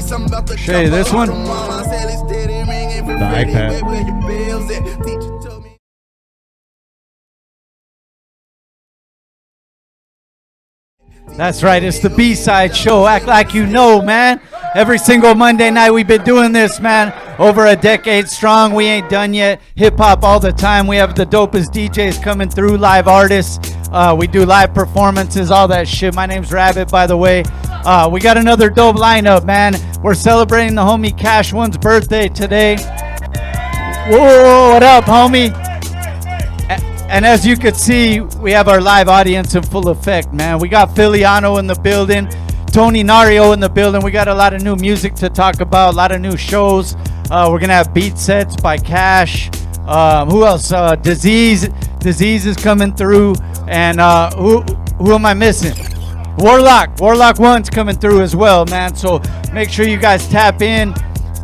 Shaye, this one? The iPad. That's right, it's the B-Side Show. Act like you know, man. Every single Monday night we've been doing this, man. Over a decade strong. We ain't done yet. Hip-hop all the time. We have the dopest DJs coming through, live artists. We do live performances, all that shit. My name's Rabbit, by the way. We got another dope lineup, man. We're celebrating the homie Cash One's birthday today. Whoa, what up, homie? And as you could see, we have our live audience in full effect, man. We got Philieano in the building, Tony Nario in the building. We got a lot of new music to talk about, a lot of new shows. We're going to have beat sets by Cash. Who else? Disease is coming through. And who am I missing? Warlock 1's coming through as well, man. So make sure you guys tap in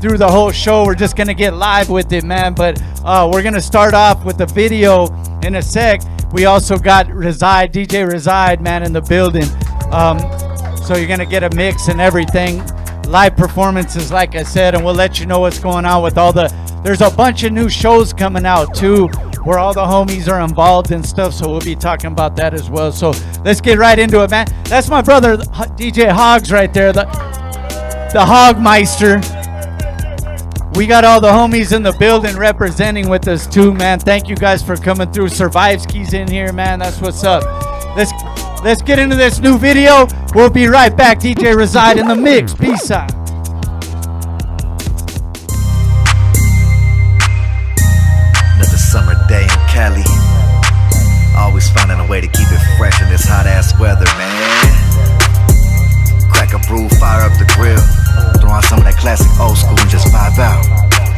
through the whole show. We're just going to get live with it, man. But we're going to start off with the video in a sec. We also got DJ Resy, man, in the building. So you're going to get a mix and everything. Live performances, like I said, and we'll let you know what's going on with all there's a bunch of new shows coming out, too, where all the homies are involved and stuff. So we'll be talking about that as well. So let's get right into it, man. That's my brother, DJ Hogs, right there, the Hogmeister. We got all the homies in the building representing with us too, man. Thank you guys for coming through. Surviveski's in here, man. That's what's up. Let's get into this new video. We'll be right back. DJ Resy in the mix. B-Side. Another summer day in Cali. Always finding a way to keep it fresh in this hot ass weather, man. Crack a brew, fire up the grill. Throw on some of that classic old school and just vibe out.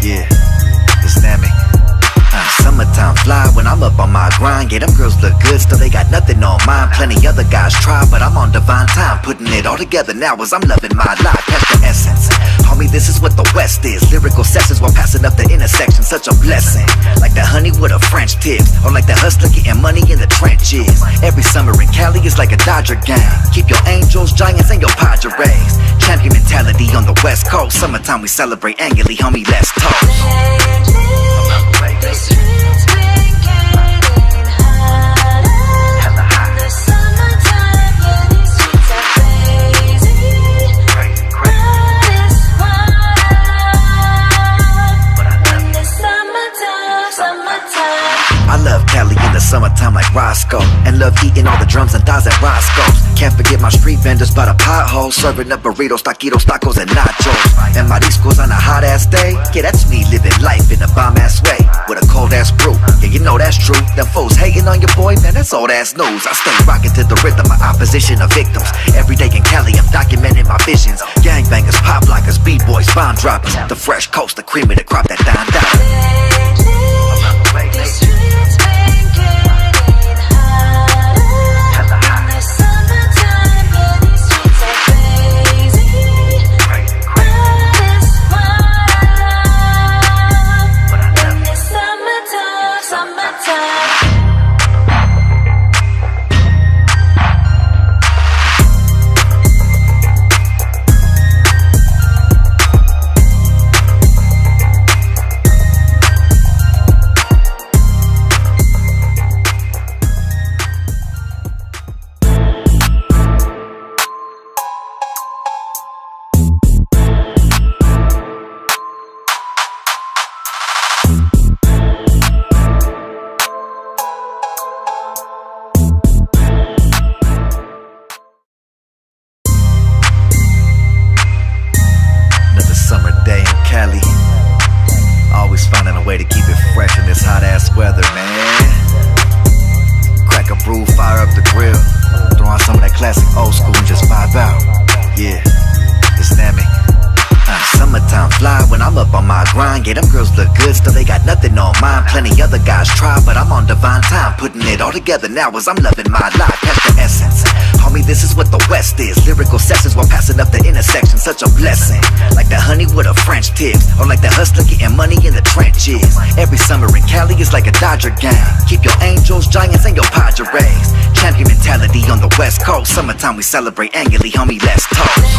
Yeah, it's Nami. Summertime fly when I'm up on my grind. Yeah, them girls look good, still they got nothing on mine. Plenty other guys try, but I'm on divine time. Putting it all together now as I'm loving my life. Catch the essence. Homie, this is what the West is. Lyrical sessions while passing up the intersection. Such a blessing. Like the honey with a French tips. Or like the hustler getting money in the trenches. Every summer in Cali is like a Dodger game. Keep your angels, giants, and your Padres. Champion mentality on the West Coast. Summertime we celebrate annually, homie, let's toast. The streets been getting hotter. The summertime, yeah, these streets are crazy. But it's fun in the summertime. I love Cali in the summertime like Roscoe. And love eating all the drums and thighs at Roscoe's. Can't forget my street vendors by the pothole. Serving up burritos, taquitos, tacos, and nachos. And mariscos on a hot ass day. Yeah, that's me living life in a bomb ass way. With a cold ass brew. Yeah, you know that's true. Them foes hating on your boy, man, that's old ass news. I stay rocking to the rhythm of opposition of victims. Every day in Cali, I'm documenting my visions. Gangbangers, pop lockers, b-boys, bomb droppers. The fresh coast, the cream of the crop, that dime dollar. The streets been getting hotter. The summertime, yeah, these streets are crazy. But it's fun in the summertime. Cali. Always finding a way to keep it fresh in this hot ass weather, man. Crack a brew, fire up the grill. Throw on some of that classic old school and just vibe out. Yeah, it's Nami. Summertime fly when I'm up on my grind. Yeah, them girls look good, still they got nothing on mine. Plenty other guys try, but I'm on divine time. Putting it all together now as I'm loving my life. Catch the essence. Homie, this is what the West is. Lyrical sessions while passing up the intersection. Such a blessing. Like the honey with a French tips. Or like the hustler getting money in the trenches. Every summer in Cali is like a Dodger game. Keep your angels, giants, and your Padres. Champion mentality on the West Coast. Summertime we celebrate annually, homie, let's toast.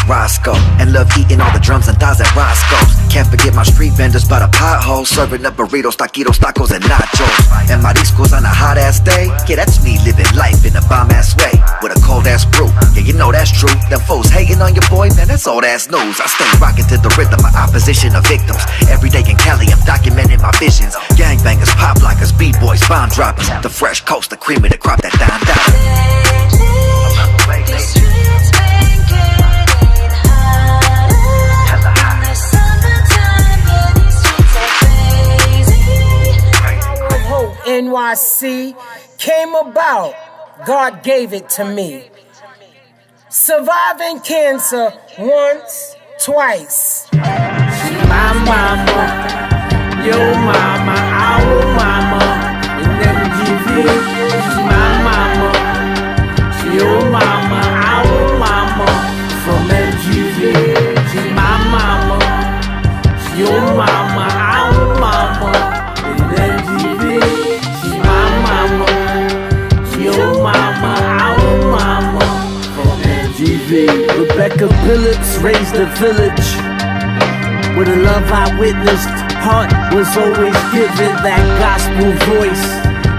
Roscoe. And love eating all the drums and thighs at Roscoe's. Can't forget my street vendors by the potholes, serving up burritos, taquitos, tacos, and nachos. And mariscos on a hot ass day. Yeah, that's me living life in a bomb ass way, with a cold ass brew. Yeah, you know that's true. Them foes hating on your boy, man, that's old ass news. I stay rocking to the rhythm, my opposition of victims. Every day in Cali, I'm documenting my visions. Gangbangers, pop lockers, b-boys, bomb droppers. The fresh coast, the cream of the crop, that dime dollar. The streets been getting hotter. In the summertime, yeah, these streets are crazy. Hope NYC came about. God gave it to me. Surviving cancer once, twice. My mama, your mama, our mama, in MGV. She's my mama, your mama, our mama, from MGV. She's my mama, your mama, our mama, in MGV. She's my mama, your mama, our mama, from MGV. Rebecca Phillips raised the village. With the love I witnessed, heart was always given that gospel voice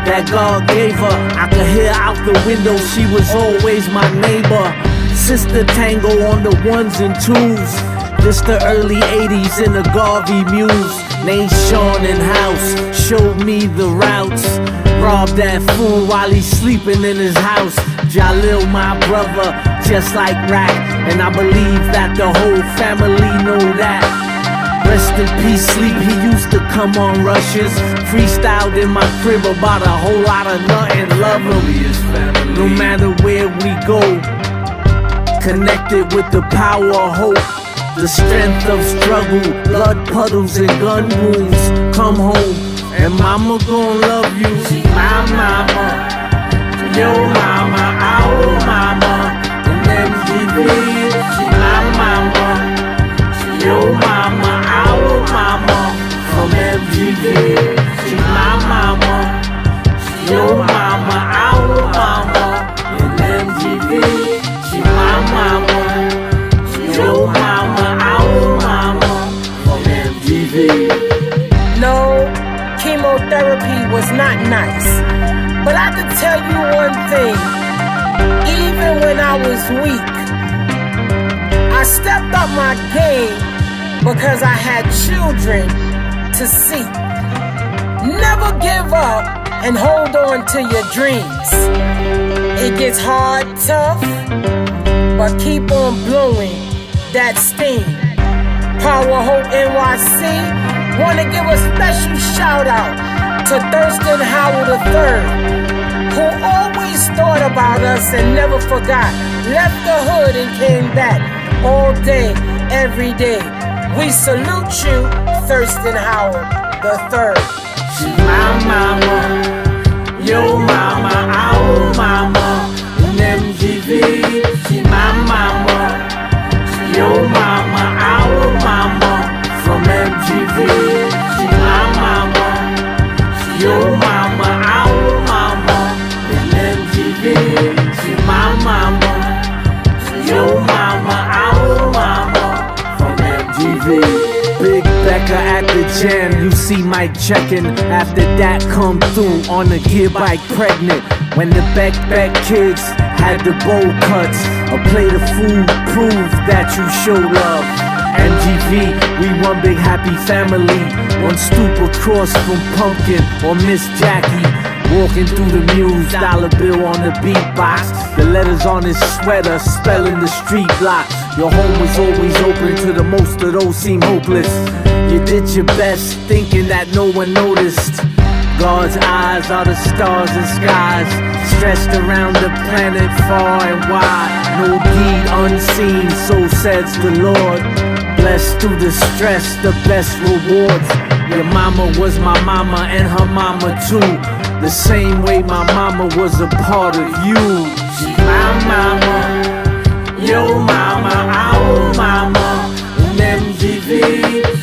that God gave her. I could hear out the window, she was always my neighbor. Sister Tango on the ones and twos. This the early 80s in the Garvey Muse. Named Sean in house, showed me the routes. Robbed that fool while he's sleeping in his house. Jalil my brother, just like Rack. And I believe that the whole family know that. Rest in peace, sleep, he used to come on rushes. Freestyled in my crib about a whole lot of nothing. Love him, no matter where we go. Connected with the power of hope, the strength of struggle, blood puddles and gun wounds. Come home, and mama gon' love you. She my mama, your mama, our mama, and MGV. She my mama, your mama, our mama, from MGV. She my mama, your mama, our mama, in MGV. She my mama, your mama, our mama, from MGV. No, chemotherapy was not nice. But I could tell you one thing. Even when I was weak, I stepped up my game because I had children to see. Never give up and hold on to your dreams. It gets hard, tough, but keep on blowing that steam. Power Hope NYC wanna give a special shout out to Thurston Howard III, who always thought about us and never forgot. Left the hood and came back all day, every day. We salute you, Thurston Howard III. She's my mama, your mama, our mama, in MGV. She's my mama, your mama, our mama, from MGV. She's my mama, your mama, our mama, in MGV. She's my mama, your mama, our mama, from MGV. Big Becca at the jam, you see Mike checking. After that come through on the gear bike pregnant. When the Beck kids had the bowl cuts, a plate of food proved that you show love. MGV, we one big happy family. One stoop across from Pumpkin or Miss Jackie. Walking through the muse, dollar bill on the beatbox. The letters on his sweater, spelling the street block. Your home was always open to the most of those seem hopeless. You did your best, thinking that no one noticed. God's eyes are the stars and skies, stretched around the planet far and wide. No deed unseen, so says the Lord. Blessed through the stress, the best rewards. Your mama was my mama and her mama too. The same way my mama was a part of you. She's my mama, your mama, our mama, in MGV.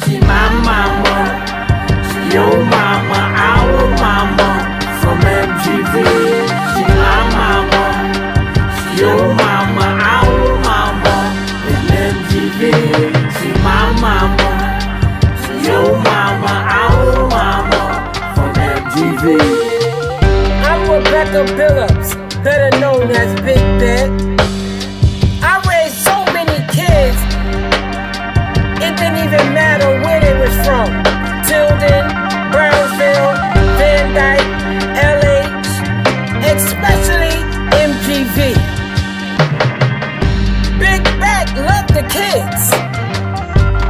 She's my mama, your mama, our mama, from MGV. She's my mama, your mama, our mama, in MGV. Michael Billups, better known as Big Ben. I raised so many kids, it didn't even matter where they was from. Tilden, Brownsville, Van Dyke, LH, especially MGV. Big Back loved the kids.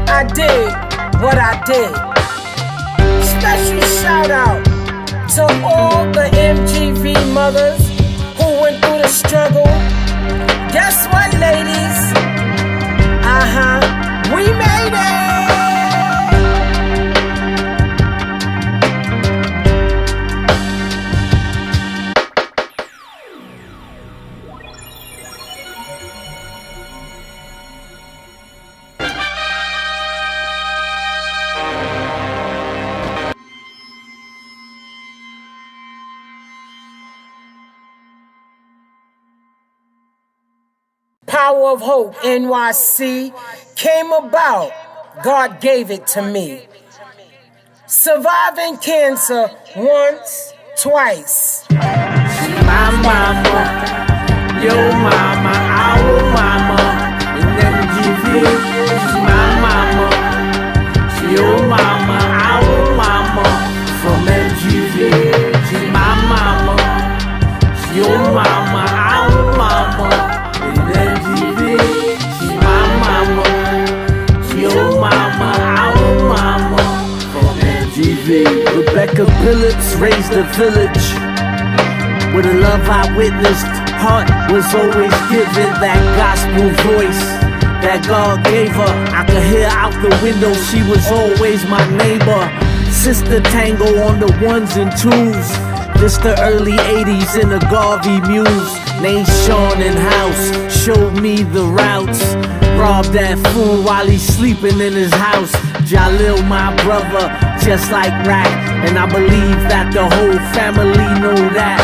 I did what I did. Special shout out to all the MGV mothers who went through the struggle. Guess what, ladies? We made it! Power of Hope NYC came about. God gave it to me. Surviving cancer once, twice. My mama, your mama, our mama, in MGV. She's my mama, your mama, our mama, from MGV. She's my mama, your mama, our mama, in MGV. She's my mama, your mama, our mama, from MGV. Rebecca Phillips raised a village. With the love I witnessed, heart was always given that gospel voice that God gave her. I could hear out the window, she was always my neighbor. Sister Tango on the ones and twos. This the early 80s in the Garvey Muse. Named Sean in house, showed me the routes. Robbed that fool while he's sleeping in his house. Jalil my brother, just like Rack. And I believe that the whole family know that.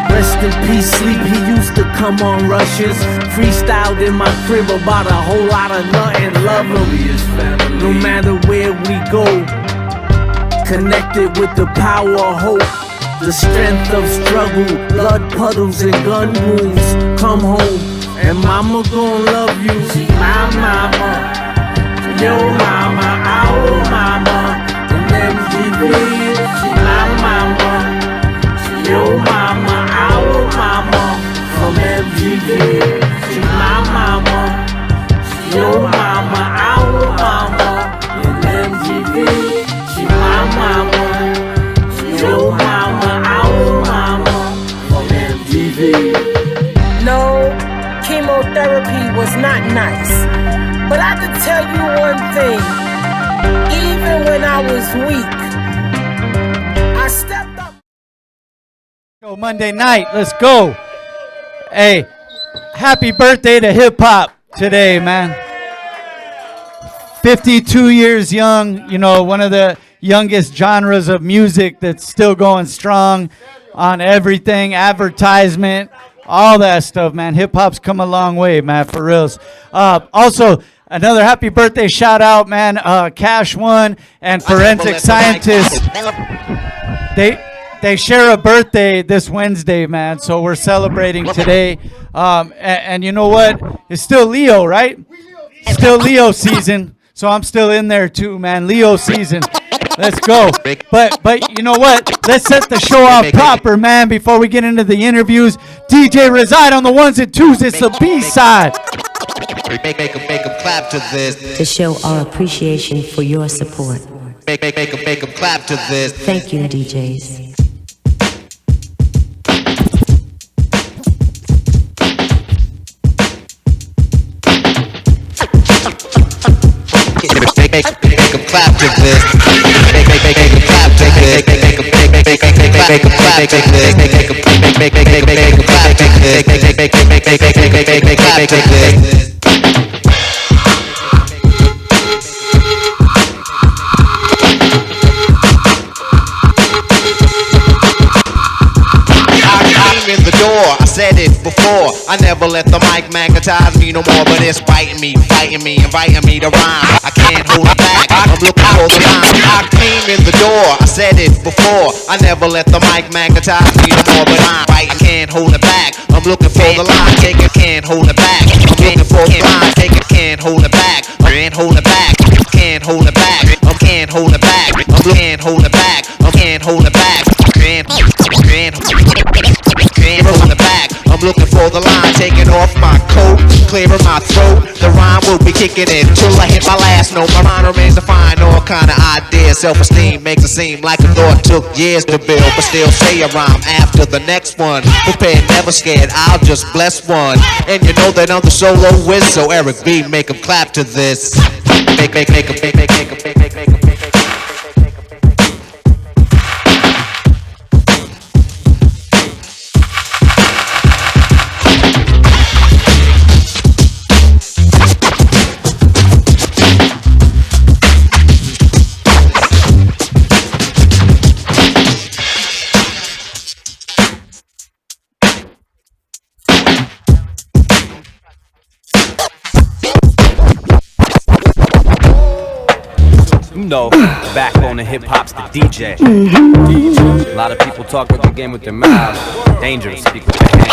Rest in peace, sleep, he used to come on rushes. Freestyled in my crib about a whole lot of nothing. Love him, no matter where we go. Connected with the power of hope. The strength of struggle, blood puddles and gun wounds. Come home, and mama gon' love you. She my mama, your mama, our mama, and MGV. She my mama, your mama, our mama, from MGV. She my mama, your mama, our mama, in MGV. She my mama, your mama, our mama, from MGV. No, chemotherapy was not nice. But I can tell you one thing. Even when I was weak, I stepped up. Go Monday night, let's go. Hey, happy birthday to hip hop today, man. 52 years young, you know, one of the youngest genres of music that's still going strong on everything, advertisement, all that stuff, man. Hip hop's come a long way, man, for reals. Also, another happy birthday shout out, man. Cash One and Forensic Scientists. They share a birthday this Wednesday, man, so we're celebrating today. And you know what? It's still Leo, right? Still Leo season, so I'm still in there too, man. Leo season. Let's go. But you know what? Let's set the show off proper, man, before we get into the interviews. DJ Resy on the ones and twos. It's the B-side. Make 'em clap to this. To show our appreciation for your support. Make 'em clap to this. Thank you, DJs. Make 'em clap to this. Make 'em clap to this. Make 'em clap to this. Make 'em clap to this. Make 'em clap to this. In the door, I said it before. I never let the mic magnetize me no more, but it's biting me, fighting me, inviting me to rhyme. I can't hold it back, I'm looking for the line. I came in the door, I said it before. I never let the mic magnetize me no more, but I'm fighting, can't hold it back. I'm looking for the line, take it, can't hold it back. I'm looking for the line, take it, can't hold it back. I can't hold it back, can't hold it back. I can't hold it back, I can't hold it back. I can't hold it back, can't hold it back. I'm looking for the line, taking off my coat, clearing my throat. The rhyme will be kicking in till I hit my last note. My mind remains to find all kind of ideas. Self-esteem makes it seem like a thought took years to build, but still say a rhyme after the next one. Prepared, never scared, I'll just bless one. And you know that I'm the solo whiz, so Eric B, make 'em clap to this. Make 'em. You know, backbone of hip hop's the DJ. A lot of people talk about the game with their mouths. Dangerous, speak with their hands.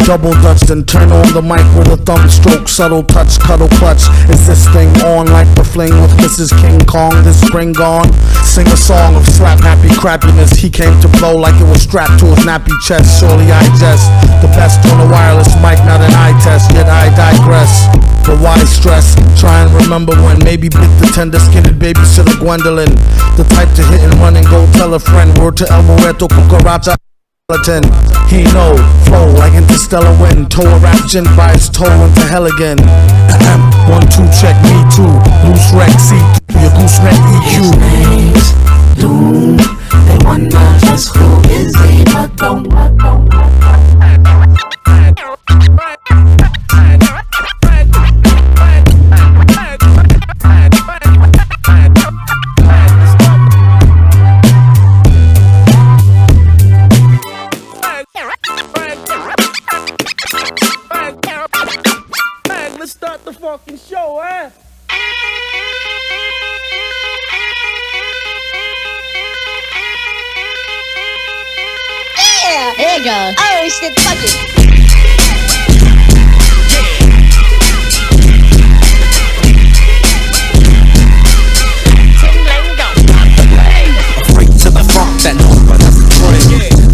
Double Dutch, then turn on the mic with a thumb stroke. Subtle touch, cuddle clutch. Is this thing on like the fling with Mrs. King Kong? This spring gone. Sing a song of slap happy crappiness. He came to blow like it was strapped to his nappy chest. Surely I jest. The best on a wireless mic, not an eye test. Yet I digress. But why stress? Try and remember when maybe bit the tender skinned babysitter Gwendolyn. The type to hit and run and go tell a friend. Word to El Muerto Cucaracha. He know, flow like interstellar wind. Toe a rap gin by his toe into hell again. 1, 2, check, me too. Loose wreck, see your gooseneck EQ. Names, doom. They wonder just who is he, but don't. Let's start the fucking show, eh? Yeah, there you go. I always said fuck it. Afraid to the funk that no one else can.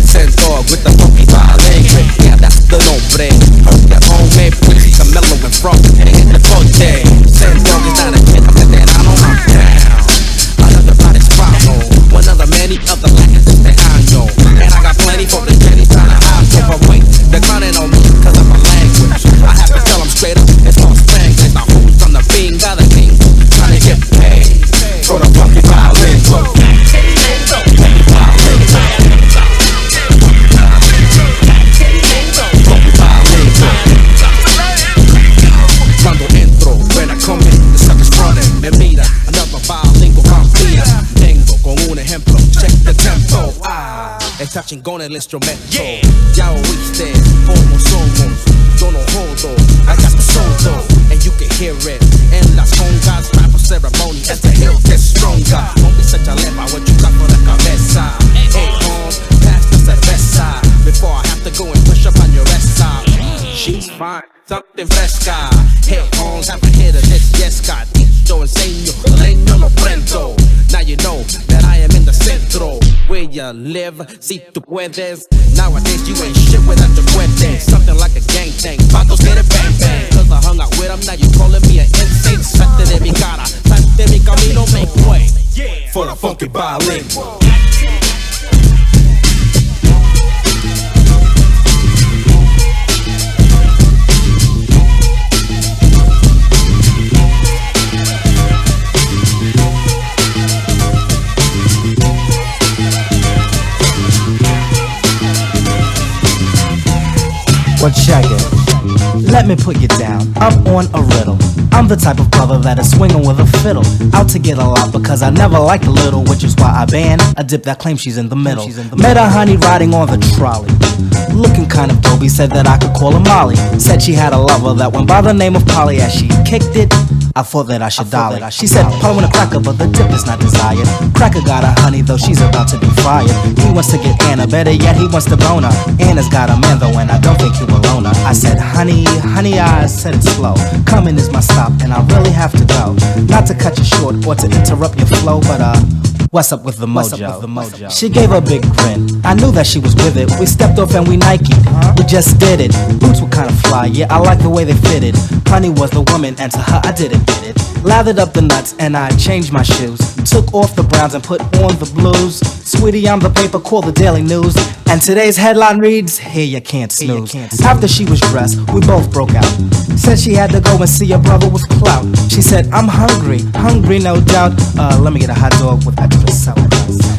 Send dog with the funky violin. Yeah, that's the nombre. Heard that homemade please. I'm mellow and front. And hit the forte. Send dog is not a kid. I'm that I know I'm down. Another body's problem. One of the many other languages that I know. And I got plenty for the Jenny trying to hide. So I wait. Declining touching con el instrumento. Ya oíste, como somos, yo no jodo, I got the soul and you can hear it in las congas, rap ceremony as the hill gets stronger. Don't be such a leva, what you got for la cabeza? Hey, pass the cerveza before I have to go and push up on your esa. She's fine, something fresca. Hey, haven't hit of this, yes, got dicho, enseño, leño lo prendo. Now you know that I am in the centro where you live, si tú puedes. Nowadays you ain't shit without your cuete. Something like a gang thing, vatos get it bang bang. Cause I hung out with them, now you calling me an insane. Salte de mi cara, salte de mi camino, make way for the funky bilingual. Well, check it. Let me put you down. I'm on a riddle. I'm the type of brother that is swinging with a fiddle. Out to get a lot because I never liked a little, which is why I ban a dip that claims she's in the middle. Met a honey riding on the trolley, looking kind of dopey, said that I could call her Molly. Said she had a lover that went by the name of Polly. As she kicked it, I thought that I should dolly. She said, Polly want a cracker, but the dip is not desired. Cracker got a honey, though she's about to be fired. He wants to get Anna, better yet, he wants to bone her. Anna's got a man, though, and I don't think he will own her. I said, honey, I said it slow. Coming is my stop, and I really have to go. Not to cut you short or to interrupt your flow, but what's up with the mojo? She gave a big grin. I knew that she was with it. We stepped off and we Nike'd. We just did it. Boots were kinda fly, yeah, I like the way they fitted. Honey was the woman, and to her I didn't get it. Lathered up the nuts and I changed my shoes. Took off the browns and put on the blues. Sweetie, I'm the paper, call the Daily News. And today's headline reads, here you can't snooze. After she was dressed, we both broke out. Said she had to go and see her brother with clout. She said, I'm hungry no doubt. Let me get a hot dog with extra sauce.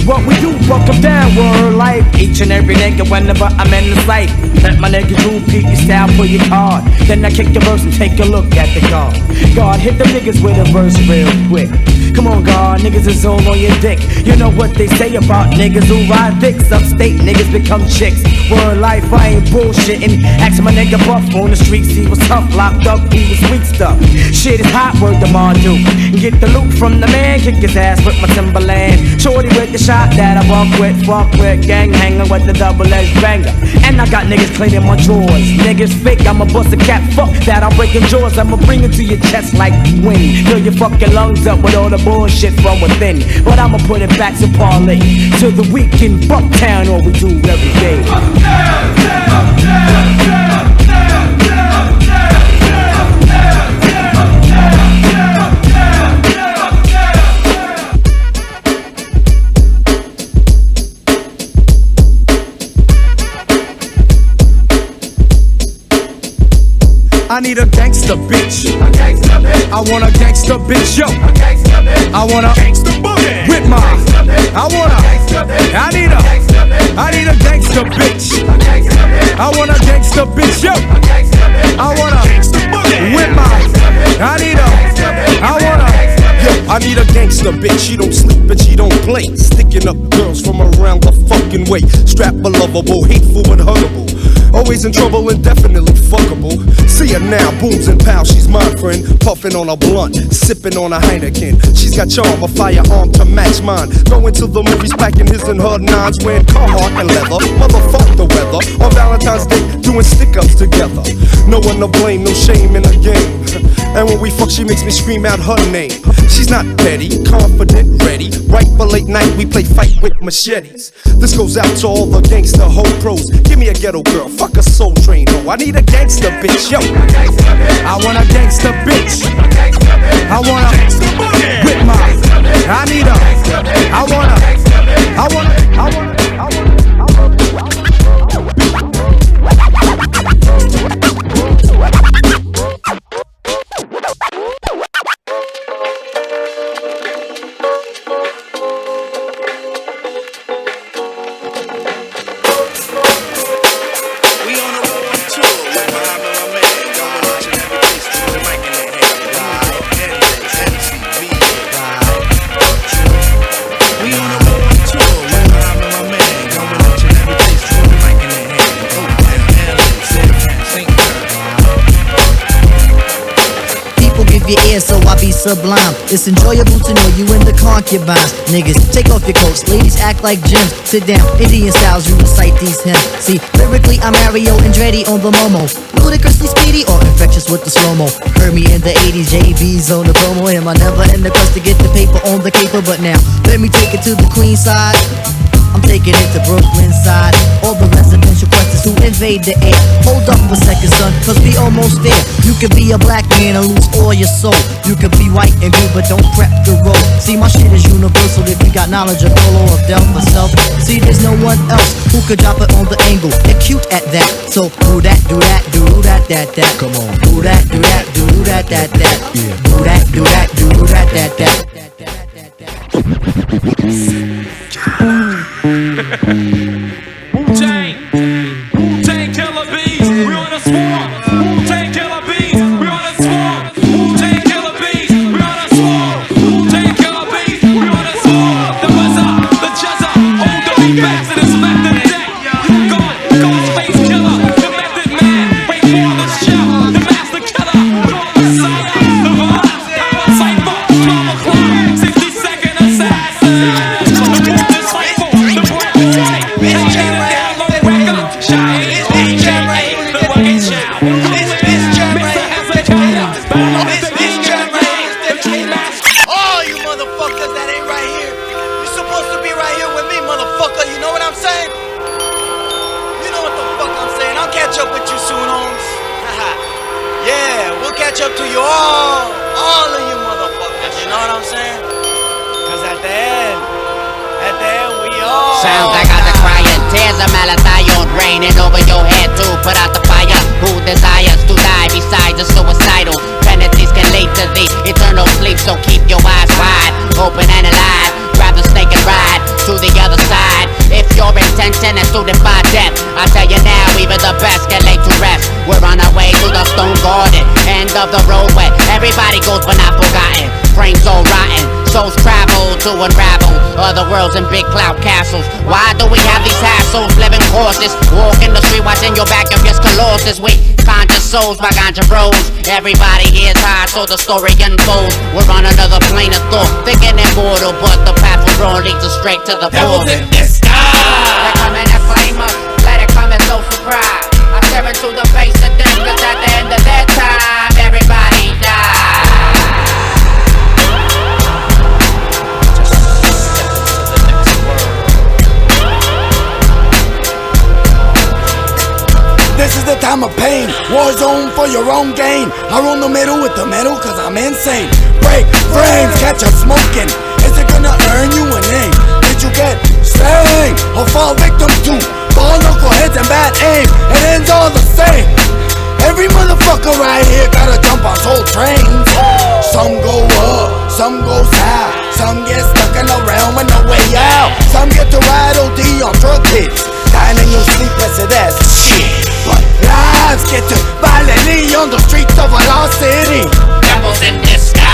What we do, welcome down, world life. Each and every nigga whenever I'm in the sight. Let my nigga do peek your style for your card. Then I kick the verse and take a look at the guard. God, hit the niggas with a verse real quick. Come on, God, niggas is all on your dick. You know what they say about niggas who ride dicks. Upstate niggas become chicks. Word life, I ain't bullshitting. Ask my nigga Buff on the streets, he was tough, locked up, he was sweet stuff. Shit is hot, word to Mardu. Get the loot from the man, kick his ass with my Timberland. Shorty with the shot that I walk with, fuck with, gang hanger with the double-edged banger. And I got niggas cleaning my drawers. Niggas fake, I'ma bust a cap, fuck that, I'm breaking jaws. I'ma bring it to your chest like wind. Fill your fucking lungs up with all the bullshit from within. But I'ma put it back to parlay. To the weekend, Bucktown, all we do every day. I need a gangster bitch. I want a gangster bitch, yo. I want a gangster boogie with my. I need a gangster bitch. I want a gangster bitch, yo. I want a gangster boogie with my. I need a gangster bitch. She don't sleep and she don't play. Sticking up girls from around the fucking way. Strap a lovable, hateful and huggable. Always in trouble and definitely fuckable. See her now, booms and pow, she's my friend. Puffing on a blunt, sipping on a Heineken. She's got charm, a firearm to match mine. Going to the movies, packing his and her nines. Wearing Carhartt and leather, motherfuck the weather. On Valentine's Day, doing stick-ups together. No one to blame, no shame in the game. And when we fuck, she makes me scream out her name. She's not petty, confident, ready. Right for late night, we play fight with machetes. This goes out to all the gangster hoe pros. Give me a ghetto girl, fuck a soul train. Oh, I need a gangster bitch, yo. I want a gangster bitch. I want a gangster boogie with my. I want a. your ears so I be sublime. It's enjoyable to know you in the concubines. Niggas, take off your coats, ladies act like gems. Sit down, Indian styles, you recite these hymns. See, lyrically I'm Nario and Dreddy on the Momo. Ludicrously speedy or infectious with the slow-mo. Heard me in the 80s, JB's on the promo. Am I never in the quest to get the paper on the caper? But now, let me take it to the Queen side. I'm taking it to Brooklyn side. All the residential questions who invade the air. Hold up a second, son, cause we almost there. You could be a black man and lose all your soul. You could be white and blue, but don't prep the road. See, my shit is universal if you got knowledge of Polo or Del for self. See, there's no one else who could drop it on the angle. They're cute at that. So do that, do that, do that, that. Come on. Do that, do that, do that, that. Yeah. Do that, do that, do that, that. Wu-Tang, Wu-Tang killer bees, we on a swarm. Wu-Tang killer bees, we on a swarm. Wu-Tang killer bees, we on a swarm. Wu-Tang killer bees, we on a swarm. The buzzer, the juzzer, hold the beat back to the smack the deck. God, Ghostface killer, the method man, wait for the show, the master killer, the messiah, the vibe, cypher, 12 o'clock, 60-second assassin. All you motherfuckers that ain't right here, you're supposed to be right here with me, motherfucker. You know what I'm saying? You know what the fuck I'm saying? I'll catch up with you soon, Holmes. Yeah, we'll catch up to you all of you motherfuckers. You know what I'm saying? Cause at the end, we all sounds like the crying tears of malathion raining over your head to put out the fire. Who desires to die besides the suicidal? Penalties can lead to the eternal sleep, so keep your eyes wide open and alive. Grab the snake and ride to the other side. If your intention is to defy death, I tell you now, even the best can lay to rest. We're on our way to the stone garden, end of the road where everybody goes but not forgotten. Frames all rotten, souls travel to unravel other worlds and big cloud castles. Why do we have these hassles? Living horses, walk in the street watching your back if it's colossus. We conscious souls by ganja bros. Everybody here's high, so the story unfolds. We're on another plane of thought, thinking immortal, but the path we're on leads us straight to the Devils border. in the sky. They come and flame us, let it come as no surprise. I stare into the face of them, cause at the end of that time, everybody dies. This is the time of pain, war zone for your own gain. I roll the middle with the metal cause I'm insane. Break frames, catch us smoking. Is it gonna earn you a name? Did you get slain or fall victim to ball knuckleheads and bad aim? It ends all the same. Every motherfucker right here gotta jump on soul trains. Some go up, some go south. Some get stuck in the realm and no way out. Some get to ride OD on drug hits, dying in your sleep, blessed ass shit. But lives get to violently on the streets of a lost city. Devils in the sky.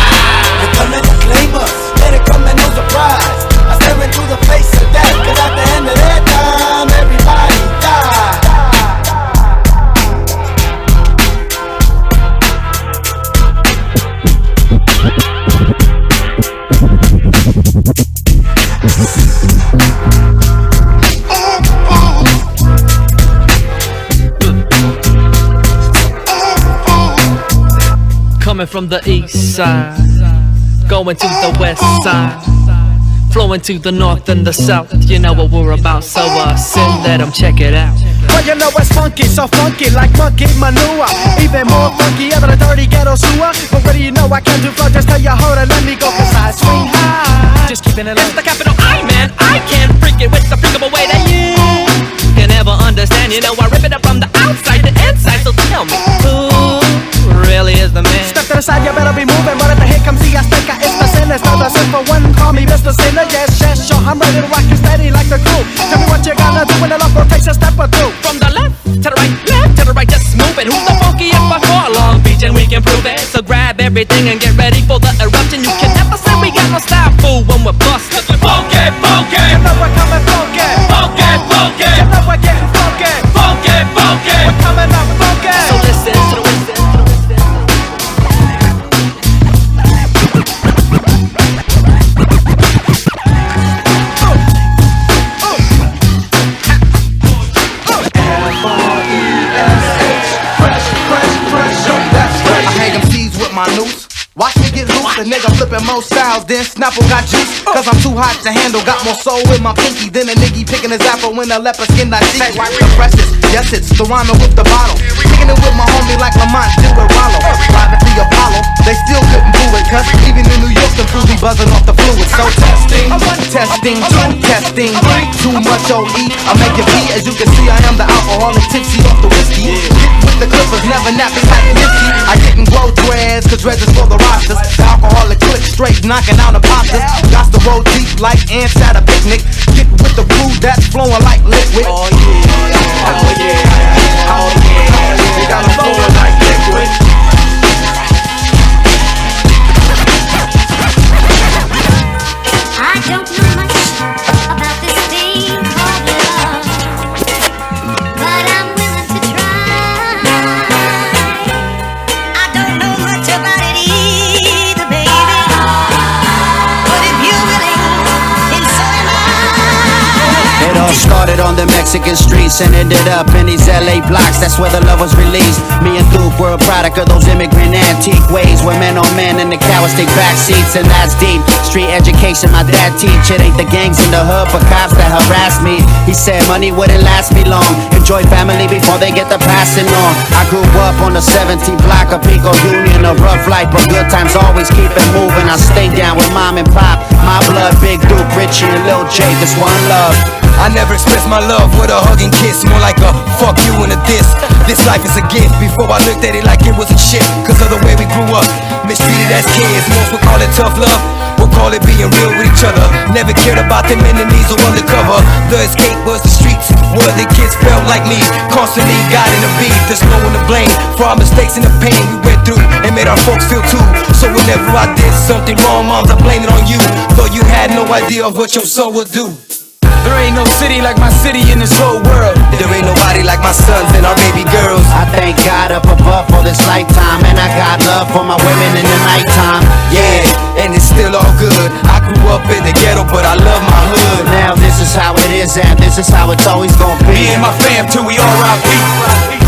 They're coming to claim us, let it come and no surprise. I stare into the face of death, cause at the end of that time, everybody dies. Coming from the east side, going to the west side, flowing to the north and the south. You know what we're about, so send let them check it out. Well, you know it's funky, so funky like monkey manure. Even more funkier than a dirty ghetto sewer. But what do you know, I can't do flow, just tell you hold it, let me go, cause I swing high. Just keeping it It's the capital I, man, I can't freak it with the freakable way that you can never understand. You know I rip it up from the outside to inside, so tell me, who really is the man? Step to the side, you better be moving. But at the hit comes the Azteca, it's the sinister. The simple one, call me Mr. Sinner. Yes, yes, sure, I'm ready to rock you steady like the crew. Tell me what you gotta do when the love takes a step or two. From the left to the right, just move it. Who's the funkiest before Long Beach, and we can prove it. So grab everything and get ready for the eruption. You can never say we got no style, fool, when we're busted. Funky, funky. You know we're coming funky. Funky, funky. You know we're getting funky. Funky, funky. We're coming up funky. So listen to the then Snapple got juice, cause I'm too hot to handle. Got more soul with my pinky than a nigga picking his apple when a leopard skin I see. The freshest, yes it's the rhyming with the bottle. Kicking it with my homie like Lamont do with Rollo. Live at the Apollo, they still couldn't do it, cause even in New York the food be buzzing off the fluid. So testing, testing, testing, too much OE, I make it pee. As you can see I am the alcoholic tipsy off the whiskey. Get with the clippers, never napping like Nipsey. I didn't grow dreads, cause dreads is for the rosters. The alcoholic click straight knocking out the poppers. Got to roll deep like ants at a picnic. Get with the crew that's flowing like liquid. Oh yeah, oh yeah, oh yeah. We got them flowing like liquid. I don't know much about this thing called love, but I'm willing to try. I don't know much about it either, baby, but if you're willing, then so am I. It all started on the Mexican streets and ended up in these LA blocks. That's where the love was released. Me and Duke were a product of those immigrant antique ways, where men on men and the cowards take back seats, and that's deep. Street education, my dad teach. It ain't the gangs in the hood, but cops that harass me. He said money wouldn't last me long. Enjoy family before they get the passing on. I grew up on the 17th block of Pico Union, a rough life, but good times always keep it moving. I stay down with mom and pop. My blood, Big Duke, Richie, and Lil J. This one love. I never expressed my love with a hug and kiss, more like a fuck you and a diss. This life is a gift. Before I looked at it like it was a shit, cause of the way we grew up, mistreated as kids. Most would call it tough love, we'll call it being real with each other. Never cared about them enemies or undercover. The escape was the streets, where the kids felt like me. Constantly got in the beef, there's no one to blame for our mistakes and the pain we went through, and made our folks feel too. So whenever I did something wrong, moms, I blame it on you, though you had no idea of what your son would do. There ain't no city like my city in this whole world. There ain't nobody like my sons and our baby girls. I thank God up above for this lifetime, and I got love for my women in the nighttime. Yeah, and it's still all good. I grew up in the ghetto, but I love my hood. Now this is how it is, and this is how it's always gonna be. Me and my fam till we R.I.P.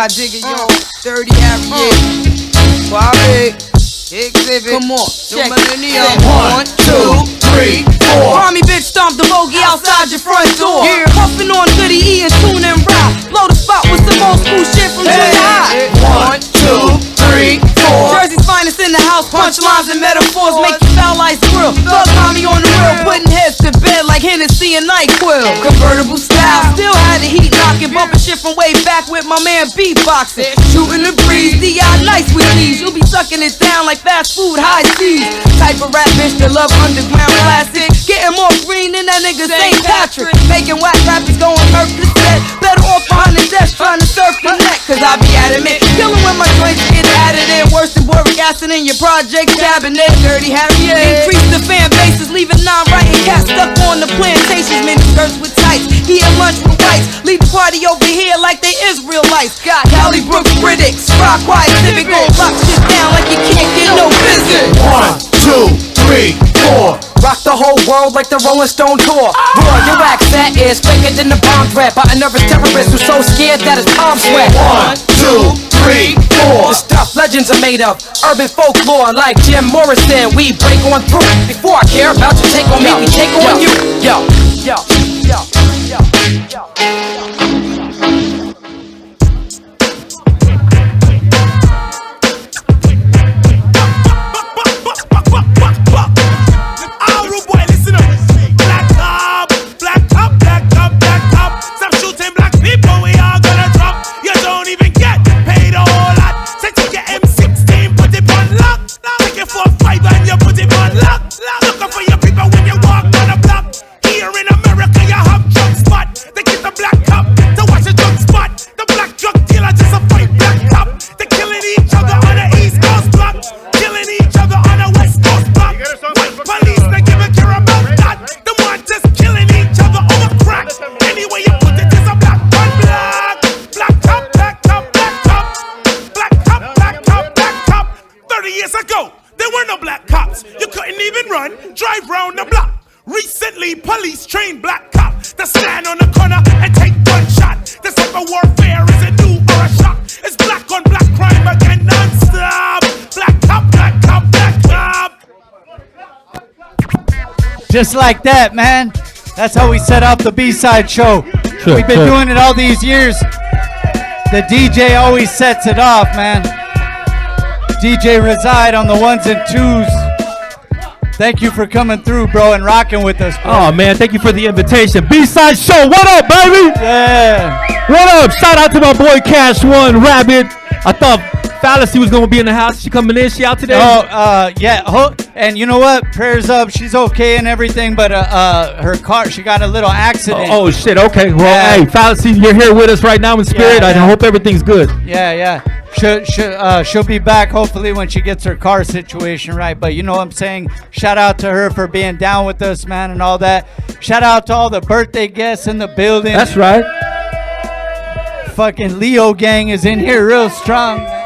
Digger, yo, 30 average, Bobby, exhibit, come on, check millennium. 1, 2, 3, 4. Army bitch stomp the bogey outside your front door. Yeah. Puffin' on Goody E and tune and rock. Blow the spot with some old school shit from junior high. 1, 2, 3, 4. Jersey's finest in the house, punchlines and metaphors make you sound like squirrel. Thug mommy on the real, putting heads to bed like Hennessy and NyQuil. Convertible style, still had the heat knocking, bumping shit from way back with my man beatboxing. Shooting the breeze, D.I. nice with these. You'll be sucking it down like fast food high seas. Type of rap bitch that love underground classic. Getting more green than that nigga St. Patrick. Making whack rappers going hurt the set. Better off behind the desk trying to surf the net, cause I be adamant. Killing when my joints get added in. Worse than boric acid in your project cabinet. Dirty Harry, increase the fan bases, leaving non-writing cats stuck on the plantations. Many skirts with tights, he at lunch with whites. Leave the party over here like they Israelites. Got Cali Brooks critics, rock quiet civic, gon' lock shit down like you can't get no visit. 1, 2, 3, 4. Rock the whole world like the Rolling Stone tour. Roar, your accent is faker than the bomb threat by a nervous terrorist who's so scared that his palms sweat. 1, 2, 3, 4. The stuff legends are made of, urban folklore like Jim Morrison. We break on through. Before I care about your take on me, we take on you. Yo, yo, yo, yo, yo. Looking for your people when you walk on the block. Here in America, you have drug spot. They get the black run, drive round the block. Recently, police trained black cop to stand on the corner and take gunshot. This type of warfare is a new or a shock. It's black on black crime again non-stop. Black cop, black cop, black cop. Just like that, man. That's how we set up the B-side show. Sure, We've been sure. doing it all these years. The DJ always sets it off, man. DJ Reside on the ones and twos. Thank you for coming through, bro, and rocking with us, bro. Oh, man, thank you for the invitation. B-side show, what up, baby? Yeah. What up? Shout out to my boy Cash One, Rabbit. I thought Fallacy was going to be in the house. She coming in? She out today? Oh, yeah. And you know what? Prayers up. She's okay and everything, but her car, she got a little accident. Oh, shit. Okay. Well, hey, Fallacy, you're here with us right now in spirit. Yeah, I hope everything's good. Yeah. She'll be back hopefully when she gets her car situation right. But you know what I'm saying? Shout out to her for being down with us, man, and all that. Shout out to all the birthday guests in the building. That's right. Fucking Leo gang is in here real strong, man.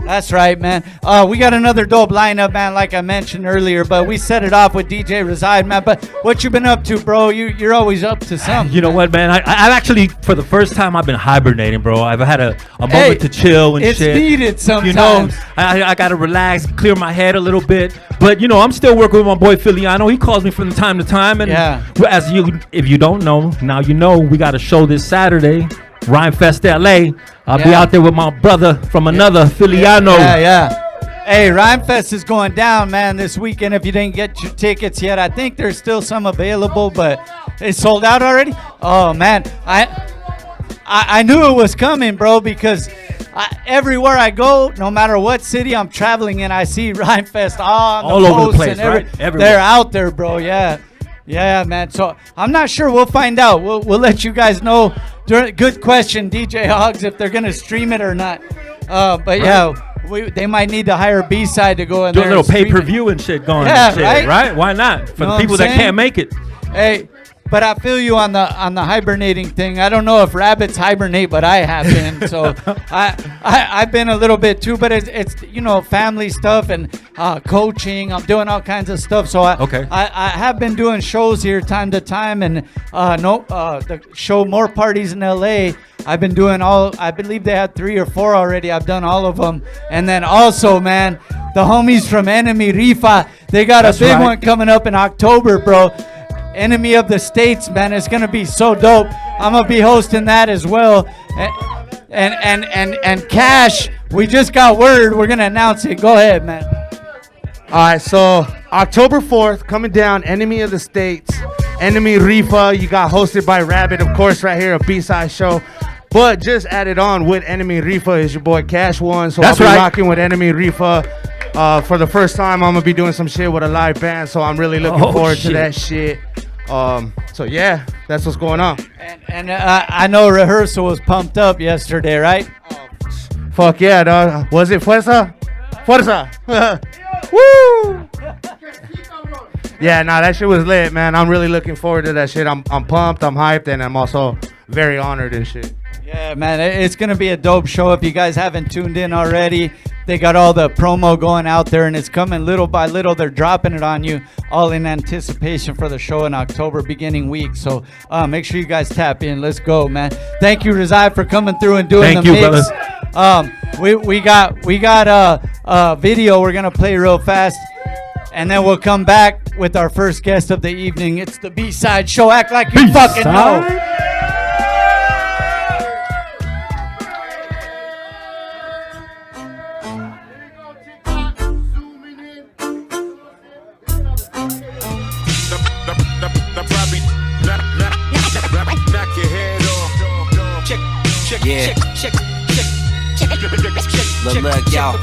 That's right, man. We got another dope lineup, man, like I mentioned earlier, but we set it off with DJ Reside, man. But what you been up to, bro? You're always up to something. You know what, man? I've actually, for the first time, I've been hibernating, bro. I've had a moment to chill and it's shit. It's needed sometimes. You know, I got to relax, clear my head a little bit. But, you know, I'm still working with my boy Philieano. He calls me from time to time. And if you don't know, now you know, we got a show this Saturday. Rhyme Fest LA. I'll be out there with my brother from another Philieano. Yeah. Hey, Rhyme Fest is going down, man, this weekend. If you didn't get your tickets yet, I think there's still some available, but it's sold out already. Oh man, I knew it was coming, bro, because everywhere I go, no matter what city I'm traveling in, I see Rhyme Fest all over the place, right? Everywhere. They're out there, bro. Yeah, man. So I'm not sure. We'll find out. We'll let you guys know. Good question, DJ Hogs, if they're gonna stream it or not. But yeah, they might need to hire B-side to go in do there. Do a little pay-per-view and shit going. Yeah, and shit, right? Why not? For the people that can't make it. Hey, but I feel you on the hibernating thing. I don't know if rabbits hibernate, but I have been. So I've been a little bit too. But it's you know, family stuff and coaching. I'm doing all kinds of stuff. So I have been doing shows here time to time, and the show More Parties in LA. I've been doing I believe they had 3 or 4 already. I've done all of them. And then also, man, the homies from Enemy Rifa, they got a big one coming up in October, bro. Enemy of the States, man. It's gonna be so dope. I'm gonna be hosting that as well. And Cash, we just got word. We're gonna announce it. Go ahead, man. All right, so October 4th, coming down, Enemy of the States, Enemy Rifa. You got hosted by Rabbit, of course, right here, a B-side show. But just added on with Enemy Rifa is your boy Cash One. So I'll be rocking with Enemy Rifa. For the first time, I'm gonna be doing some shit with a live band, so I'm really looking forward to that shit. So yeah, that's what's going on. And I know rehearsal was pumped up yesterday, right? Fuck yeah, dog. Was it Fuerza? Fuerza. Woo! Yeah, nah, that shit was lit, man. I'm really looking forward to that shit. I'm pumped, I'm hyped, and I'm also very honored and shit. Yeah, man, it's gonna be a dope show. If you guys haven't tuned in already, they got all the promo going out there, and it's coming little by little. They're dropping it on you, all in anticipation for the show in October, beginning week. So make sure you guys tap in. Let's go, man. Thank you, Resy, for coming through and doing the mix. We got a video we're gonna play real fast, and then we'll come back with our first guest of the evening. It's the B-side show. Act like you fucking know. Look, y'all.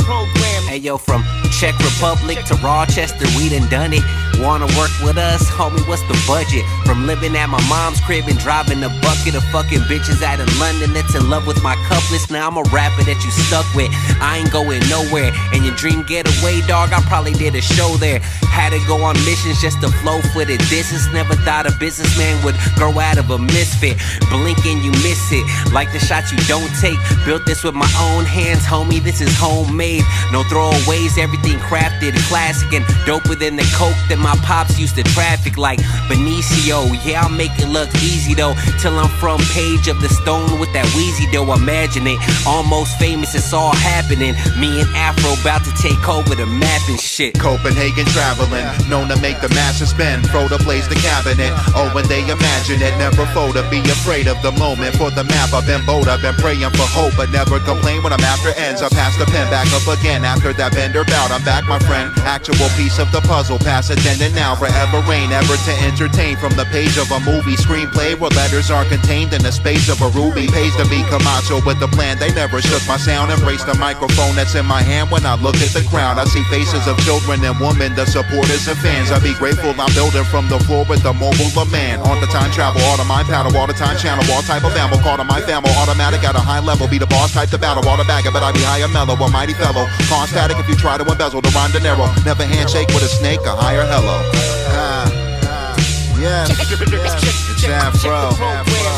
Hey, yo, from Czech Republic to Rochester, we done it. Wanna work with us? Homie, what's the budget? From living at my mom's crib and driving a bucket of fucking bitches out in London that's in love with my couplets. Now I'm a rapper that you stuck with. I ain't going nowhere. And your dream getaway, dog, I probably did a show there. Had to go on missions just to flow for the distance. Never thought a businessman would grow out of a misfit. Blink and you miss it, like the shots you don't take. Built this with my own hands, homie, this is homemade. No throwaways, everything crafted, classic and doper than the coke that my pops used to traffic like Benicio. Yeah, I'll make it look easy though, till I'm front page of the Stone with that Wheezy dough. Imagine it, almost famous, it's all happening. Me and Afro about to take over the map and shit. Copenhagen traveling, known to make the masses spend. Frodo plays the cabinet, oh when they imagine it. Never fold to be afraid of the moment. For the map I've been bold, I've been praying for hope, but never complain when I'm after ends. I pass the pen back up again after that bender bout. I'm back, my friend, actual piece of the puzzle. Pass attendant now, forever reign, ever to entertain. From the page of a movie screenplay where letters are contained in the space of a ruby. Pays to be Camacho with a plan, they never shook my sound. Embrace the microphone that's in my hand when I look at the crowd. I see faces of children and women, the supporters and fans. I be grateful I'm building from the floor with the mobile man. On the time travel, all the mind paddle, all the time channel, all type of ammo. Call to my family, automatic at a high level. Be the boss type to battle, all the bagger, but I be higher mellow, a mighty fellow. Con static if you try to embezzle the rhyme de Niro. Never handshake with a snake, a higher hello. Yes, it's Afro,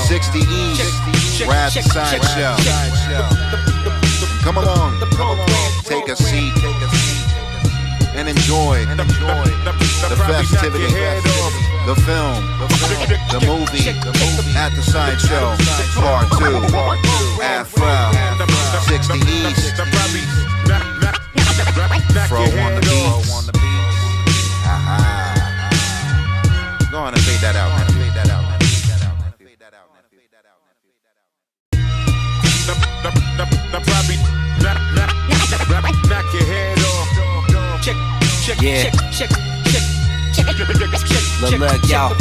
60 East, Rap Sideshow. Come along, take a seat and enjoy the festivity, the film, the movie, at the Sideshow, Part 2, Afro, 60 East, Fro on the beats. Go on and fade that out, man. Knock your head off. Check. Look, y'all.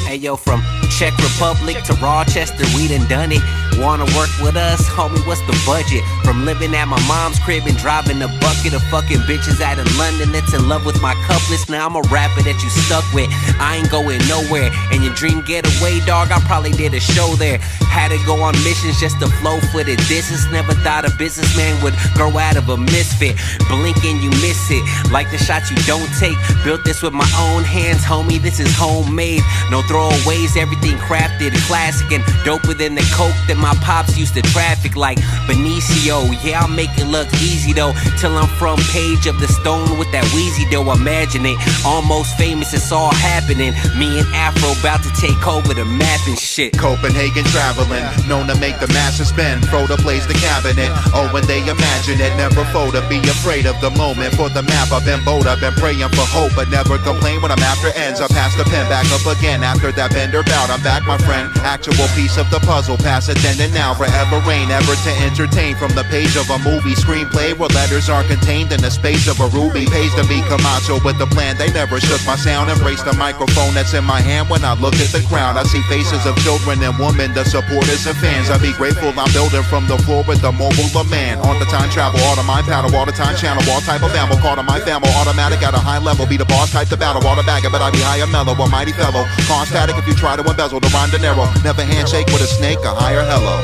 Hey, yo, from Czech Republic to Rochester, we done it. Wanna work with us? Homie, what's the budget? From living at my mom's crib and driving a bucket of fucking bitches out in London that's in love with my couplets. Now I'm a rapper that you stuck with. I ain't going nowhere. And your dream getaway, dog, I probably did a show there. Had to go on missions just to flow for the distance. Never thought a businessman would grow out of a misfit. Blink and you miss it, like the shots you don't take. Built this with my own hands, homie, this is homemade. No throwaways, everything crafted, classic and doper than the coke that my pops used to traffic like Benicio. Yeah, I'll make it look easy though, till I'm front page of the Stone with that Wheezy dough. Imagine it, almost famous, it's all happening. Me and Afro about to take over the map and shit. Copenhagen traveling, known to make the masses spend. Frodo plays the cabinet, oh when they imagine it. Never fold to be afraid of the moment. For the map I've been bold, I've been praying for hope, but never complain when I'm after ends. I pass the pen back up again after that bender bout. I'm back, my friend, actual piece of the puzzle. Pass attendant now, forever reign, ever to entertain. From the page of a movie screenplay where letters are contained in the space of a ruby. Pays to be Camacho with the plan, they never shook my sound. Embrace the microphone that's in my hand when I look at the crowd. I see faces of children and women, the supporters and fans. I be grateful I'm building from the floor with the mobile man. On the time travel, all the mind paddle, all the time channel, all type of ammo. Call to my family, automatic at a high level. Be the boss type to battle, all the bagger, but I be higher mellow, a mighty fellow. Con static if you try to embezzle the rhyme de Niro. Never handshake with a snake, a higher hello.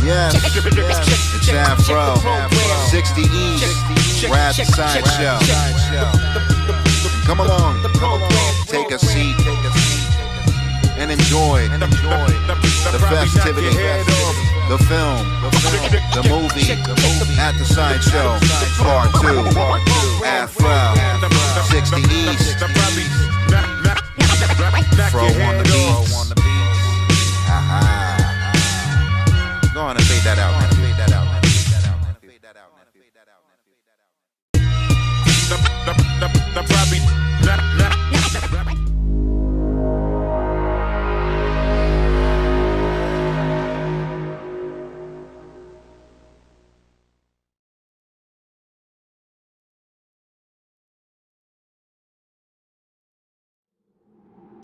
Yes, it's Afro, 60 East, Rap Sideshow. Come along, take a seat and enjoy the festivity, the film, the movie, at the Sideshow, Part 2, Afro, 60 East, Fro on the beats. Go on and fade that out, man.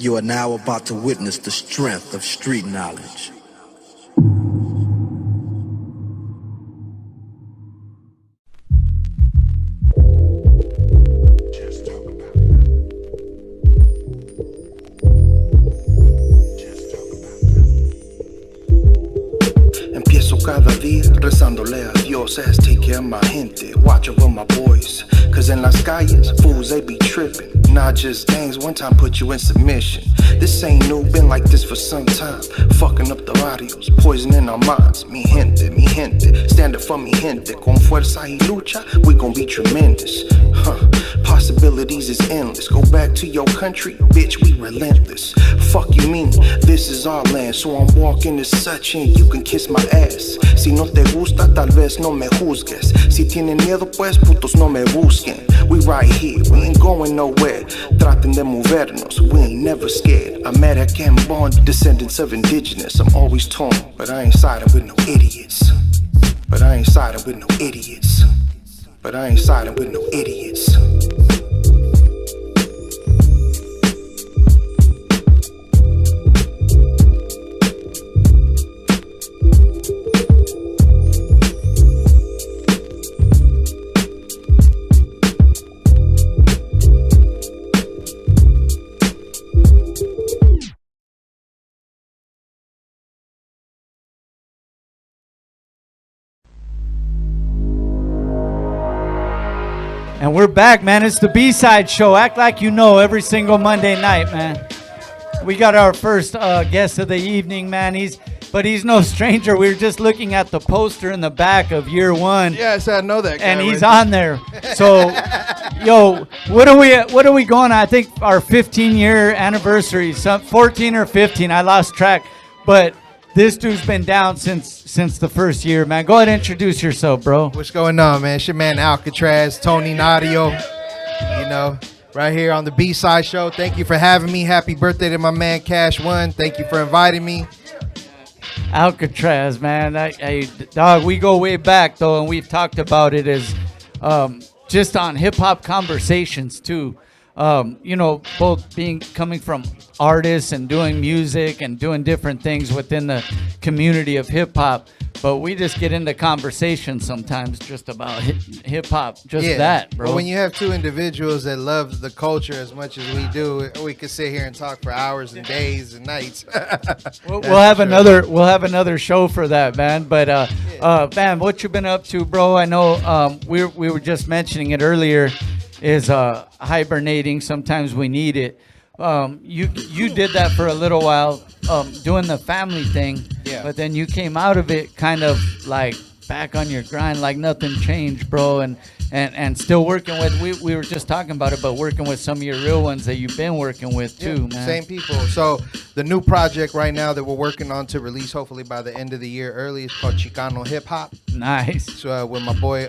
You are now about to witness the strength of street knowledge. cada día rezándole a Dios as take care of my gente, watch over my boys. Cause in las calles, fools they be tripping. Not just gangs, one time put you in submission. This ain't new, been like this for some time. Fucking up the barrios, poisoning our minds. Mi gente, stand up for mi gente. Con fuerza y lucha, we gon' be tremendous. Possibilities is endless. Go back to your country, bitch, we relentless. Fuck you mean, this is our land. So I'm walking as such and you can kiss my ass. Si no te gusta, tal vez no me juzgues. Si tienen miedo, pues putos no me busquen. We right here, we ain't going nowhere. Traten de movernos, we ain't never scared. American born, descendants of indigenous. I'm always torn, but I ain't siding with no idiots. But I ain't siding with no idiots. But I ain't siding with no idiots. And we're back, man. It's the B-Side Show. Act like you know every single Monday night, man. We got our first guest of the evening, man. He's no stranger. We were just looking at the poster in the back of Year One. Yes, I know that guy. And he's on there. So, yo, what are we going on? I think our 15-year anniversary, 14 or 15. I lost track, but this dude's been down since the first year, man. Go ahead and introduce yourself, bro. What's going on, man? It's your man Alcatraz, Tony Nario. You know, right here on the B-Side Show. Thank you for having me. Happy birthday to my man Cash One. Thank you for inviting me. Alcatraz, man. Dog, we go way back, though, and we've talked about it as just on hip-hop conversations, too. You know, both coming from artists and doing music and doing different things within the community of hip-hop. But we just get into conversation sometimes just about hip-hop, that, bro. Well, when you have two individuals that love the culture as much as we do, we could sit here and talk for hours and days and nights. We'll have another show for that, man. But man, what you been up to, bro? I know we were just mentioning it earlier. Is hibernating. Sometimes we need it. You did that for a little while, doing the family thing. Yeah. But then you came out of it kind of like back on your grind, like nothing changed, bro. And still working with. We were just talking about it, but working with some of your real ones that you've been working with too, man. Same people. So the new project right now that we're working on to release hopefully by the end of the year early is called Chicano Hip Hop. Nice. So with my boy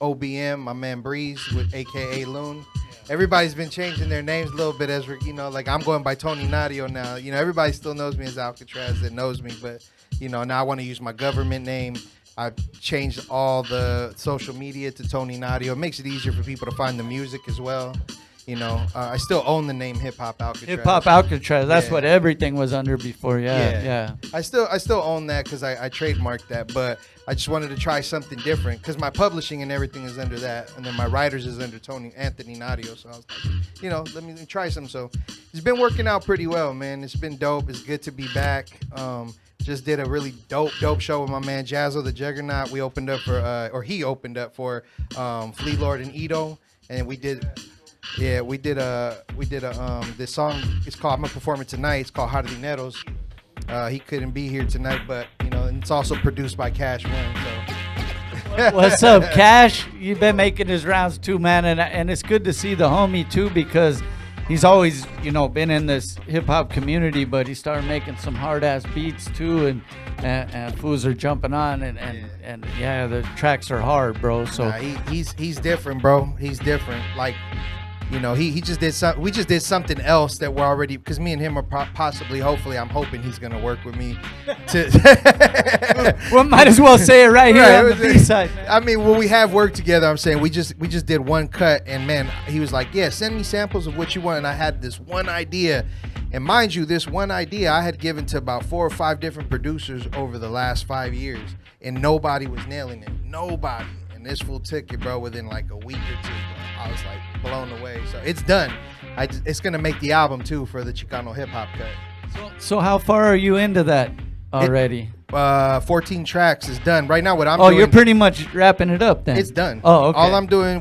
OBM, my man Breeze, with AKA Loon. Everybody's been changing their names a little bit as we're, like I'm going by Tony Nario now. Everybody still knows me as Alcatraz that knows me, but now I want to use my government name. I've changed all the social media to Tony Nario. It makes it easier for people to find the music as well. I still own the name Hip Hop Alcatraz. Hip Hop Alcatraz. That's what everything was under before. Yeah. I still own that because I trademarked that, but I just wanted to try something different because my publishing and everything is under that, and then my writers is under Anthony Nario. So I was like, let me try some. So it's been working out pretty well, man. It's been dope. It's good to be back. Just did a really dope show with my man Jazzo the Juggernaut. We opened up for, he opened up for Flea Lord and Ito, and we did. Yeah, we did this song. It's called, I'm gonna perform it tonight. It's called Jardineros. He couldn't be here tonight, but and it's also produced by Cash One. So what's up, Cash? You've been making his rounds too, man, and it's good to see the homie too because he's always been in this hip hop community, but he started making some hard ass beats too, and fools are jumping on and yeah, the tracks are hard, bro. So he's different, bro. He's different. Like. He just did something. We just did something else that we're already, because me and him are possibly, hopefully, I'm hoping he's gonna work with me. Well, might as well say it right here on the B-side. Man. I mean, when we have worked together, I'm saying we just did one cut, and man, he was like, "Yeah, send me samples of what you want." And I had this one idea, and mind you, this one idea I had given to about 4 or 5 different producers over the last 5 years, and nobody was nailing it. Nobody. And this fool took it, bro, within like a week or two. I was like blown away. So it's done. It's gonna make the album too for the Chicano hip hop cut. So how far are you into that already? 14 tracks is done right now. What I'm Oh, doing, you're pretty much wrapping it up then. it's done. Oh, okay. All I'm doing,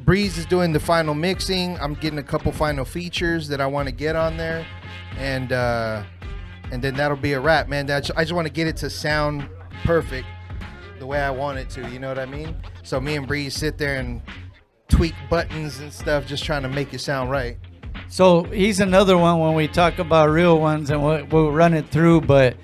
Breeze is doing the final mixing. I'm getting a couple final features that I want to get on there, and then that'll be a wrap, man. I just want to get it to sound perfect the way I want it to. You know what I mean? So me and Breeze sit there and tweak buttons and stuff, just trying to make it sound right. So he's another one when we talk about real ones, and we'll run it through. But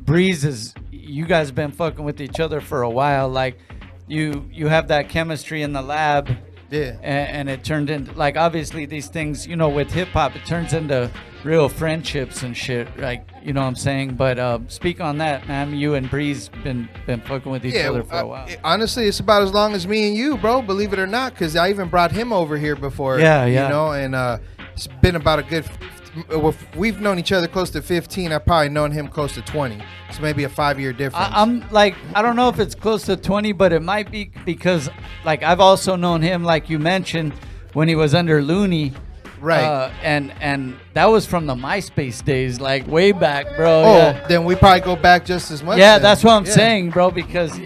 Breeze is, you guys been fucking with each other for a while. Like you have that chemistry in the lab. Yeah. And it turned into, like, obviously these things, you know, with hip hop, it turns into real friendships and shit. Like, you know what I'm saying? But speak on that, man. You and Breeze been fucking with each other for a while. Honestly, it's about as long as me and you, bro. Believe it or not, because I even brought him over here before. Yeah. You know, and it's been about a good. We've known each other close to 15. I've probably known him close to 20. So maybe a 5-year difference. I'm like, I don't know if it's close to 20, but it might be because, like, I've also known him, like you mentioned, when he was under Looney. Right. And that was from the MySpace days, like way back, bro. Oh, yeah. Then we probably go back just as much. Yeah, then. that's what I'm saying, bro, because,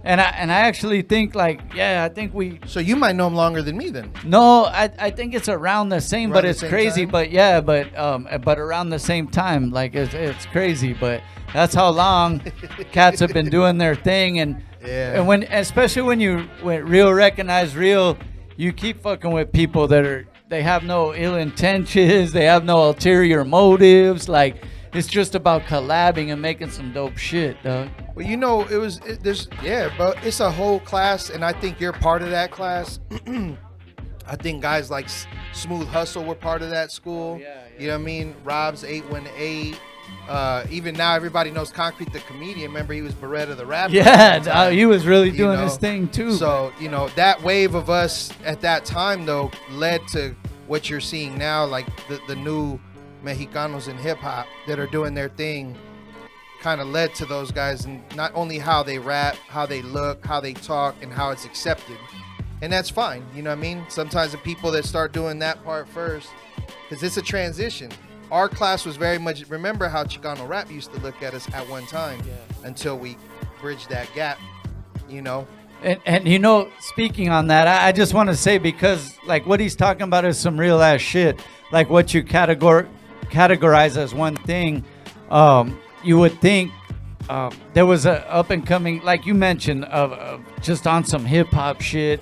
and I actually think, like, I think we. So you might know him longer than me then. No, I think it's around the same, but it's crazy. Time? But around the same time, like it's crazy. But that's how long cats have been doing their thing, and especially when real recognize real, you keep fucking with people that they have no ill intentions, they have no ulterior motives, like. It's just about collabing and making some dope shit, dog. Well, you know, but it's a whole class, and I think you're part of that class. I think guys like Smooth Hustle were part of that school. You know what I mean? Rob's 818. Even now, everybody knows Concrete the Comedian. Remember, he was Beretta the Rapper. Yeah, he was really doing his thing, too. So, you know, that wave of us at that time, though, led to what you're seeing now, like the new Mexicanos in hip-hop that are doing their thing, kind of led to those guys, and not only how they rap, how they look, how they talk, and how it's accepted. And that's fine, you know what I mean? Sometimes the people that start doing that part first, because it's a transition. Our class was very much, remember how Chicano rap used to look at us at one time, until we bridged that gap, you know? And you know, speaking on that, I just want to say, because like what he's talking about is some real ass shit. Like what you categorize as one thing, you would think there was a up and coming, like you mentioned, of just on some hip hop shit,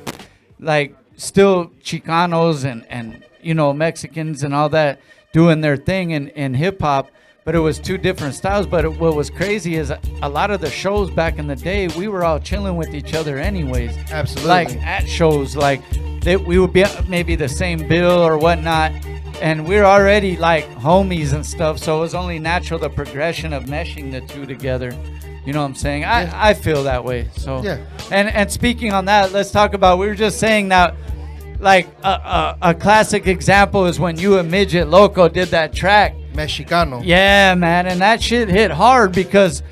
like still Chicanos and you know, Mexicans and all that doing their thing in hip hop, but it was two different styles. But what was crazy is a lot of the shows back in the day, we were all chilling with each other anyways. Absolutely. Like at shows, like we would be maybe the same bill or whatnot, and we're already like homies and stuff, so it was only natural, the progression of meshing the two together. You know what I'm saying? I feel that way. So and speaking on that, let's talk about, we were just saying that, like a classic example is when you and Midget Loco did that track Mexicano. Yeah, man, and that shit hit hard because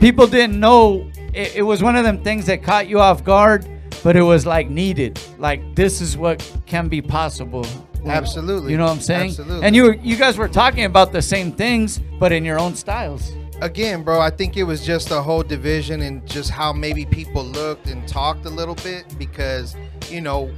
people didn't know. It was one of them things that caught you off guard, but it was like needed. Like, this is what can be possible. Absolutely. You know what I'm saying? Absolutely. And you guys were talking about the same things, but in your own styles. Again, bro, I think it was just a whole division and just how maybe people looked and talked a little bit, because, you know,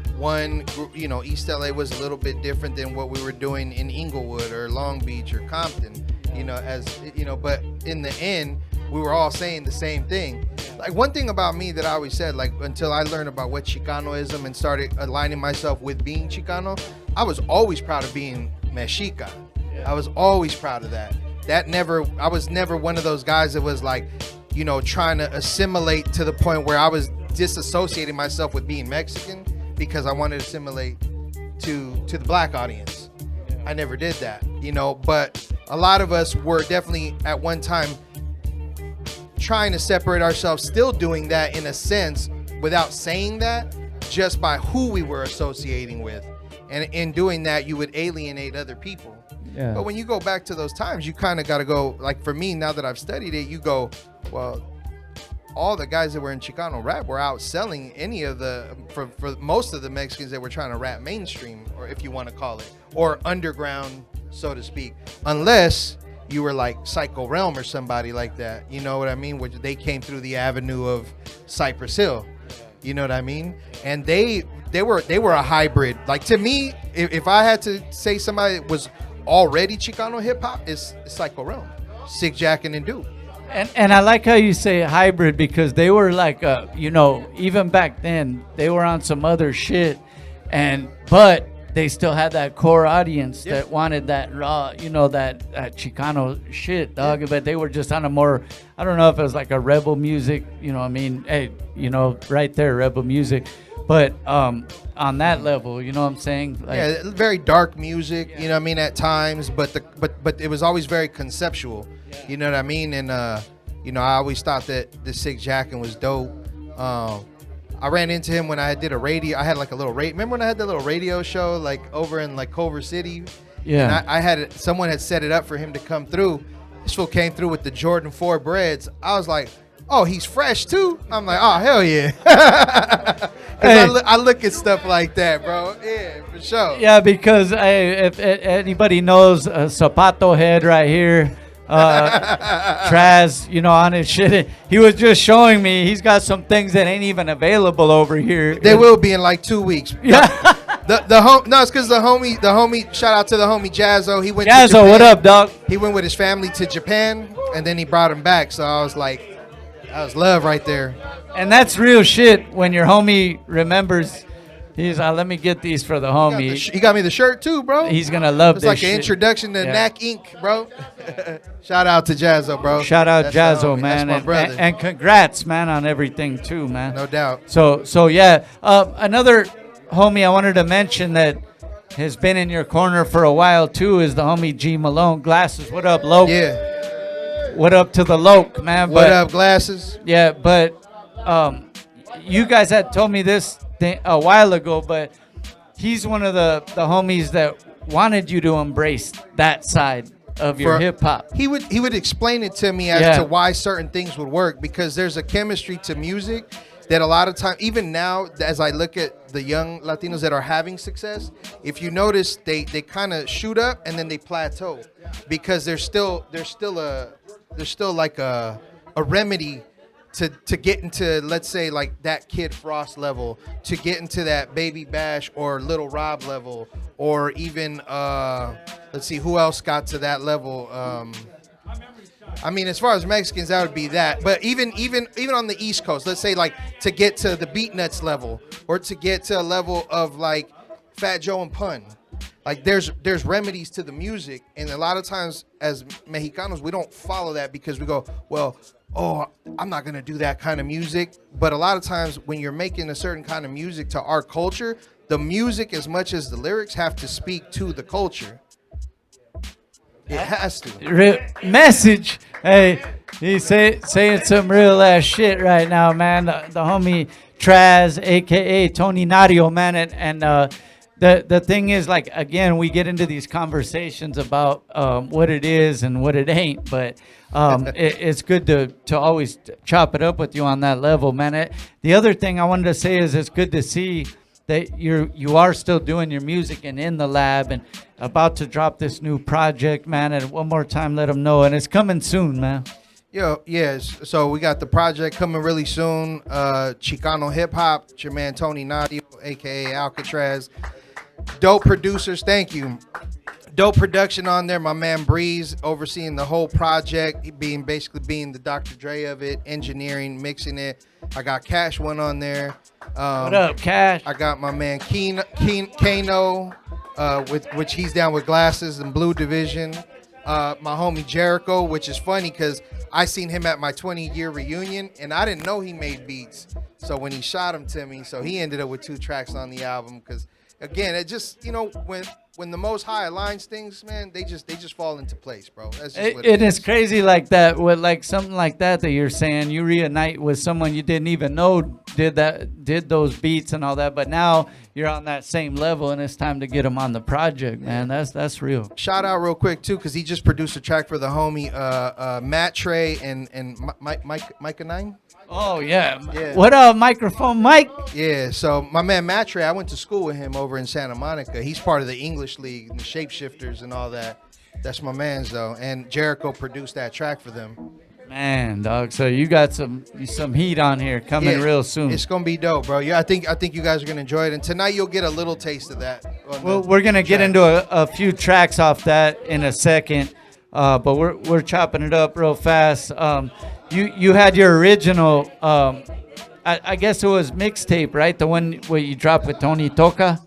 East LA was a little bit different than what we were doing in Inglewood or Long Beach or Compton, you know, but in the end, we were all saying the same thing. Like, one thing about me that I always said, like, until I learned about what Chicanoism and started aligning myself with being Chicano, I was always proud of being Mexica. I was always proud of that. I was never one of those guys that was like, you know, trying to assimilate to the point where I was disassociating myself with being Mexican because I wanted to assimilate to the black audience. I never did that, you know, but a lot of us were definitely at one time trying to separate ourselves, still doing that in a sense without saying that, just by who we were associating with. And in doing that, you would alienate other people. Yeah. But when you go back to those times, you kind of got to go, like, for me, now that I've studied it, you go, well, all the guys that were in Chicano rap were outselling any of for most of the Mexicans that were trying to rap mainstream, or if you want to call it, or underground, so to speak. Unless you were like Psycho Realm or somebody like that. You know what I mean? Which they came through the avenue of Cypress Hill. You know what I mean? And they were a hybrid. Like to me, if I had to say somebody that was already Chicano hip hop, it's Psycho Realm, Sick Jackin' and Duke. And I like how you say hybrid because they were like, even back then they were on some other shit, but they still had that core audience that wanted that raw, that Chicano shit, dog. Yeah. But they were just on a more, I don't know if it was like a rebel music, hey, right there, rebel music. But on that level, you know what I'm saying? Like, yeah, very dark music, you know what I mean, at times, but it was always very conceptual, you know what I mean? And, I always thought that the Sick Jackin' was dope. I ran into him when I did a radio. I had like a little radio. Remember when I had the little radio show like over in like Culver City? Yeah. And I had it. Someone had set it up for him to come through. This fool came through with the Jordan 4 breads. I was like, oh, he's fresh too? I'm like, oh, hell yeah. Hey. I look at stuff like that, bro. Yeah, for sure. Yeah, because if anybody knows Zapato Head right here, Traz, on his shit. He was just showing me he's got some things that ain't even available over here. They will be in like 2 weeks. Yeah. It's because the homie. Shout out to the homie Jazzo. He went. Jazzo, to Japan. What up, dog? He went with his family to Japan, and then he brought him back. So I was like, that was love right there. And that's real shit when your homie remembers. He's let me get these for the homie. He got me the shirt too, bro. He's gonna love it's this. It's like shit. an introduction to Knack Inc., bro. Shout out to Jazzo, bro. Shout out Jazzo, man. That's my brother. And congrats, man, on everything too, man. No doubt. So yeah. Another homie I wanted to mention that has been in your corner for a while too is the homie G Malone. Glasses. What up, Loke? Yeah. What up to the Loke, man? What up, Glasses? Yeah, but you guys had told me this a while ago, but he's one of the homies that wanted you to embrace that side of your hip hop. He would explain it to me as to why certain things would work, because there's a chemistry to music that a lot of time, even now, as I look at the young Latinos that are having success, if you notice, they kind of shoot up and then they plateau because there's still like a remedy to get into, let's say, like that Kid Frost level, to get into that Baby Bash or Little Rob level, or even let's see who else got to that level. I mean, as far as Mexicans, that would be that. But even on the East Coast, let's say like to get to the Beat Nuts level, or to get to a level of like Fat Joe and Pun. Like there's remedies to the music, and a lot of times as Mexicanos we don't follow that because we go, well, I'm not gonna do that kind of music. But a lot of times when you're making a certain kind of music to our culture, the music as much as the lyrics have to speak to the culture. It has to. Message. Hey, he's saying some real ass shit right now, man. The homie Traz, aka Tony Nario, man, and the thing is, like, again, we get into these conversations about what it is and what it ain't, but it's good to always chop it up with you on that level, man. The other thing I wanted to say is it's good to see that you are still doing your music and in the lab and about to drop this new project, man. And one more time, let them know, and it's coming soon, man. So we got the project coming really soon. Chicano hip hop. It's your man Tony Nadio, aka Alcatraz. Dope producers, thank you. Dope production on there. My man Breeze overseeing the whole project, basically being the Dr. Dre of it, engineering, mixing it. I got Cash One on there. What up, Cash? I got my man Kano, which he's down with Glasses and Blue Division. My homie Jericho, which is funny because I seen him at my 20-year reunion and I didn't know he made beats. So when he shot them to me, so he ended up with 2 tracks on the album because, again, it just, when the Most High aligns things, man, they just fall into place, bro. That's just what it is crazy like that, with like something like that you're saying. You reunite with someone you didn't even know did those beats and all that, but now you're on that same level and it's time to get them on the project, man. That's real. Shout out real quick too, because he just produced a track for the homie Matt Trey and Micah 9. Oh yeah. What up, Microphone Mike? Yeah, so my man Matt Trey, I went to school with him over in Santa Monica. He's part of the English League and the Shapeshifters and all that. That's my man's though, and Jericho produced that track for them. Man, dog. So you got some heat on here coming real soon. It's gonna be dope, bro. Yeah, I think you guys are gonna enjoy it, and tonight you'll get a little taste of that. Well, we're gonna get into a few tracks off that in a second, but we're chopping it up real fast. You had your original, I guess it was mixtape, right? The one where you dropped with Tony Toca.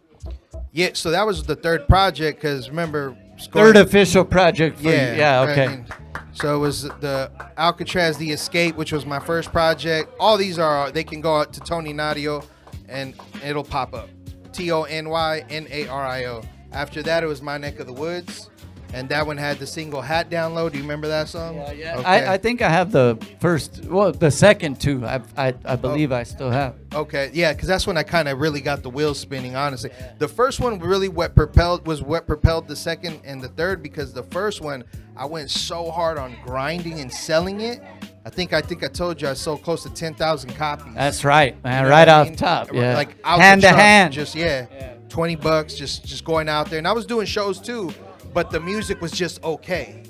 Yeah, so that was the third project, because remember, third official project for you. Yeah, Yeah, right, okay. and so it was the Alcatraz, The Escape, which was my first project. All these they can go out to Tony Nario, and it'll pop up. TonyNario. After that, it was My Neck of the Woods, and that one had the single Hat Download. Do you remember that song? Yeah. Okay. I think I have the second two. I believe I still have. Okay, yeah, because that's when I kind of really got the wheels spinning, honestly. The first one really what propelled the second and the third, because the first one, I went so hard on grinding and selling it. I think I told you I sold close to 10,000 copies. That's right, man. You know Right what I off mean? top, yeah. Like out hand the to truck, hand. just $20, just going out there, and I was doing shows too, but the music was just okay.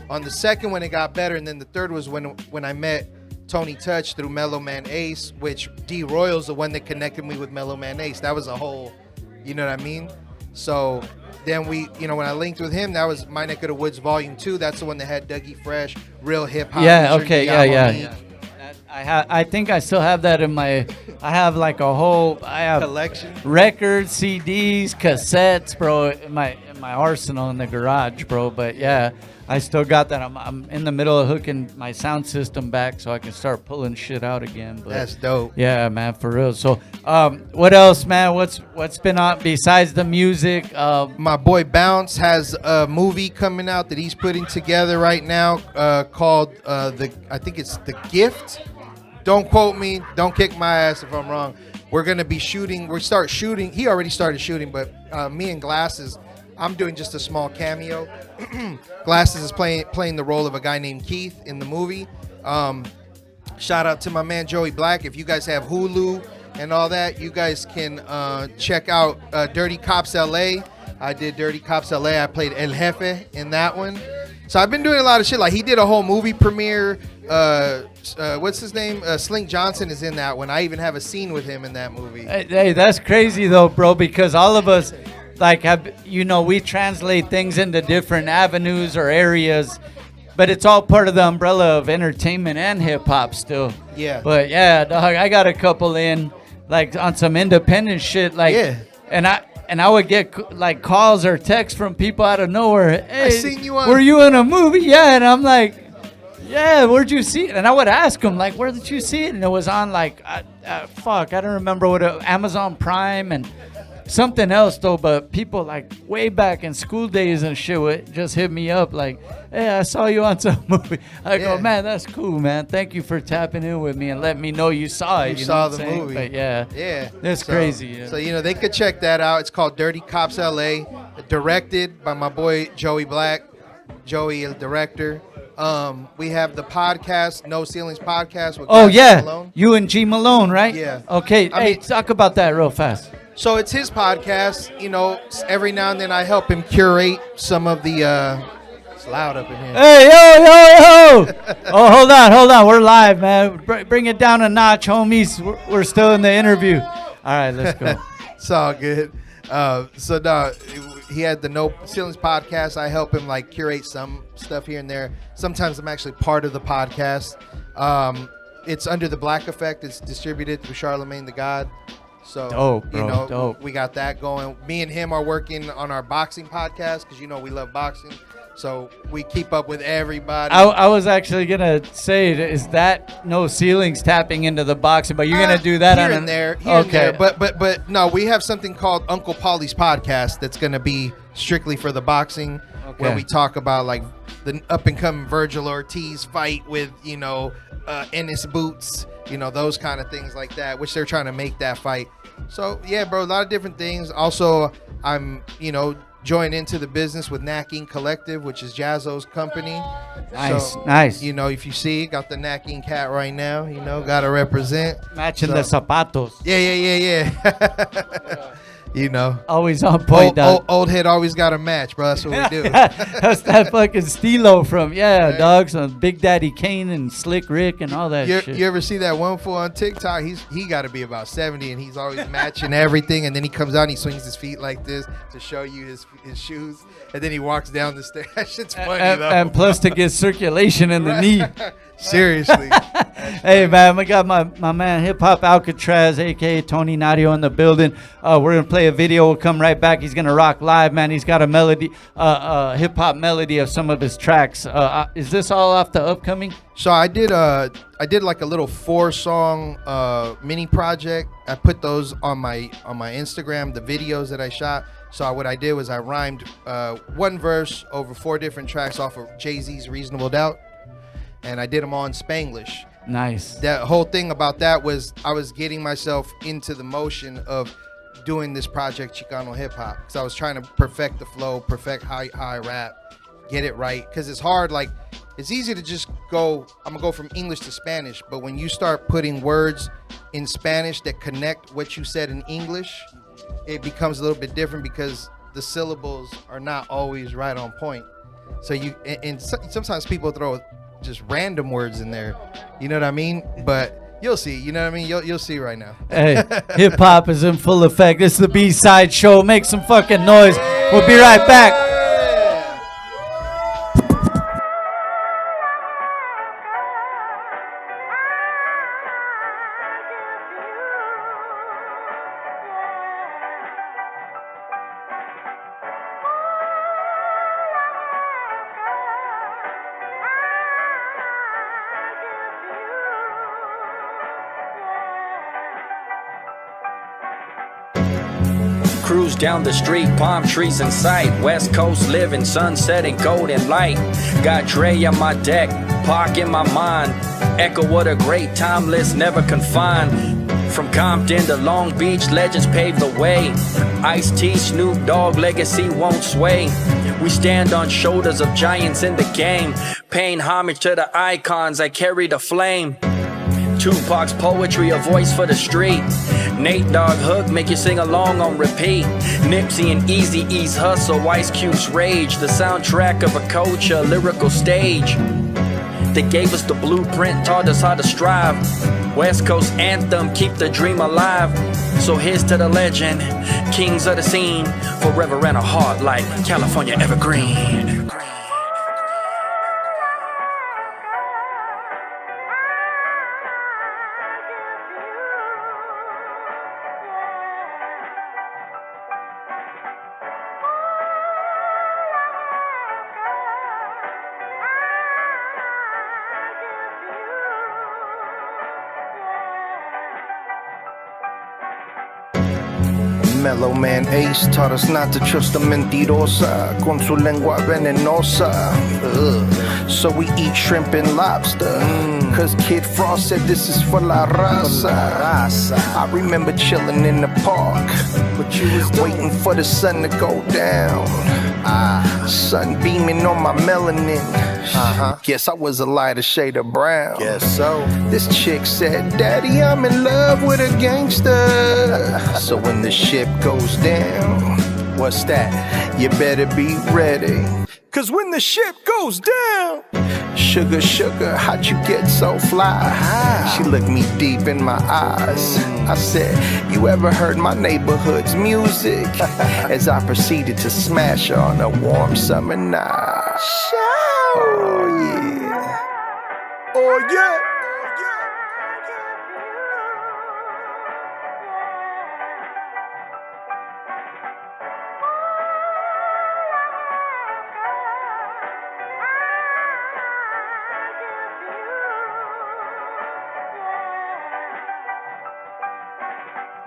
On the second one, it got better, and then the third was when I met Tony Touch through Mellow Man Ace, which D Royal's the one that connected me with Mellow Man Ace. That was a whole, you know what I mean? So then when I linked with him, that was My Neck of the Woods Volume 2. That's the one that had Dougie Fresh, Real Hip Hop. Yeah, okay, yeah. I think I still have that in my. I have like a whole. I have collection, records, CDs, cassettes, bro, in my arsenal in the garage, bro. But yeah, I still got that. I'm in the middle of hooking my sound system back so I can start pulling shit out again. But that's dope. Yeah, man, for real. So, what else, man? What's been on besides the music? My boy Bounce has a movie coming out that he's putting together right now called I think it's The Gift. Don't quote me. Don't kick my ass if I'm wrong. We're gonna be shooting. He already started shooting, but me and Glasses, I'm doing just a small cameo. Glasses is playing the role of a guy named Keith in the movie. Shout out to my man Joey Black. If you guys have Hulu and all that, you guys can check out Dirty Cops LA. I did Dirty Cops LA. I played El Jefe in that one. So I've been doing a lot of shit. Like he did a whole movie premiere. What's his name? Slink Johnson is in that one. I even have a scene with him in that movie. Hey, that's crazy though, bro, because all of us we translate things into different avenues or areas, but it's all part of the umbrella of entertainment and hip hop still. Yeah. But yeah, dog, I got a couple in like on some independent shit, like and I would get like calls or texts from people out of nowhere. Hey, I seen you on. Were you in a movie? Yeah, and I'm like, yeah, where'd you see it? And I would ask them, like, where did you see it? And it was on, like, I don't remember what, Amazon Prime and something else, though. But people, like, way back in school days and shit would just hit me up, like, hey, I saw you on some movie. I go, man, that's cool, man. Thank you for tapping in with me and letting me know you saw it. You know saw what the I'm saying? movie. But yeah. That's So- crazy. Yeah. So, they could check that out. It's called Dirty Cops LA, directed by my boy Joey Black. Joey is the director. We have the podcast, No Ceilings Podcast. With Oh, Guy yeah. Malone. You and G Malone, right? Yeah. Okay. Hey, talk about that real fast. So it's his podcast. Every now and then I help him curate some of the. It's loud up in here. Hey, yo! Oh, hold on. We're live, man. Bring it down a notch, homies. We're still in the interview. All right, let's go. It's all good. He had the No Ceilings Podcast. I help him like curate some stuff here and there. Sometimes I'm actually part of the podcast. It's under the Black Effect. It's distributed through Charlemagne the God. So Dope, bro, dope. We got that going. Me and him are working on our boxing podcast because we love boxing. So we keep up with everybody. I was actually gonna say, is that No Ceilings tapping into the boxing? But you're gonna do that here on and there, here and there. But no, we have something called Uncle Paulie's Podcast that's gonna be strictly for the boxing, where we talk about like the up and coming Virgil Ortiz fight with Ennis Boots, those kind of things like that, which they're trying to make that fight. So yeah, bro, a lot of different things. Also, I'm joined into the business with Knacking Collective, which is Jazzo's company. Nice, So, nice. if you see, got the Knacking cat right now. Got to represent. Matching the zapatos. Yeah. You know, always on point. Old head always got a match, bro. That's what we do. That's that fucking Stilo from dog. Some Big Daddy Kane and Slick Rick and all that shit. You ever see that one fool on TikTok? He got to be about 70, and he's always matching everything. And then he comes out and he swings his feet like this to show you his shoes, and then he walks down the stairs. That shit's funny though. And plus to get circulation in the knee. Seriously. Hey man, we got my man Hip Hop Alcatraz, aka Tony Nario, in the building. We're gonna play a video. We'll come right back. He's gonna rock live, man. He's got a melody, hip hop melody of some of his tracks. Is this all off the upcoming? So I did like a little 4-song mini project. I put those on my Instagram, the videos that I shot. So what I did was I rhymed one verse over 4 different tracks off of Jay-Z's Reasonable Doubt. And I did them all in Spanglish. Nice. That whole thing about that was I was getting myself into the motion of doing this project Chicano hip hop, because I was trying to perfect the flow, perfect how I rap, get it right. Because it's hard. Like, it's easy to just go, I'm gonna go from English to Spanish, but when you start putting words in Spanish that connect what you said in English, it becomes a little bit different because the syllables are not always right on point. So sometimes people throw just random words in there, you know what I mean? But you'll see, you know what I mean? You'll see right now. Hey, hip hop is in full effect. This is the B-Side Show. Make some fucking noise. We'll be right back. Cruise down the street, palm trees in sight. West Coast living, sunsetting, cold and light. Got Dre on my deck, Pac in my mind. Echo what a great timeless, never confined. From Compton to Long Beach, legends pave the way. Ice-T, Snoop Dogg, legacy won't sway. We stand on shoulders of giants in the game, paying homage to the icons that carry the flame. Tupac's poetry, a voice for the street. Nate Dogg Hook, make you sing along on repeat. Nipsey and Eazy-E's hustle, Ice Cube's rage. The soundtrack of a culture, lyrical stage. They gave us the blueprint, taught us how to strive. West Coast anthem, keep the dream alive. So here's to the legend, kings of the scene. Forever in a heart like California evergreen. Mellow Man Ace taught us not to trust a mentirosa con su lengua venenosa. So we eat shrimp and lobster. Cause Kid Frost said this is for la raza. I remember chilling in the park, but you was waiting for the sun to go down. Sun beaming on my melanin. Guess I was a lighter shade of brown. Guess so. This chick said, Daddy, I'm in love with a gangster. So when the ship goes down, what's that? You better be ready. Cause when the ship goes down, sugar, sugar, how'd you get so fly? She looked me deep in my eyes. I said, you ever heard my neighborhood's music? As I proceeded to smash her on a warm summer night. Oh yeah. Oh yeah.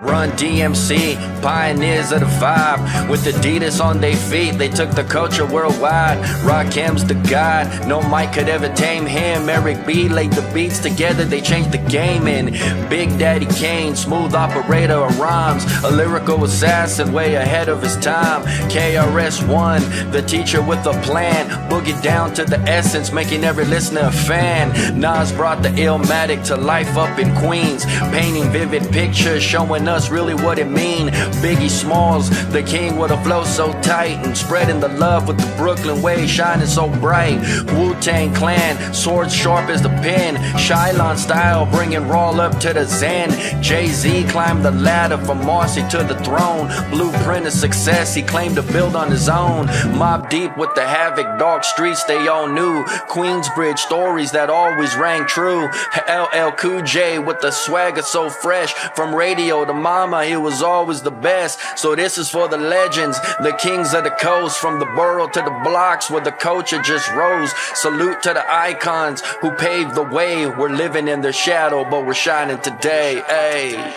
Run DMC, pioneers of the vibe. With Adidas on their feet, they took the culture worldwide. Rakim's the god, no mic could ever tame him. Eric B laid the beats together, they changed the game. And Big Daddy Kane, smooth operator of rhymes, a lyrical assassin way ahead of his time. KRS-One, the teacher with a plan, boogie down to the essence, making every listener a fan. Nas brought the Illmatic to life up in Queens, painting vivid pictures, showing asking us really what it mean. Biggie Smalls, the king with a flow so tight, and spreading the love with the Brooklyn way, shining so bright. Wu-Tang Clan, swords sharp as the pen. Shylon style, bringing Raw up to the Zen. Jay-Z climbed the ladder from Marcy to the throne. Blueprint of success, he claimed to build on his own. Mob Deep with the havoc, dark streets they all knew. Queensbridge stories that always rang true. LL Cool J with the swagger so fresh. From radio to mama, he was always the best. So this is for the legends, the kings of the coast. From the borough to the blocks where the culture just rose. Salute to the icons who paved the way. We're living in their shadow, but we're shining today. Ayy.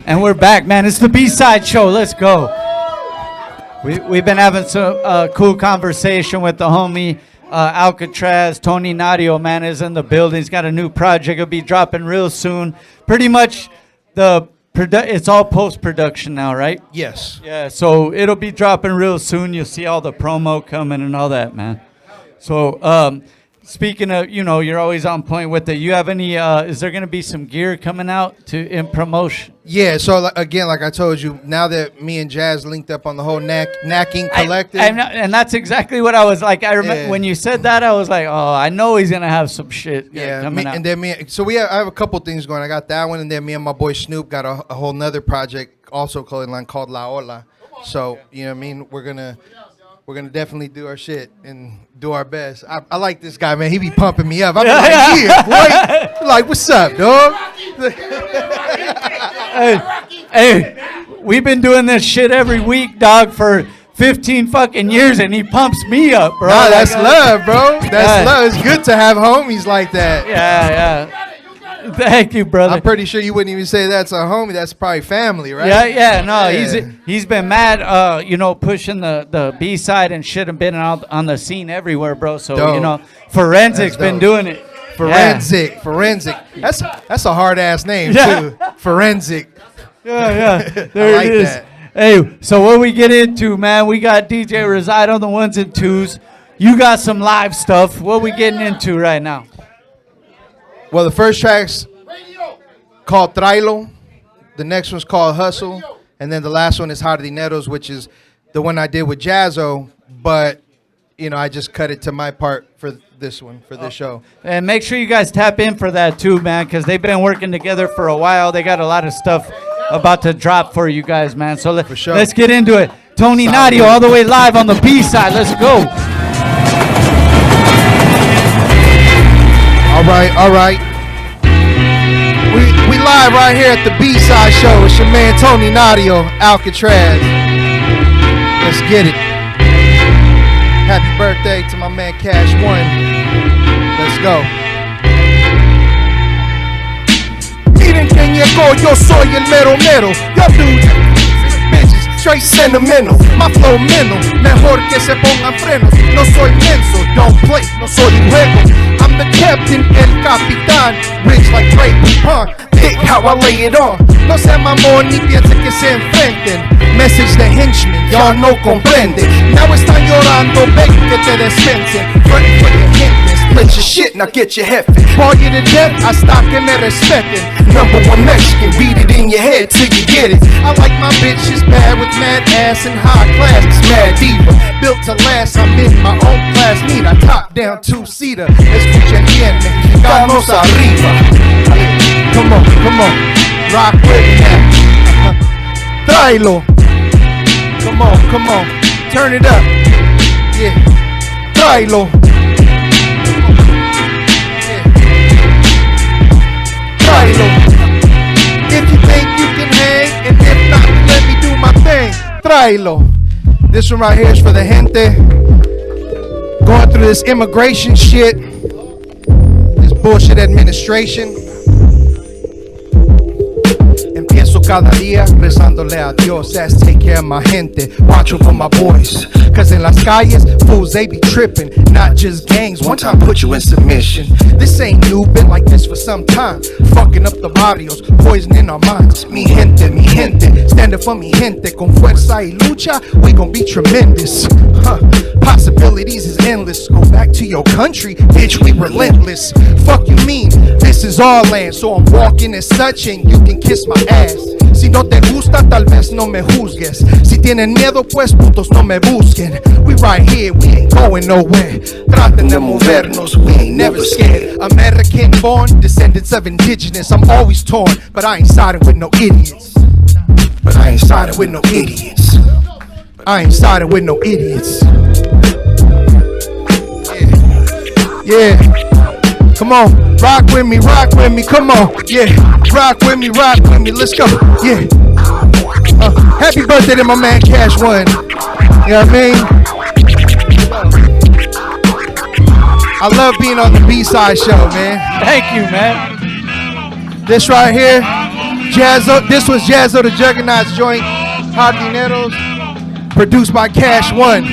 And we're back, man. It's the B-Side Show. Let's go. We've been having some cool conversation with the homie Alcatraz. Tony Nario, man, is in the building. He's got a new project. It'll be dropping real soon. Pretty much it's all post-production now, right? Yes. Yeah, so it'll be dropping real soon. You'll see all the promo coming and all that, man. So, speaking of, you're always on point with it. You have any, is there going to be some gear coming out in promotion? Yeah, so again, like I told you, now that me and Jazz linked up on the whole Knacking Collective. And that's exactly what I was like. I remember when you said that, I was like, oh, I know he's going to have some shit coming out. And then I have a couple things going. I got that one, and then me and my boy Snoop got a whole nother project, also clothing line called La Ola. So, you know what I mean? We're gonna definitely do our shit and do our best. I like this guy, man. He be pumping me up. I'm like, yeah, boy. Like, what's up, dog? Hey, we've been doing this shit every week, dog, for 15 fucking years, and he pumps me up, bro. Nah, that's love, bro. That's love. It's good to have homies like that. Yeah. Thank you, brother. I'm pretty sure you wouldn't even say that's a homie. That's probably family, right? No, he's been mad, pushing the B-side and shit, and been on the scene everywhere, bro. So, dope. Forensic's been doing it. Forensic. That's a hard ass name too. Forensic. Yeah. There it is. That. Hey, so what we get into, man? We got DJ Reside on the ones and twos. You got some live stuff. What we getting into right now? Well, the first track's called Tráelo. The next one's called Hustle. And then the last one is Jardineros, which is the one I did with Jazzo. But, I just cut it to my part for this one, for this show. And make sure you guys tap in for that too, man, because they've been working together for a while. They got a lot of stuff about to drop for you guys, man. So let's get into it. Tony Nario all the way live on the B-side. Let's go. All right. We live right here at the B-Side Show. It's your man Tony Nario, Alcatraz. Let's get it. Happy birthday to my man Cash One. Let's go. Miren quién llegó, yo soy el mero mero. Yo dudes, bitches, straight sentimental. My flow mental, mejor que se pongan frenos. No soy menso, don't play, no soy un juego. I'm the captain, el capitán, rich like Ray Pupon. Pick how I lay it on. No se mamón ni piensen que se enfrenten. Message the henchman, y'all no comprende. Now están llorando, ven que te despensen. Front for your hitman, split your shit, now get your head fit. Ball you to death, hasta que me respeten. Number one Mexican, beat it in your head till you get it. I like my bitches bad with mad ass and high class. It's mad diva, built to last. I'm in my own class, need a top down two-seater. Escucha bien, mexicanos arriba. Come on, rock with me now. Tráelo. Come on, turn it up. Yeah, tráelo. Yeah. Tráelo. If you think you can hang, and if not, let me do my thing. Tráelo. This one right here is for the gente going through this immigration shit, this bullshit administration. Empiezo cada día rezándole a Dios. That's take care of my gente, watch over my boys. Cause in las calles, fools they be tripping. Not just gangs, one time put you in submission. This ain't new, been like this for some time. Fucking up the barrios, poisoning our minds. Mi gente, stand up for mi gente. Con fuerza y lucha, we gon' be tremendous. Possibilities is endless. Go back to your country, bitch, we relentless. Fuck you mean, this is our land. So I'm walking as such and you can kiss my ass. Si no te gusta, tal vez no me juzgues. Si tienen miedo, pues putos no me busquen. We right here, we ain't going nowhere. Traten de movernos, we ain't never scared. American born, descendants of indigenous. I'm always torn, but I ain't siding with no idiots. But I ain't siding with no idiots. I ain't siding with no idiots. Yeah. Come on, rock with me, come on. Yeah, rock with me, let's go. Yeah. Happy birthday to my man Cash One. You know what I mean? I love being on the B-Side show, man. Thank you, man. This right here, Jazzo. This was Jazzo the Juggernaut's joint, Jardineros, produced by Cash One.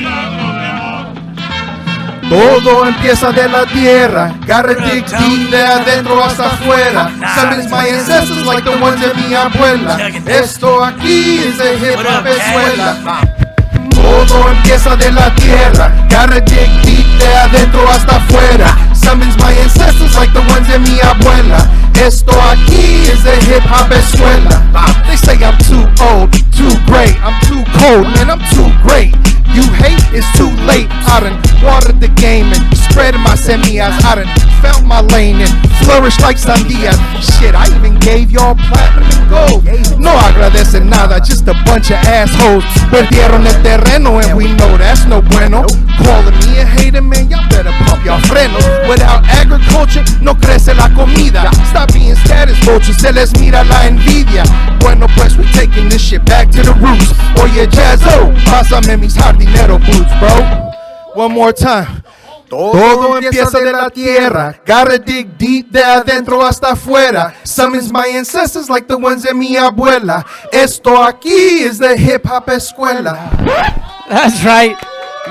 Todo empieza de la tierra, gotta dig deep de adentro hasta afuera. Summons my ancestors like the ones de mi abuela. Esto aquí es de hip hop escuela. Todo empieza de la tierra, gotta dig deep de adentro hasta afuera. Summons my ancestors like the ones de mi abuela. Esto aquí is the hip hop escuela. They say I'm too old, too great, I'm too cold, man, I'm too great. You hate, it's too late. I done watered the game and spread my semillas. I done found my lane and flourished like sandias. Shit, I even gave y'all platinum and gold. No agradecen nada, just a bunch of assholes. Perdieron el terreno and we know that's no bueno. Calling me a hater, man, y'all better pump y'all frenos. Without agriculture, no crece la comida. Stop being status vultures, se les mira la envidia. Bueno, pues we taking this shit back to the roots. Oye, Jazzo, pásame mis jardinero boots, bro. One more time. Todo empieza de la tierra. Gotta dig deep de adentro hasta afuera. Summons my ancestors like the ones de mi abuela. Esto aquí is the hip hop escuela. That's right.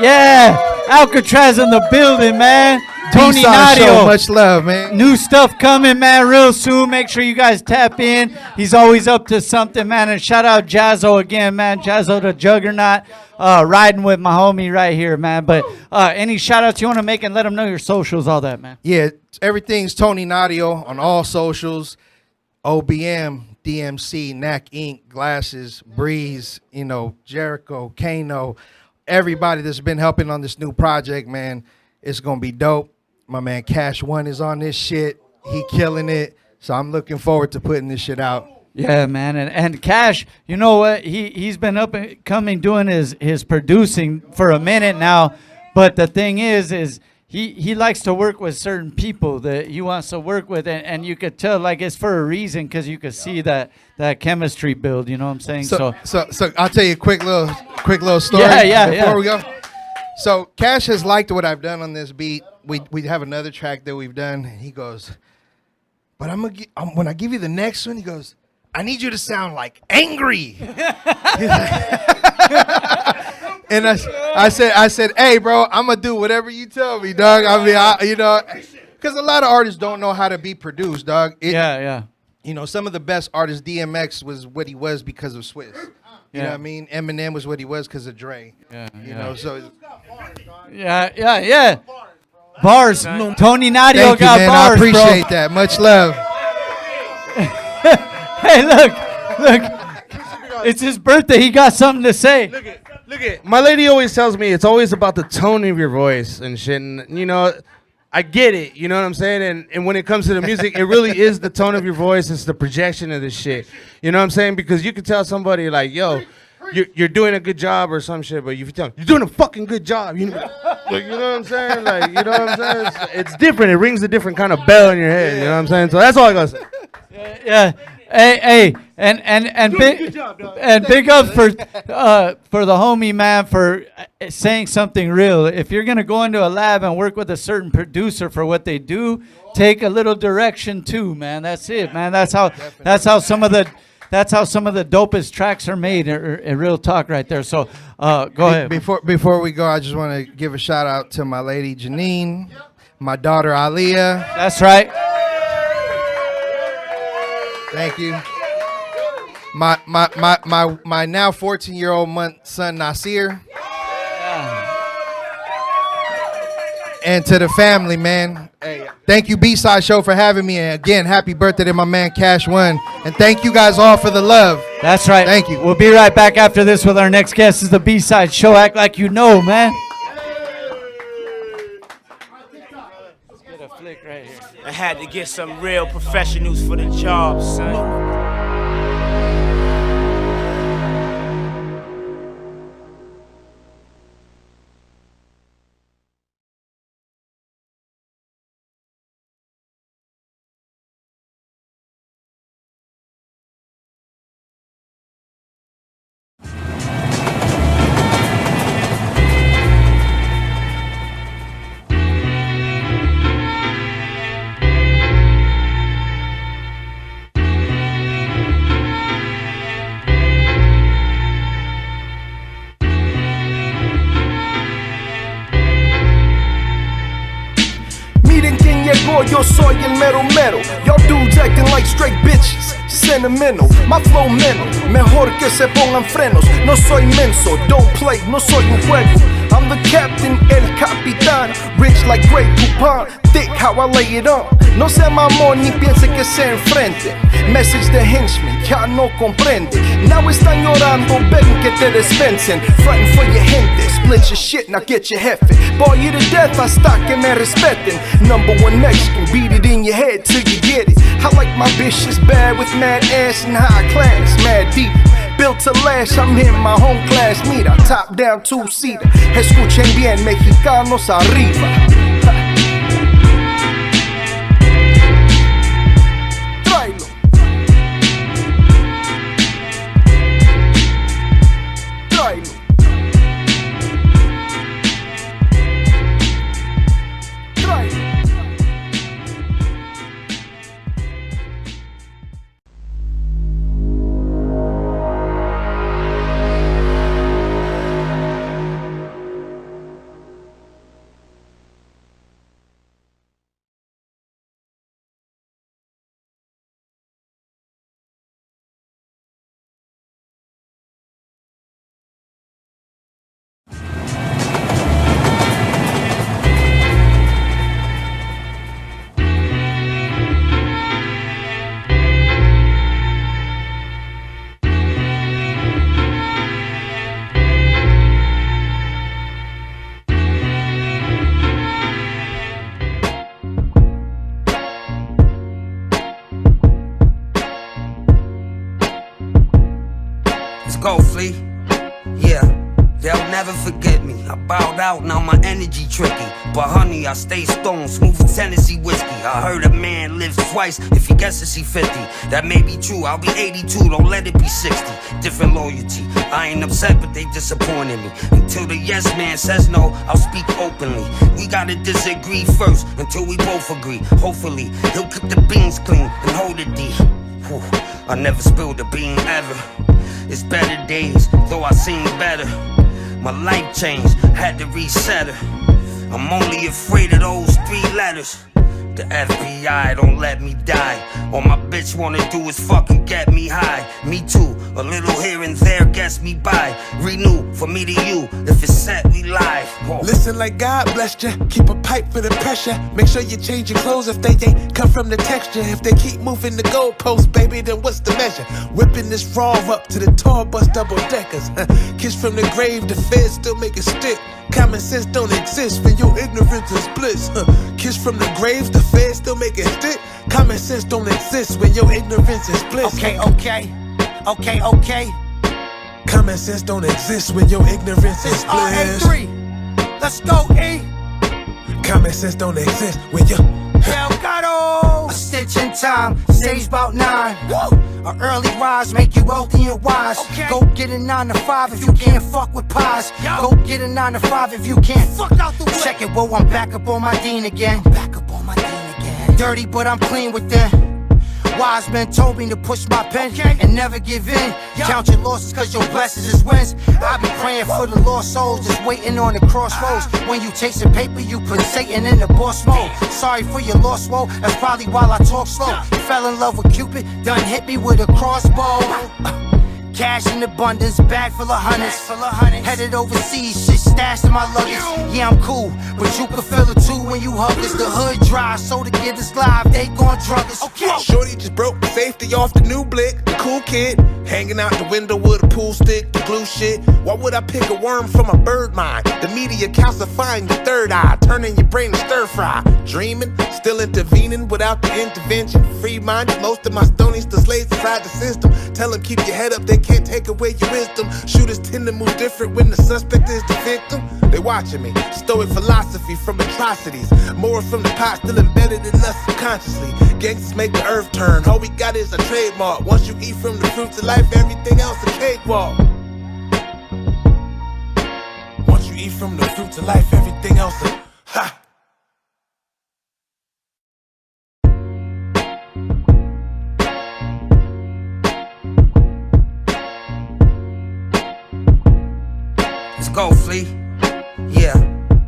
Yeah. Alcatraz in the building, man. Tony B-Side Nario. show, much love, man. New stuff coming, man, real soon. Make sure you guys tap in. He's always up to something, man. And shout out Jazzo again, man. Jazzo the Juggernaut. Riding with my homie right here, man. But any shout outs you want to make and let them know your socials, all that, man. Yeah, everything's Tony Nario on all socials. OBM, DMC, NAC Inc., Glasses, Breeze, you know, Jericho, Kano, everybody that's been helping on this new project, man. It's going to be dope. My man Cash One is on this shit. He killing it. So I'm looking forward to putting this shit out. Yeah, man. And Cash, you know what? He's been up and coming doing his producing for a minute now. But the thing is he likes to work with certain people that he wants to work with. And you could tell, like, it's for a reason because you could see that chemistry build. You know what I'm saying? So I'll tell you a quick little story before we go. So Cash has liked what I've done on this beat. We have another track that we've done. He goes, but when I give you the next one, he goes, I need you to sound like angry. And I said, hey, bro, I'm gonna do whatever you tell me, dog. I mean, because a lot of artists don't know how to be produced, dog. Yeah. You know, some of the best artists, DMX was what he was because of Swiss. You know what I mean? Eminem was what he was because of Dre. You know, so. Yeah. Bars. Tony Nario Thank got you, man. bars, I appreciate bro. that. Much love. Hey, look. It's his birthday. He got something to say. Look at my lady always tells me it's always about the tone of your voice and shit. And, you know, I get it. You know what I'm saying? And when it comes to the music, it really is the tone of your voice. It's the projection of the shit. You know what I'm saying? Because you can tell somebody like, yo, you're doing a good job or some shit, but if you tell them, you're doing a fucking good job, you know what I'm saying? Like, you know what I'm saying? It's different. It rings a different kind of bell in your head. You know what I'm saying? So that's all I gotta say. Yeah. Hey, and big up for the homie, man, for saying something real. If you're gonna go into a lab and work with a certain producer for what they do, take a little direction too, man. That's it, man. That's how some of the that's how some of the dopest tracks are made. Real talk right there. So go ahead. Before we go, I just want to give a shout out to my lady Janine, my daughter Aliyah. That's right. Thank you. My now 14-year-old son Nasir. And to the family, man. Hey, thank you, B-Side Show, for having me. And again, happy birthday to my man Cash One. And thank you guys all for the love. That's right. Thank you. We'll be right back after this with our next guest. This is the B-Side Show. Act like you know, man. Let's get a flick right here. I had to get some real professionals for the job, son. Yo soy el mero mero. Y'all dudes acting like straight bitches. Sentimental, my flow mental. Mejor que se pongan frenos. No soy menso, don't play, no soy un juego. I'm the captain, el capitán. Rich like Grey Poupon, thick how I lay it on. No sea mamón ni piense que se enfrente. Message the henchman, ya no comprende. Now están llorando, begging que te dispensen. Frontin' for your gente, split your shit, now get your jefe. Ball you to death, hasta que me respeten. #1 Mexican, beat it in your head till you get it. I like my bitches bad with mad ass and high class, mad deep. Built to last, I'm in my home class. Mira, top down 2-seater. Escuchen bien, mexicanos arriba. Tráelo. Tráelo. Tráelo. Go, Flea. Yeah, they'll never forget me. I bowed out, now my energy tricky. But honey, I stay stoned, smooth as Tennessee whiskey. I heard a man lives twice if he guesses he 50. That may be true, I'll be 82, don't let it be 60. Different loyalty, I ain't upset but they disappointed me. Until the yes man says no, I'll speak openly. We gotta disagree first, until we both agree. Hopefully, he'll keep the beans clean and hold it deep. Whew, I never spilled a bean ever. It's better days, though I seem better. My life changed, had to reset her. I'm only afraid of those 3 letters. The FBI don't let me die. All my bitch wanna do is fucking get me high. Me too, a little here and there gets me by. Renew, from me to you, if it's set, we live. Whoa. Listen like God blessed you, keep a pipe for the pressure. Make sure you change your clothes if they ain't cut from the texture. If they keep moving the goalposts, baby, then what's the measure? Whipping this raw up to the tour bus double deckers. Kiss from the grave, the feds still make it stick. Common sense don't exist when your ignorance is bliss. Kiss from the grave, the feds still make it stick. Common sense don't exist when your ignorance is bliss. Okay. Common sense don't exist when your ignorance is bliss. RA3, let's go, E. Common sense don't exist when your Delgado. A stitch in time, saves about 9. An early rise make you wealthy and wise. Go get a 9 to 5 if you can't fuck with pies. Go get a 9 to 5 if you can't fuck out the way. Check it, whoa, I'm back up on my Dean again. Dirty, but I'm clean with that. Wise men told me to push my pen and never give in. Count your losses cause your blessings is wins. I be praying for the lost souls just waiting on the crossroads. When you chasing paper, you put Satan in the boss mode. Sorry for your lost woe, that's probably while I talk slow. Fell in love with Cupid, done hit me with a crossbow. Cash in abundance, bag full of hundreds. Headed overseas, shit stashed in my luggage. Yeah, I'm cool, but you can feel it too when you hug this. The hood dry, so to get us live, they gon' drug us. Okay. Shorty just broke the safety off the new blick. The cool kid, hanging out the window with a pool stick, the glue shit. Why would I pick a worm from a bird mind? The media calcifying your third eye, turning your brain to stir fry. Dreaming, still intervening without the intervention. Free-minded, most of my stonies still slaves inside the system. Tell them keep your head up, they can't take away your wisdom. Shooters tend to move different when the suspect is the victim. They watching me, stoic philosophy from atrocities. More from the pot still embedded in us subconsciously. Gangsters make the earth turn, all we got is a trademark. Once you eat from the fruits of life, everything else a cakewalk. Once you eat from the fruits of life, everything else a ha. Let's go, Flea. Yeah,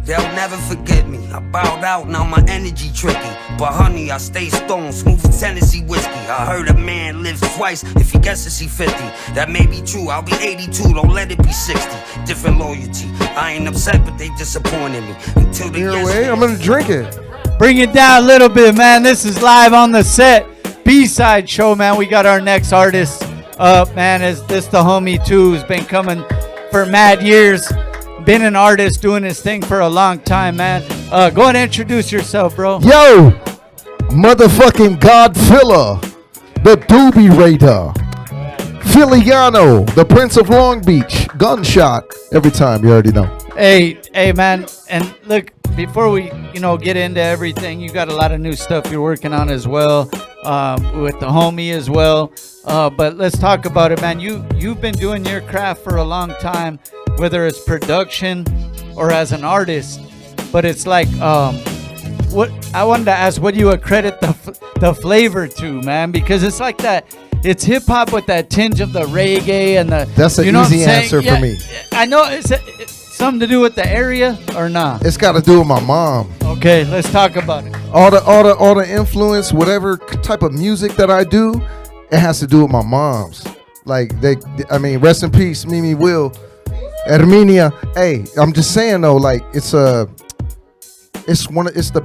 they'll never forget me. I bowed out, now my energy tricky. But honey, I stay stoned, smooth as Tennessee whiskey. I heard a man lives twice if he guesses he 50. That may be true, I'll be 82, don't let it be 60. Different loyalty, I ain't upset, but they disappointed me. Until the Way, I'm gonna drink it. Bring it down a little bit, man. This is live on the set. B-side show, man. We got our next artist up, man. Is this the homie too, who's been coming for mad years. Been an artist doing his thing for a long time, man. Go ahead and introduce yourself, bro. Yo, motherfucking Godfilla, the Doobie Raider, Philieano, the Prince of Long Beach, gunshot every time. You already know. Hey, man. And look, before we, get into everything, you got a lot of new stuff you're working on as well, with the homie as well. But let's talk about it, man. You've been doing your craft for a long time, whether it's production or as an artist. But it's like, what I wanted to ask, what do you accredit the flavor to, man? Because it's like that. It's hip hop with that tinge of the reggae and the. That's an easy answer for me. I know it's something to do with the area or not. It's got to do with my mom. Okay, let's talk about it. All the influence, whatever type of music that I do, it has to do with my mom's. Like rest in peace, Mimi Will, Herminia. Hey, I'm just saying though, like it's the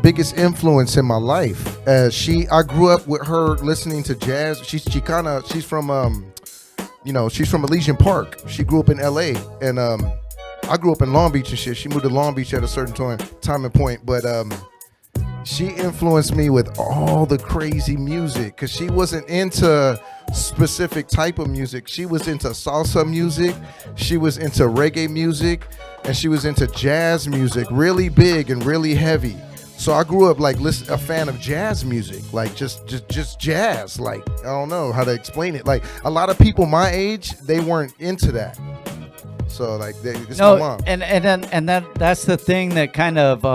biggest influence in my life. I grew up with her listening to jazz. She's from she's from Elysian Park. She grew up in LA, and I grew up in Long Beach and shit. She moved to Long Beach at a certain time and point, but she influenced me with all the crazy music because she wasn't into specific type of music. She was into salsa music, she was into reggae music, and she was into jazz music, really big and really heavy. So I grew up like a fan of jazz music, like just jazz. Like I don't know how to explain it. Like a lot of people my age, they weren't into that. So like this my mom. And that's the thing that kind of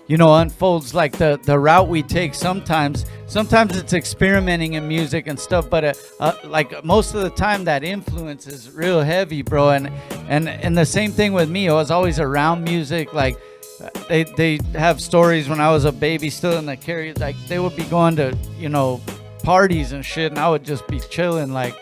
unfolds like the route we take sometimes it's experimenting in music and stuff, but like most of the time that influence is real heavy, bro. And the same thing with me. I was always around music. Like they have stories when I was a baby still in the carrier, like they would be going to parties and shit, and I would just be chilling like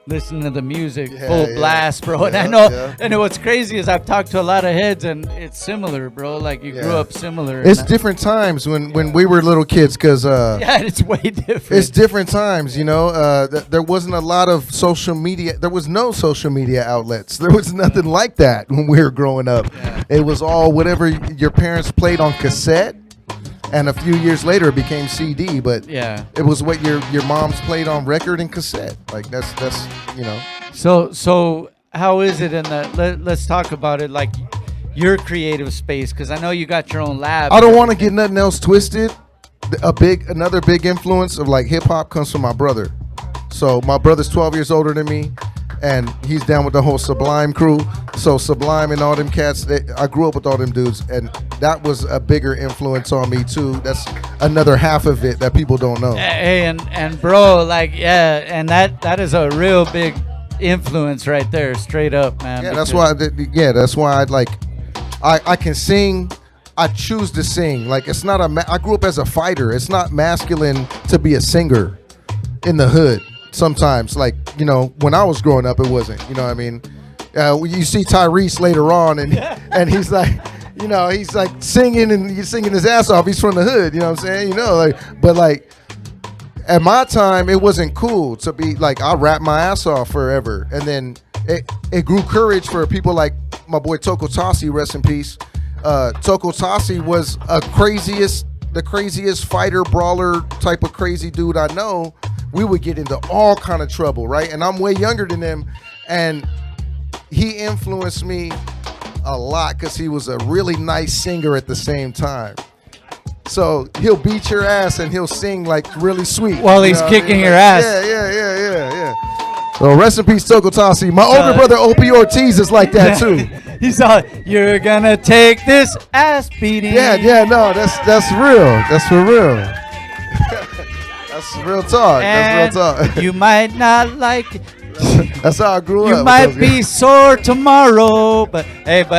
listening to the music full blast, bro. And I know, and what's crazy is I've talked to a lot of heads, and it's similar, bro. Like you grew up similar. It's different times when we were little kids, because it's way different. It's different times, there wasn't a lot of social media. There was no social media outlets. There was nothing like that when we were growing up. It was all whatever your parents played on cassette. And a few years later, it became CD, but it was what your moms played on record and cassette. Like that's. So how is it in the? Let's talk about it. Like your creative space, because I know you got your own lab. I don't want to get nothing else twisted. Another big influence of like hip hop comes from my brother. So my brother's 12 years older than me, and he's down with the whole Sublime crew. So Sublime and all them cats. I grew up with all them dudes, and that was a bigger influence on me too. That's another half of it that people don't know. Hey, and bro, like, yeah, and that is a real big influence right there, straight up, man. Yeah, that's why. That's why I can sing. I choose to sing. Like, it's not I grew up as a fighter. It's not masculine to be a singer in the hood. Sometimes, like, you know, when I was growing up, it wasn't. You know what I mean? You see Tyrese later on, and he's like, you know, he's like singing and he's singing his ass off. He's from the hood. You know what I'm saying? You know, like, but like at my time, it wasn't cool to be like, I rap my ass off forever, and then it grew courage for people like my boy Toko Tassi, rest in peace. Toko Tassi was the craziest fighter, brawler type of crazy dude I know. We would get into all kind of trouble, right? And I'm way younger than him, and he influenced me a lot because he was a really nice singer at the same time. So he'll beat your ass and he'll sing like really sweet while he's kicking your ass. Yeah. So rest in peace, Toko Tassi. My older brother Opie Ortiz is like that too. He's all, you're gonna take this ass beating. Yeah, no, that's real. That's for real. That's real talk. And that's real talk. You might not like it. That's how I grew up. You might be sore tomorrow, but hey,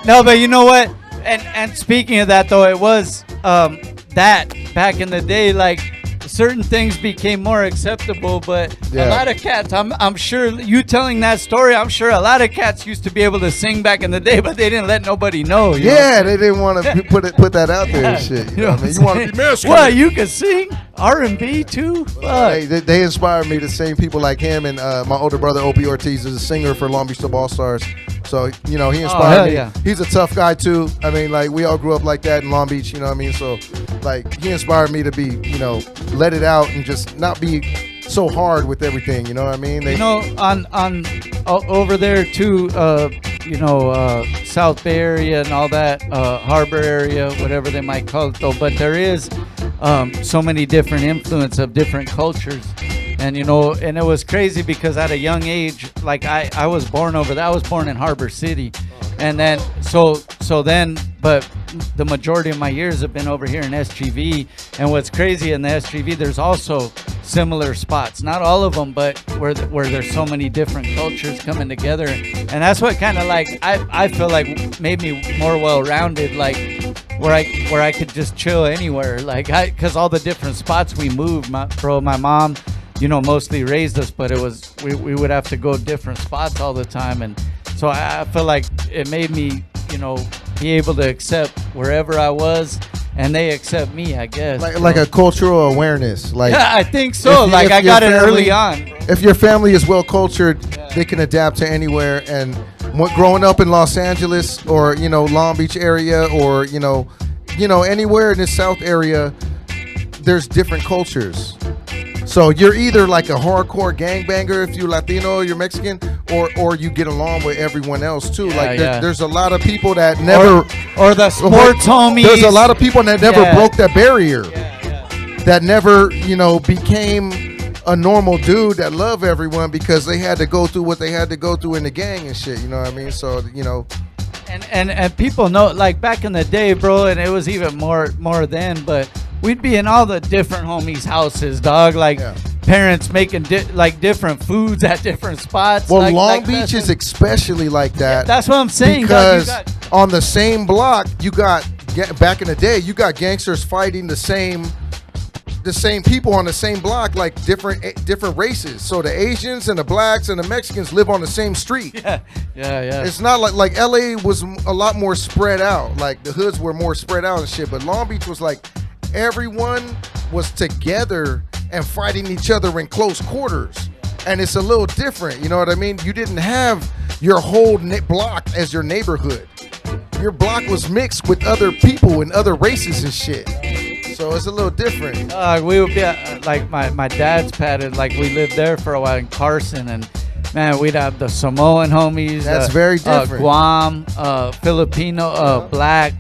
no, but you know what? And speaking of that, though, it was that back in the day, like certain things became more acceptable, but a lot of cats, I'm sure you telling that story, I'm sure a lot of cats used to be able to sing back in the day, but they didn't let nobody know. You know? They didn't want to put that out there and shit. You know what I mean? You want to be masculine. What, you can sing R&B too? They inspired me to sing. People like him, and my older brother Opie Ortiz is a singer for Long Beach Dub All Stars. So, you know, he inspired me. Yeah. He's a tough guy too. I mean, like, we all grew up like that in Long Beach, you know what I mean? So, like, he inspired me to be, you know, let it out and just not be so hard with everything, you know what I mean? You know, on over there too, you know, South Bay area and all that, Harbor area, whatever they might call it though, but there is so many different influence of different cultures. And, you know, and it was crazy because at a young age, like I was born over there. I was born in Harbor City. And then, but the majority of my years have been over here in SGV. And what's crazy in the SGV, there's also similar spots. Not all of them, but where there's so many different cultures coming together. And that's what kind of like, I feel like made me more well-rounded, like where I could just chill anywhere. Like, because all the different spots we moved, my mom, you know, mostly raised us, but it was we would have to go different spots all the time, and so I feel like it made me, you know, be able to accept wherever I was, and they accept me, I guess. Like a cultural awareness. Like, yeah, I think so. Like, I got it early on. If your family is well cultured, they can adapt to anywhere. And growing up in Los Angeles or, you know, Long Beach area, or you know anywhere in the South area, there's different cultures. So you're either like a hardcore gangbanger if you're Latino or you're Mexican, or you get along with everyone else too. There's a lot of people that never or the sports homies. There's a lot of people that never broke that barrier, that never, you know, became a normal dude that love everyone because they had to go through what they had to go through in the gang and shit. You know what I mean? So, you know. And people know, like back in the day, bro, and it was even more then, but we'd be in all the different homies' houses, dog. Like parents making different foods at different spots. Well, Long Beach is especially like that. Yeah, that's what I'm saying. Because on the same block, you got back in the day, you got gangsters fighting the same people on the same block, like different races. So the Asians and the blacks and the Mexicans live on the same street. Yeah. It's not like LA was a lot more spread out. Like the hoods were more spread out and shit. But Long Beach was like everyone was together and fighting each other in close quarters. And it's a little different, you know what I mean? You didn't have your whole block as your neighborhood. Your block was mixed with other people and other races and shit. So it's a little different. We would be like my dad's padded, like we lived there for a while in Carson, and man, we'd have the Samoan homies. That's very different. Guam, Filipino, black,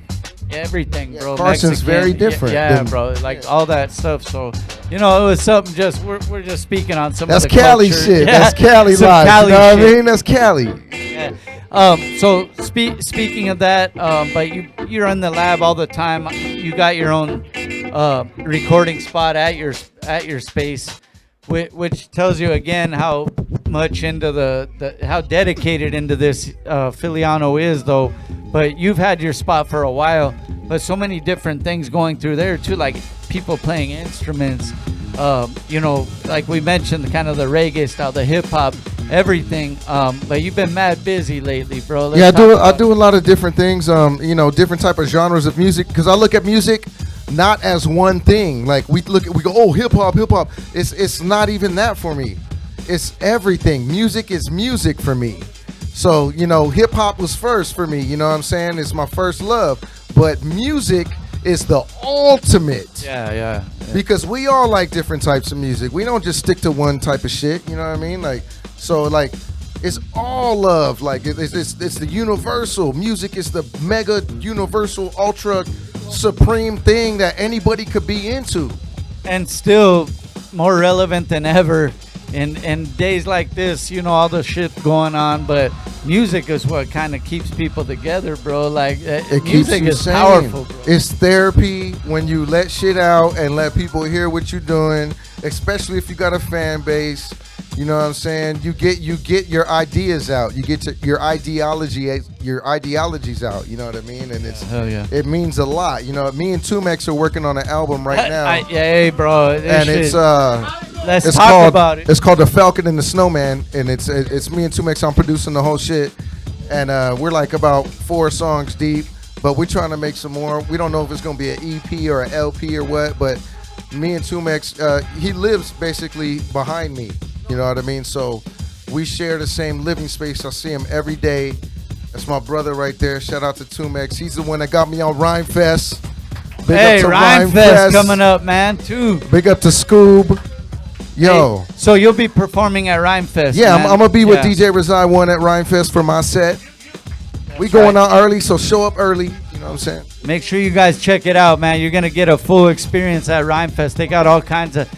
everything, bro. Carson's Mexican, very different. Bro, like all that stuff. So, you know, it was something just, we're just speaking on some That's of the Cali culture. shit. Yeah. That's Cali life. Cali you know what I shit. mean? That's Cali. Yeah. So speaking of that, but you're in the lab all the time. You got your own recording spot at your space, which tells you again how much into how dedicated into this Philieano is, though. But you've had your spot for a while, but so many different things going through there too, like people playing instruments. Like we mentioned, kind of the reggae style, the hip hop, everything. But you've been mad busy lately, bro. I do a lot of different things. Different type of genres of music, because I look at music not as one thing. Like we go, oh, hip hop. It's not even that for me. It's everything. Music is music for me. So hip hop was first for me. You know what I'm saying? It's my first love. But music is the ultimate. Yeah. Because we all like different types of music. We don't just stick to one type of shit. You know what I mean? It's all love. Like it's the universal. Music is the mega universal ultra supreme thing that anybody could be into. And still more relevant than ever in days like this, all the shit going on, but music is what kind of keeps people together, bro. Like music is powerful, bro. It's therapy when you let shit out and let people hear what you're doing, especially if you got a fan base. You know what I'm saying? You get your ideas out. You get your ideologies out. You know what I mean? And hell yeah. It means a lot. Me and Tumex are working on an album right now. Hey, bro. Let's talk about it. It's called The Falcon and the Snowman, and it's me and Tumex. I'm producing the whole shit, and we're like about 4 songs deep, but we're trying to make some more. We don't know if it's gonna be an EP or an LP or what, but me and Tumex, he lives basically behind me. You know what I mean? So we share the same living space. I see him every day. That's my brother right there. Shout out to Tumex. He's the one that got me on Rhyme Fest. Big up to Rhyme Fest coming up, man, too. Big up to Scoob. Yo. Hey, so you'll be performing at Rhyme Fest. Yeah, man. I'm going to be with DJ Resy One at Rhyme Fest for my set. We going out early, so show up early. You know what I'm saying? Make sure you guys check it out, man. You're going to get a full experience at Rhyme Fest. They got all kinds of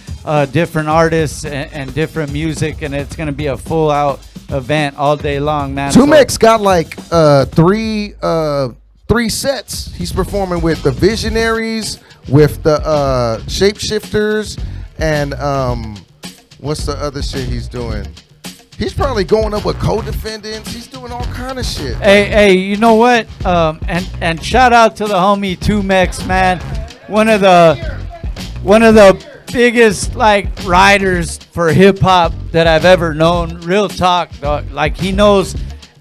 different artists and different music, and it's going to be a full out event all day long, man. Tumex got like three sets. He's performing with the Visionaries, with the Shapeshifters, and what's the other shit he's doing? He's probably going up with co-defendants. He's doing all kind of shit. Hey, you know what? And shout out to the homie Tumex, man. One of the biggest writers for hip hop that I've ever known. Real talk, dog. Like, he knows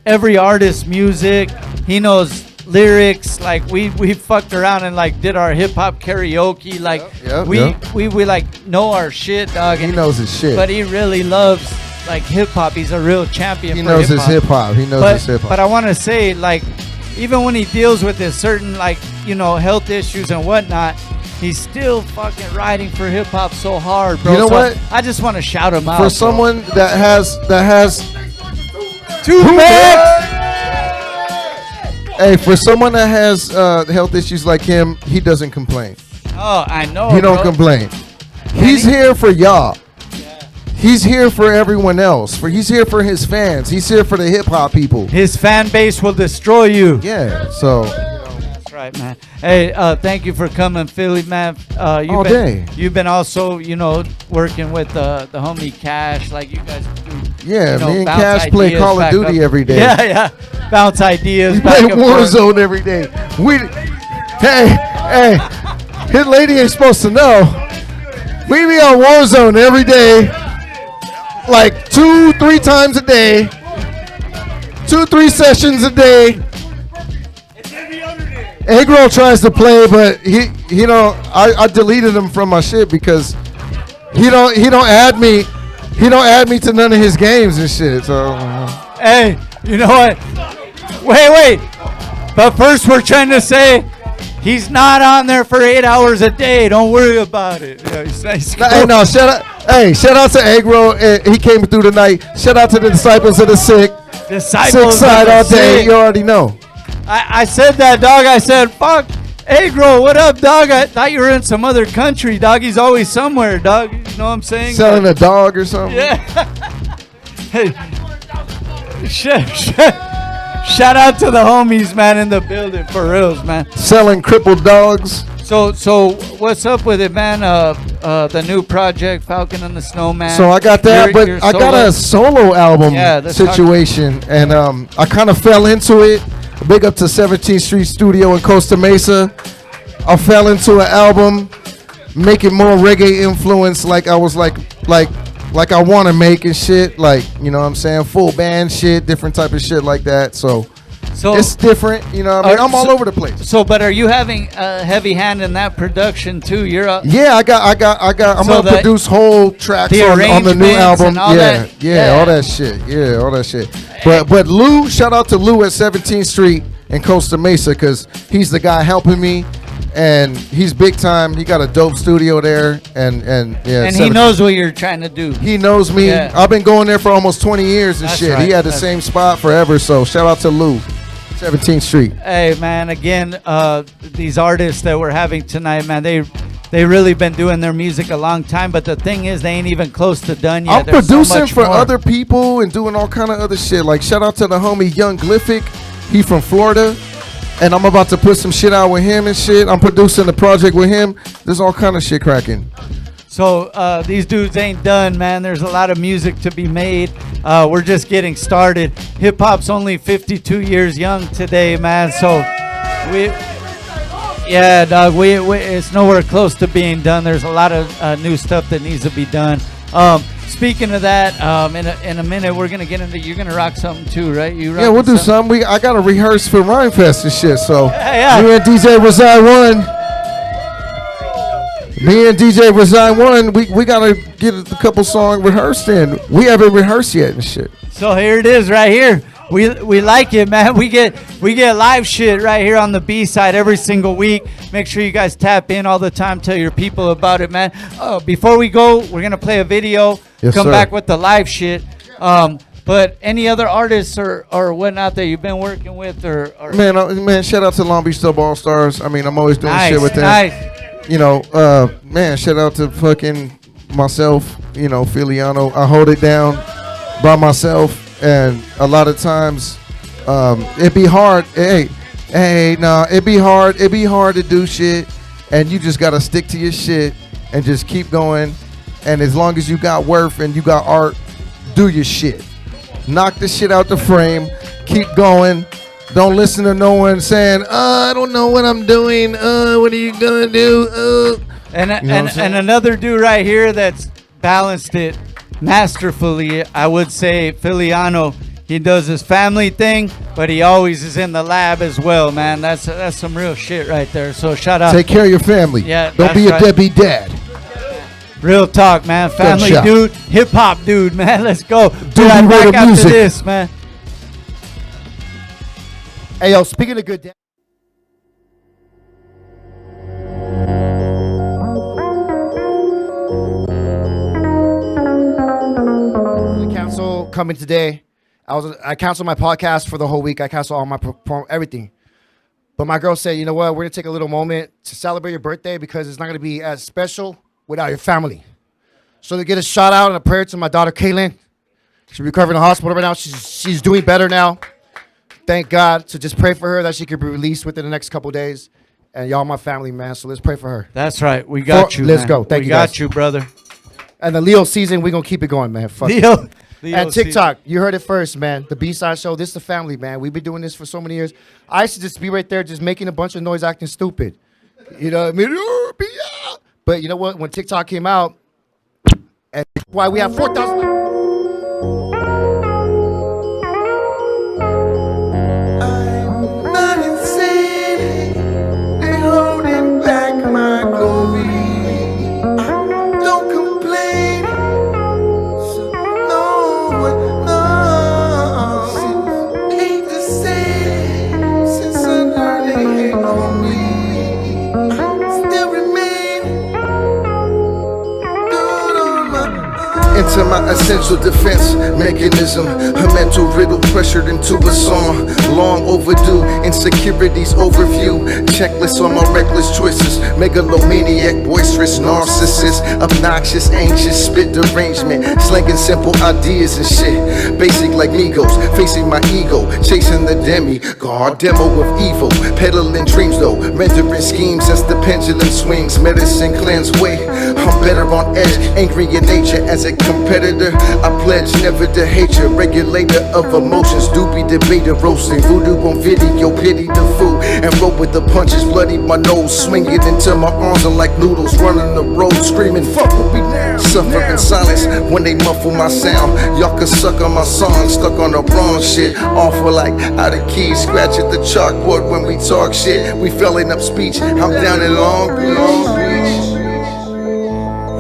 every artist's music. He knows lyrics. Like, we fucked around and did our hip hop karaoke. We know our shit, dog. He knows his shit. But he really loves hip hop. He's a real champion. He knows his hip hop. He knows his hip hop. But I want to say, even when he deals with his certain health issues and whatnot, he's still fucking writing for hip hop so hard, bro. You know what? I just want to shout him out. For someone that has Tumex. Hey, for someone that has health issues like him, he doesn't complain. Oh, I know. He don't complain. He's here for y'all. He's here for everyone else. He's here for his fans. He's here for the hip hop people. His fan base will destroy you. Yeah. So. That's right, man. Hey, thank you for coming, Philly, man. All day. You've been also, working with the homie Cash, like you guys do. Yeah, me and Cash play Call of Duty every day. Yeah. Bounce ideas. We play Warzone every day. Hey, his lady ain't supposed to know. We be on Warzone every day, 2-3 times a day, 2-3 sessions a day. Agro tries to play, but I deleted him from my shit because he don't add me. He don't add me to none of his games and shit. So. Hey, you know what? Wait. But first, we're trying to say he's not on there for 8 hours a day. Don't worry about it. No, shout out. Hey, shout out to Agro. He came through tonight. Shout out to the Disciples of the Sick. Sick side all day. You already know. I said that, dog. I said, fuck, Agro, what up, dog? I thought you were in some other country, dog. He's always somewhere, dog. You know what I'm saying? Selling a dog or something? Yeah. Hey, Shout out to the homies, man, in the building for reals, man. Selling crippled dogs. So what's up with it, man? The new project, Falcon and the Snowman. So I got that, but Your I got a solo album situation, and I kind of fell into it. Big up to 17th Street Studio in Costa Mesa. I fell into an album, making more reggae influence, like I was like I want to make and shit, like, you know what I'm saying, full band shit, different type of shit like that. So it's different, you know what I mean? I'm all over the place. So, but are you having a heavy hand in that production too? You're Yeah, I'm gonna produce whole tracks on the new album. All that shit. But Lou, shout out to Lou at 17th Street in Costa Mesa, because he's the guy helping me, and he's big time. He got a dope studio there, and he knows what you're trying to do. He knows me. Yeah. I've been going there for almost 20 years and shit. right. He had the same spot forever. So shout out to Lou, 17th Street. Hey man, again, these artists that we're having tonight, man, they really been doing their music a long time, but the thing is, they ain't even close to done yet. I'm producing for other people and doing all kind of other shit. Like shout out to the homie Young Glyphic. He from Florida. And I'm about to put some shit out with him and shit. I'm producing the project with him. There's all kind of shit cracking. So these dudes ain't done, man. There's a lot of music to be made. We're just getting started. Hip hop's only 52 years young today, man. So it's nowhere close to being done. There's a lot of new stuff that needs to be done. Speaking of that, in a minute we're gonna get into. You're gonna rock something too, right? Yeah, we'll do something. I gotta rehearse for Rhymefest and shit. So yeah. Me and DJ Resy One, we gotta get a couple songs rehearsed in. We haven't rehearsed yet and shit. So here it is, right here. We like it, man. We get live shit right here on the B-side every single week. Make sure you guys tap in all the time. Tell your people about it, man. Before we go, we're gonna play a video. Yes, come sir. back with the live shit. But any other artists or whatnot that you've been working with, or man, shout out to Long Beach Dub All Stars. I mean, I'm always doing shit with them. Nice. You know, man, shout out to fucking myself. You know, Philieano. I hold it down by myself. And a lot of times, it'd be hard. It'd be hard. It'd be hard to do shit, and you just gotta stick to your shit and just keep going. And as long as you got worth and you got art, do your shit. Knock the shit out the frame. Keep going. Don't listen to no one saying, I don't know what I'm doing. What are you gonna do? And another dude right here that's balanced it masterfully, I would say, Philieano. He does his family thing, but he always is in the lab as well, man. That's some real shit right there. So shout out. Take care of your family. Yeah, don't be a deadbeat dad. Real talk, man. Family dude, hip hop dude, man. Let's go. Dude, right back after music. this, man. Hey, yo, speaking of good dad. Council coming today. I canceled my podcast for the whole week. I canceled all my everything. But my girl said, you know what? We're gonna take a little moment to celebrate your birthday because it's not gonna be as special without your family. So to get a shout out and a prayer to my daughter Kaylin. She's recovering in the hospital right now. She's doing better now. Thank God. So just pray for her that she could be released within the next couple days. And y'all my family, man. So let's pray for her. That's right. We got you. Let's man. go. Thank you. We got guys. you, brother. And the Leo season, we're going to keep it going, man. Fuck Leo and TikTok, you heard it first, man. The B-Side Show, this is the family, man. We've been doing this for so many years. I used to just be right there just making a bunch of noise acting stupid. You know what I mean? But you know what? When TikTok came out, and why we have 4,000... Into my essential defense mechanism. A mental riddle pressured into a song. Long overdue, insecurities overview. Checklist on my reckless choices. Megalomaniac, boisterous narcissist. Obnoxious, anxious, spit derangement. Slinging simple ideas and shit. Basic like Migos, facing my ego. Chasing the demi-god demo of evil. Peddling dreams though, rendering schemes as the pendulum swings. Medicine cleanse way. I'm better on edge, angry in nature as a competitor. I pledge never to hate you. Regulator of emotions, doobie debater, roasting voodoo on video, pity the fool and roll with the punches. Bloody my nose, swinging until my arms are like noodles. Running the road, screaming fuck with me now. Suffer in silence when they muffle my sound. Y'all can suck on my song, stuck on the wrong shit. Awful like out of keys, scratch at the chalkboard when we talk shit. We filling up speech. I'm down in Long Beach.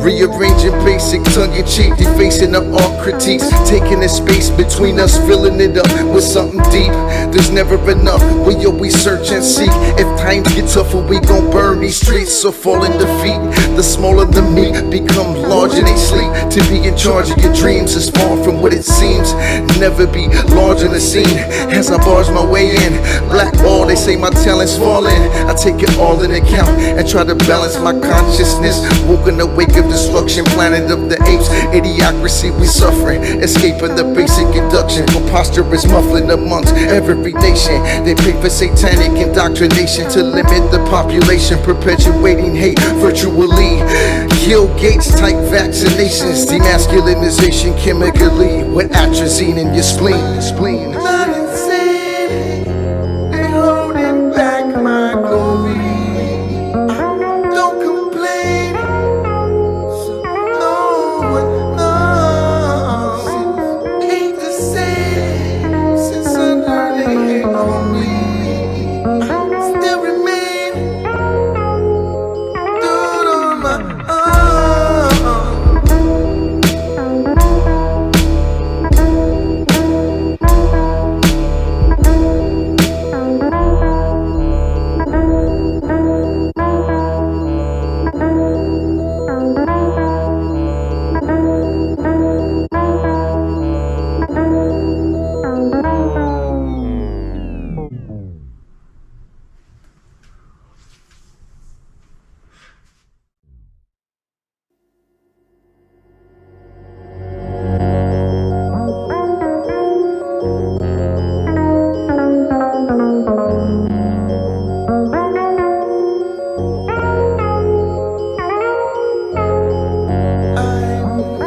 Rearranging basic, tongue-in-cheek, defacing up all critiques. Taking the space between us, filling it up with something deep. There's never enough, we always search and seek. If times get tougher, we gon' burn these streets. So fall in defeat, the smaller the meat become larger they sleep. To be in charge of your dreams is far from what it seems. Never be large in the scene as I barge my way in. Blackball, they say my talent's falling. I take it all in account and try to balance my consciousness. Woken awake of destruction, planet of the apes. Idiocracy we suffering, escaping the basic induction. Preposterous muffling amongst every nation. They pay for satanic indoctrination to limit the population, perpetuating hate virtually. Kill Gates type vaccinations, demasculinization chemically with atrazine in your spleen. Not insane, they holding back my glory. Don't complain, so no one knows. Hate to say, since I learned they hate on me, still remain, do it on my own.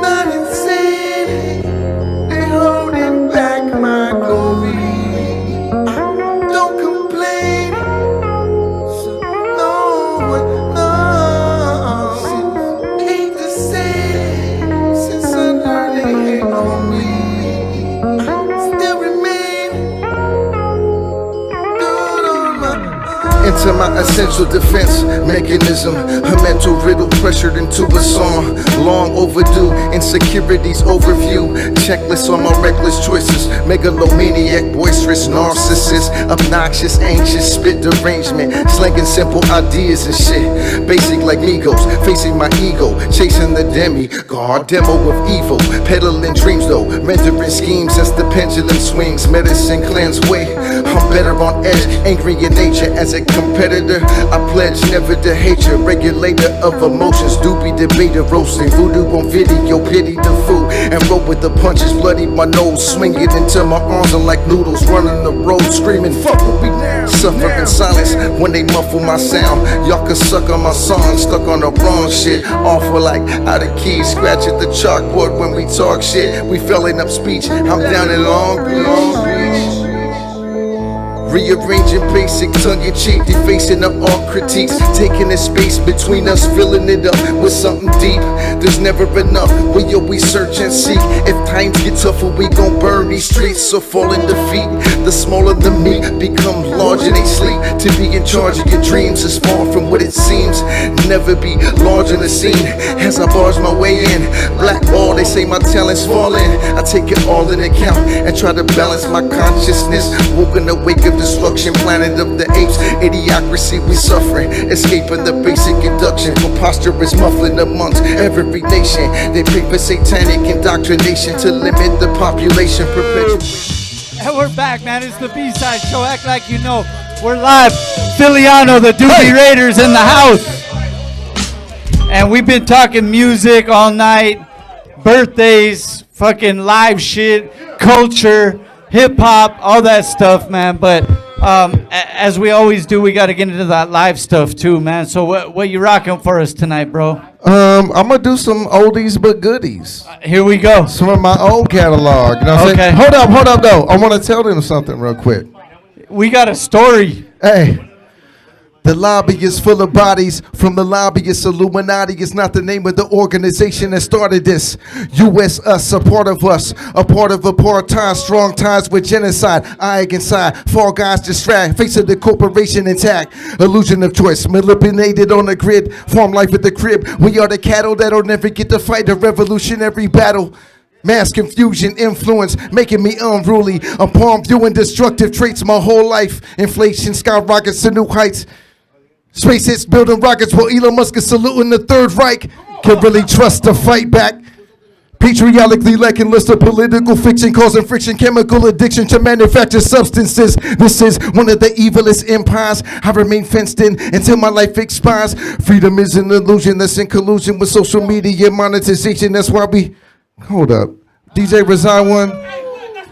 Not insane, they holding back my glory. Don't complain, so no one knows. Hate to say, since I learned they hate on me, still remain, do it on my own. Into my essential defense mechanism. A mental riddle pressured into a song. Long overdue, insecurities overview. Checklist on my reckless choices. Megalomaniac, boisterous narcissist. Obnoxious, anxious, spit derangement. Slinging simple ideas and shit. Basic like Migos, facing my ego. Chasing the demi-god demo of evil. Peddling dreams though, rendering schemes as the pendulum swings. Medicine cleanse way. I'm better on edge, angry in nature as a competitor. I pledge never to hate you. Regulator of emotions, doobie debater, roasting voodoo on video, pity the fool and roll with the punches. Bloody my nose, swinging until my arms are like noodles. Running the road, screaming fuck with me now. Suffer in silence when they muffle my sound. Y'all can suck on my song, stuck on the wrong shit. Awful like out of keys, scratch at the chalkboard when we talk shit. We filling up speech. I'm down in Long Beach. Rearranging basic, tongue-in-cheek, defacing up all critiques. Taking the space between us, filling it up with something deep. There's never enough, we always search and seek. If times get tougher, we gon' burn these streets. So fall in defeat, the smaller the meat become larger they sleep. To be in charge of your dreams is far from what it seems. Never be large in the scene as I barge my way in. Blackball, they say my talent's falling. I take it all in account and try to balance my consciousness. Woken awake of the destruction, planet of the apes, idiocracy we suffering, escaping the basic induction, preposterous muffling amongst every nation. They paper satanic indoctrination to limit the population perpetuation. And we're back, man. It's the B-Side Show. Act like you know. We're live. Philieano, the Doobie Raiders in the house. And we've been talking music all night. Birthdays, fucking live shit, culture, hip-hop, all that stuff, man. But as we always do, we got to get into that live stuff too, man. So what you rocking for us tonight, bro? I'm gonna do some oldies but goodies. Here we go. Some of my old catalog. You know what I'm saying? Hold up though. I want to tell them something real quick. We got a story. Hey. The lobby is full of bodies from the lobbyists. Illuminati is not the name of the organization that started this. US, us, a part of us, a part of apartheid, strong ties with genocide. I against I, fall guys distract, face of the corporation intact. Illusion of choice, manipulated on the grid, farm life at the crib. We are the cattle that'll never get to fight a revolutionary battle. Mass confusion, influence, making me unruly. Upon viewing destructive traits my whole life. Inflation skyrockets to new heights. Space hits building rockets while Elon Musk is saluting the Third Reich. Can really trust to fight back. Patriotically lacking list of political fiction, causing friction, chemical addiction to manufacture substances. This is one of the evilest empires. I remain fenced in until my life expires. Freedom is an illusion that's in collusion with social media monetization. That's why we... Hold up. DJ Resy One.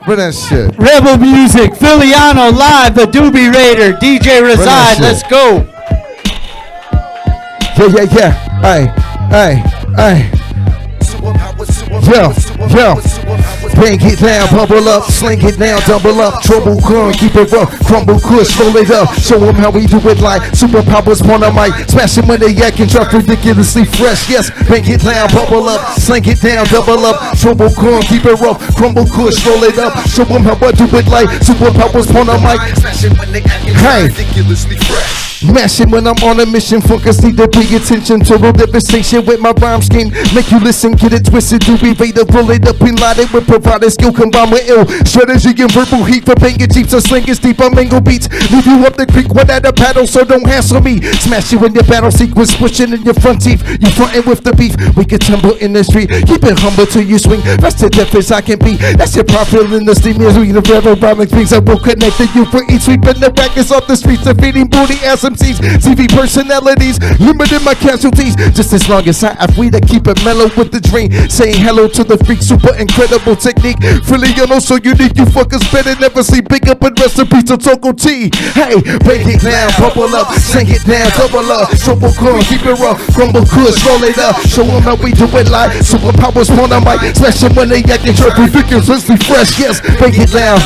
Where that shit? Rebel music. Philieano live. The Doobie Raider. DJ Resy. Let's go. Yeah. Hey. Yo. Bang it down, bubble up, sling it down, double up, trouble gun, keep it rough, crumble kush, roll it up, show them how we do it like superpowers on a mic, smashing when they yak and drop ridiculously fresh, yes, bang it down, bubble up, sling it down, double up, trouble gun, keep it rough, crumble kush, roll it up, show them how I do it like superpowers on a mic, hey. Mashing when I'm on a mission, focus need to pay attention. Total devastation with my rhyme scheme. Make you listen, get it twisted. Do we rate the roll it up and light it with provided skill combined with ill strategy and verbal heat for banging jeeps and slingers deep on mango beats. Leave you up the creek without a paddle, so don't hassle me. Smash you in your battle sequence, pushing in your front teeth. You frontin' with the beef. We can tumble in the street. Keep it humble till you swing. Rest to death as I can be. That's your profit in the steam. As we the rebel violence brings. I will connect to you for each sweeping the rackets off the streets. Defeating booty ass MCs, TV personalities, limiting my casualties. Just as long as I have we to keep it mellow with the dream. Saying hello to the freak, super incredible technique. Philieano so unique, you fuckers better never see. Big up and recipes to Toco T. Hey, break it down, bubble up, sing it down, double up, trouble corn, keep it rough, crumble kush, roll it up, show them how we do it like superpowers on a mic, smash them when they acting drunk, ridiculously fresh, yes, break it down,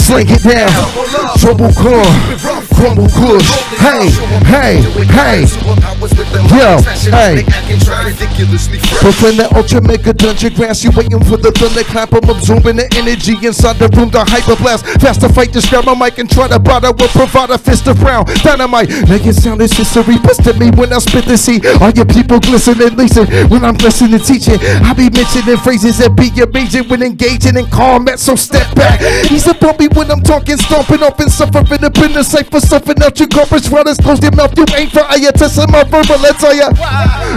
sling it down, trouble corn, crumble kush, hey, yo, hey. Brooklyn, the ultra mega dungeon grass, you waiting for the thunder clap. I'm absorbing the energy inside the room, the hyperblast. Fast to fight, just grab my mic and try to bother will provide a fist of round dynamite. Make it sound as history, busted me when I spit the sea. All your people glisten and listen when I'm blessing and teaching. I be mentioning phrases that be amazing when engaging in combat, so step back. He's above me when I'm talking, stomping off and suffering up in the cipher, suffering out your garbage riders, close your mouth, you ain't for I testing my verbal, I tell ya.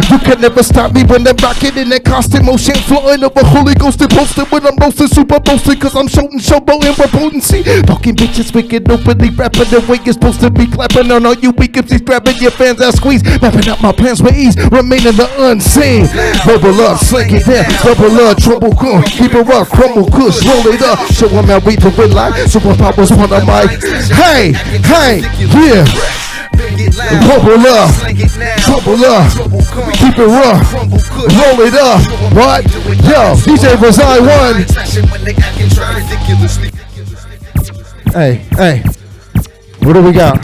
You can never stop me when I'm rocking in that constant motion, flowing over Holy Ghost and posted when I'm roasting, super boasting, cause I'm shooting showboating for potency. Fucking bitches wicked, openly rapping the way you're supposed to be clapping on all you weak MCs, grabbing your fans I squeeze, mapping out my plans with ease, remaining the unseen. Bubble up, sling it down, double up, trouble corn, keep it rough, crumble kush, roll it up, show them how we do it like superpowers on the mic. Hey, yeah. Bubble up, keep it rough, roll it up, what? Yo, DJ Resy One. Hey, what do we got?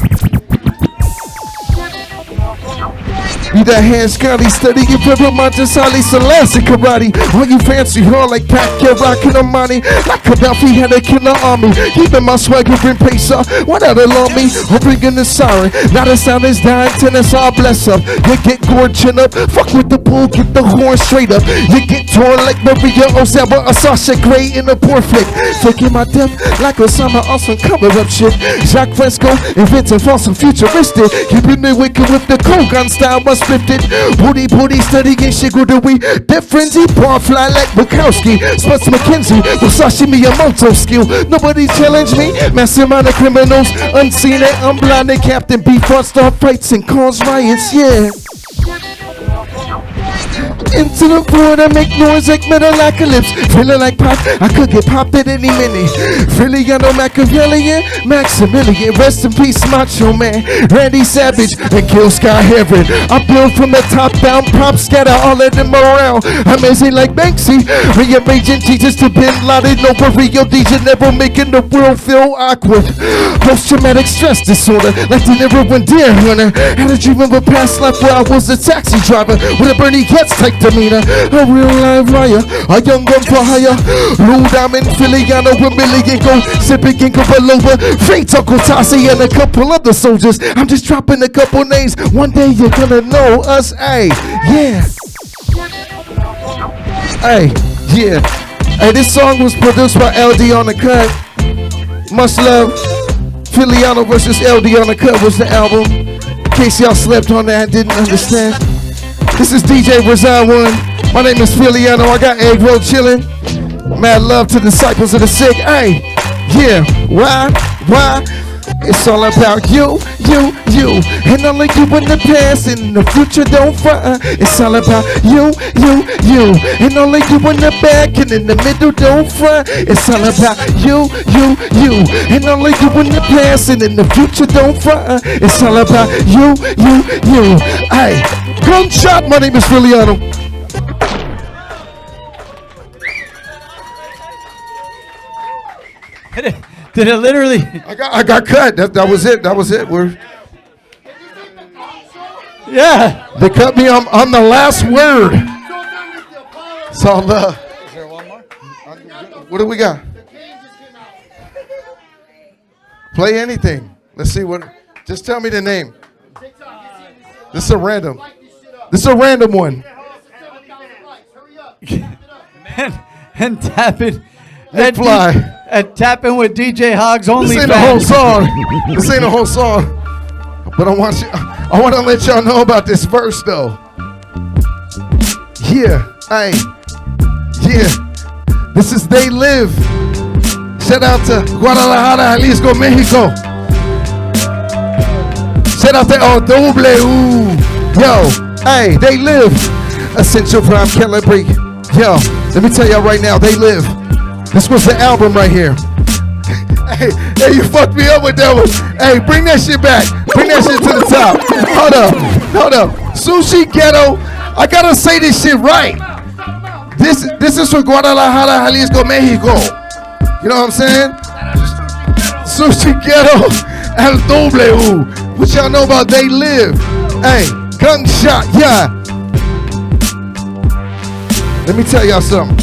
You that hands Scotty study, you pepper Montesali, Celeste, karate. All you fancy hard like Pacquiao, rockin' Armani. Like Gaddafi had a killer army. Keeping my swagger in pacer. Why not alarm me? I'm bringing the siren. Now the sound is dying, tennis, I'll bless up. You get gorging up. Fuck with the bull, get the horn straight up. You get torn like Maria Ozawa, a Sasha Grey in a poor flick. Faking my death like Osama, awesome cover up shit. Jacques Fresco, inventing false and futuristic. Keeping me wicked with the coke gun style, was lifted. Booty, studying shit, go to we. Different, bar fly like Bukowski. Spuds McKenzie, with sashimi Yamoto skill. Nobody challenge me. Massive amount of criminals, unseen and unblinded. Captain B front start fights and cause riots, yeah. Into the void, I make noise like metalacalypse. Feeling like pop, I could get popped at any minute. Philieano, Machiavellian, Maximilian. Rest in peace, Macho Man, Randy Savage, and Kill Sky Heaven. I build from the top down, prop scatter all of them around. Amazing like Banksy, rearranging Jesus to Bin Laden. No Rio De Janeiro, making the world feel awkward. Post-traumatic stress disorder, like De Niro and Deer Hunter. Had a dream of a past life where I was a taxi driver with a Bernie Getz type demeanor. A real live liar, a young gun for hire. Lou Diamond, Philieano, a million go sipping Ginkgo biloba. Freight Uncle Tassi and a couple other soldiers. I'm just dropping a couple names. One day you're gonna know us. Hey, yeah. Hey, yeah. Hey, this song was produced by LD on the cut. Much love. Philieano versus LD on the cut was the album. In case y'all slept on that and didn't understand. This is DJ Resy One. My name is Philieano. I got egg roll chillin'. Mad love to disciples of the sick. Hey, yeah. Why? It's all about you. And only you in the past and the future don't front. It's all about you. And only you in the back and in the middle don't front. It's all about you. And only you in the past and in the future don't front. It's all about you. Hey, gunshot, my name is Philieano. Did it literally? I got cut. That was it. Yeah. They cut me on the last word. It's all love. Is there one more? What do we got? Play anything. Let's see what. Just tell me the name. This is a random one. and tapping. Fly. And tapping with DJ Hogs only. This ain't a whole song. This ain't a whole song. But I want to let y'all know about this verse though. Yeah, hey, yeah. This is They Live. Shout out to Guadalajara, Jalisco, Mexico. Shout out to El W. Yo, hey, They Live. Essential Prime Calibre. Yo, let me tell y'all right now, They Live. This was the album right here. Hey, you fucked me up with that one. Hey, bring that shit back. Bring that shit to the top. Hold up. Sushi Ghetto. I gotta say this shit right. This is for Guadalajara, Jalisco, Mexico. You know what I'm saying? Sushi Ghetto, El W. What y'all know about They Live? Hey, gunshot, yeah. Let me tell y'all something.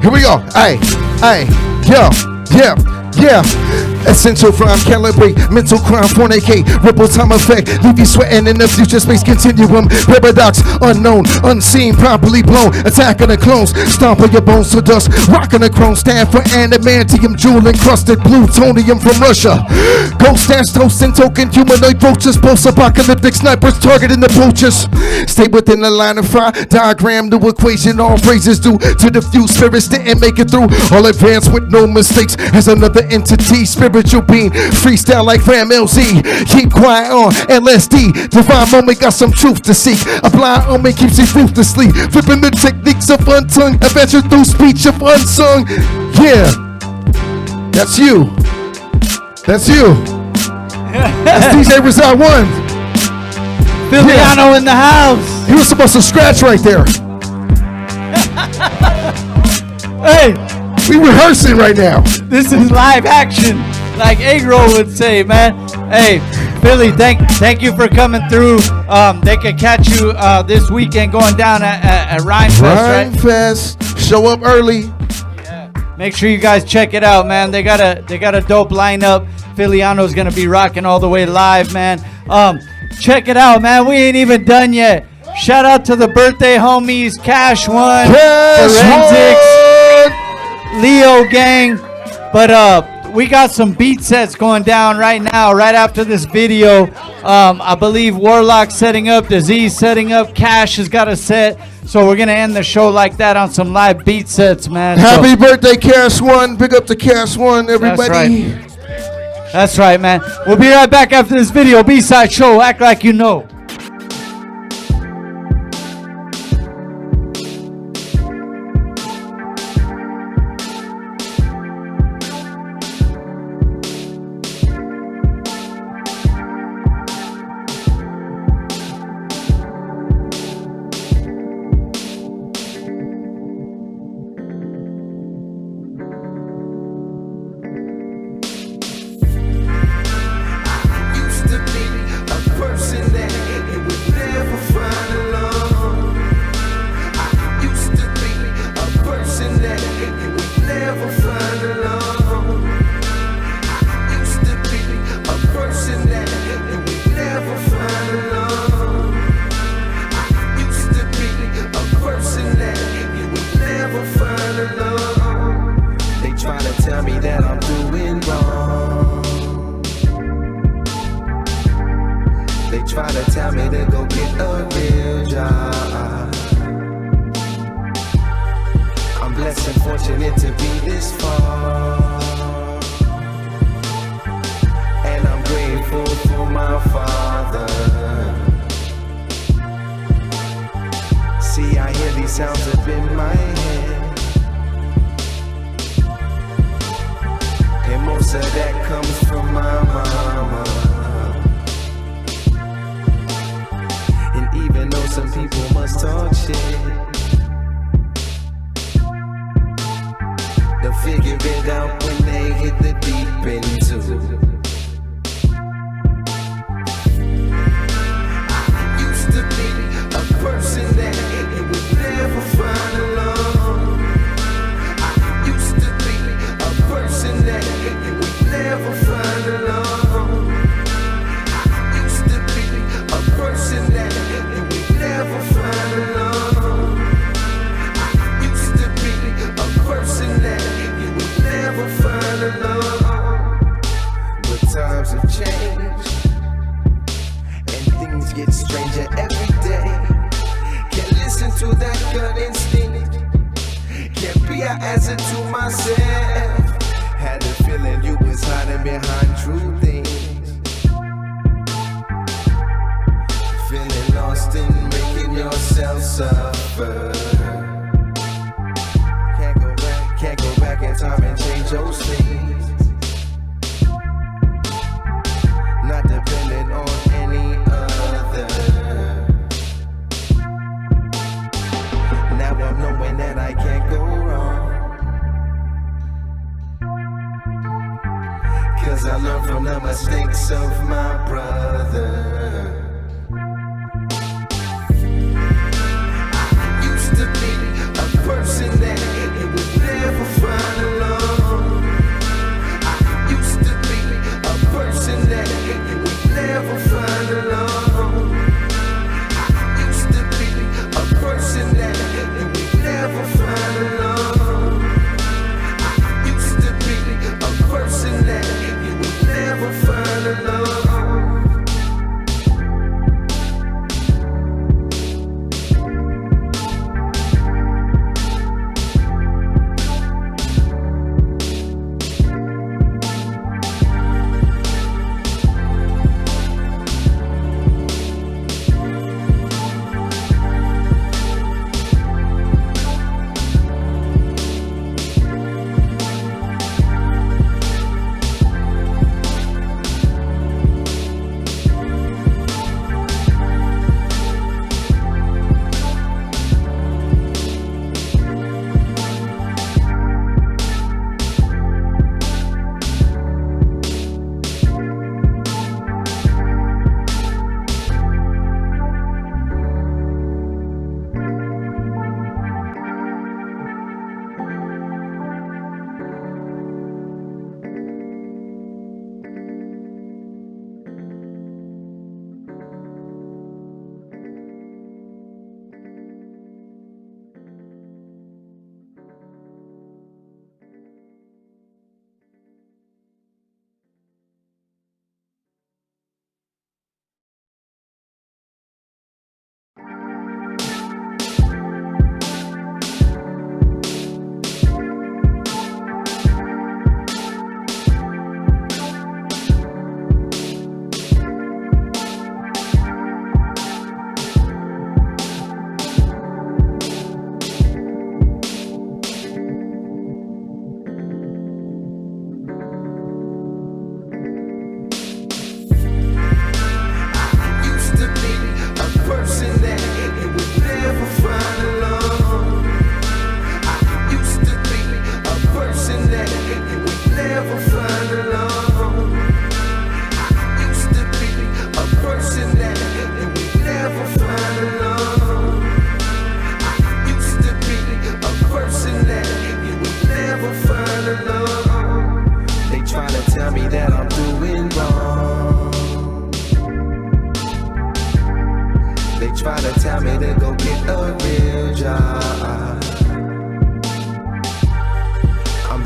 Here we go. Hey, yeah. Essential crime, calibrate, mental crime, fornicate, ripple time effect, leave you sweating in the future space continuum, paradox, unknown, unseen, properly blown, attacking the clones, stomping your bones to dust, rocking the chrome, stand for adamantium, jewel encrusted, plutonium from Russia, ghost dance, toast and token, humanoid roaches, post-apocalyptic snipers targeting the poachers, stay within the line of fire, diagram, new equation, all phrases due to the few spirits didn't make it through, all advanced with no mistakes, as another entity, spiritual being, freestyle like Ram LZ. Keep quiet on LSD. Divine moment got some truth to seek. A blind omen keeps you ruthlessly. Flipping the techniques of untongue. Adventure through speech of unsung. Yeah. That's you. That's DJ Resy One. Philieano in the house. He was supposed to scratch right there. Hey. We rehearsing right now. This is live action, like Egg Roll would say, man. Hey, Philly, thank you for coming through. They can catch you this weekend going down at Rhyme Fest, Rhyme right? Fest. Show up early. Make sure you guys check it out, man. They got a dope lineup. Philieano's gonna be rocking all the way live, man. Check it out, man. We ain't even done yet. Shout out to the birthday homies, Cash One, Forensics, Leo Gang. But we got some beat sets going down right now, right after this video. I believe Warlock setting up, Disease setting up, Cash has got a set. So we're gonna end the show like that on some live beat sets, man. Happy birthday, Cash One. Big up to Cash One, everybody. That's right, man. We'll be right back after this video. B-Side Show, act like you know.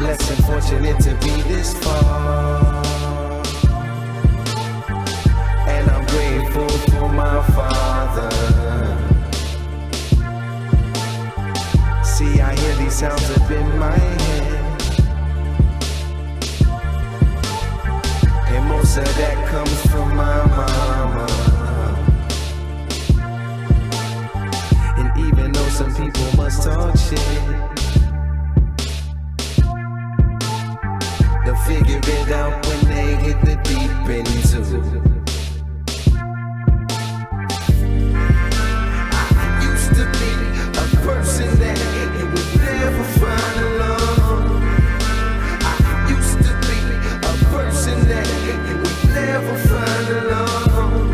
blessed and fortunate to be this far. And I'm grateful for my father. See, I hear these sounds up in my head, and most of that comes from my mama. And even though some people must talk shit, they'll figure it out when they hit the deep end too. I used to be a person that you would never find alone. I used to be a person that you would never find alone.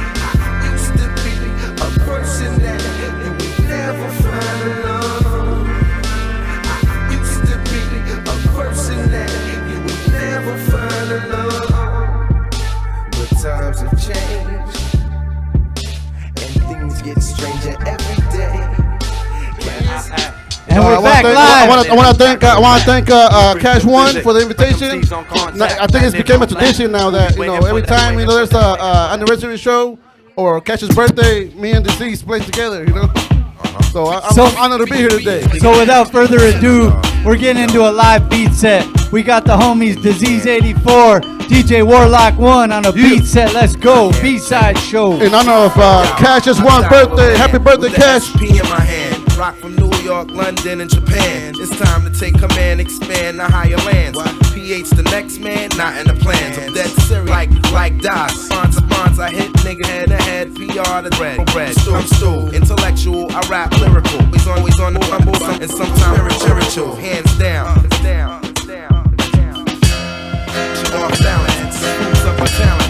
I used to be a person that you would never find alone. I used to be a person that you would never find alone. But times have changed, and things get stranger every day. And we're back live. I want to thank Cash One for the invitation. I think it's become a tradition now that every time there's a anniversary show or Cash's birthday, me and Deceased play together. So I'm honored to be here today. So without further ado, we're getting into a live beat set. We got the homies Disease 84, DJ Warlock 1 on a beat set. Let's go, B-side show. In honor of Cash's one birthday, happy birthday, Cash. P in my hand. Rock from New York, London, and Japan. It's time to take command, expand the higher lands. PH the next man, not in the plans. I'm dead serious, like Doc. Sponsor, I hit nigga head to head. PR the bread. I'm Stu, intellectual, I rap lyrical. Always on the rumble, and sometimes spiritual. Hands down. Shit off balance, who's up my talent?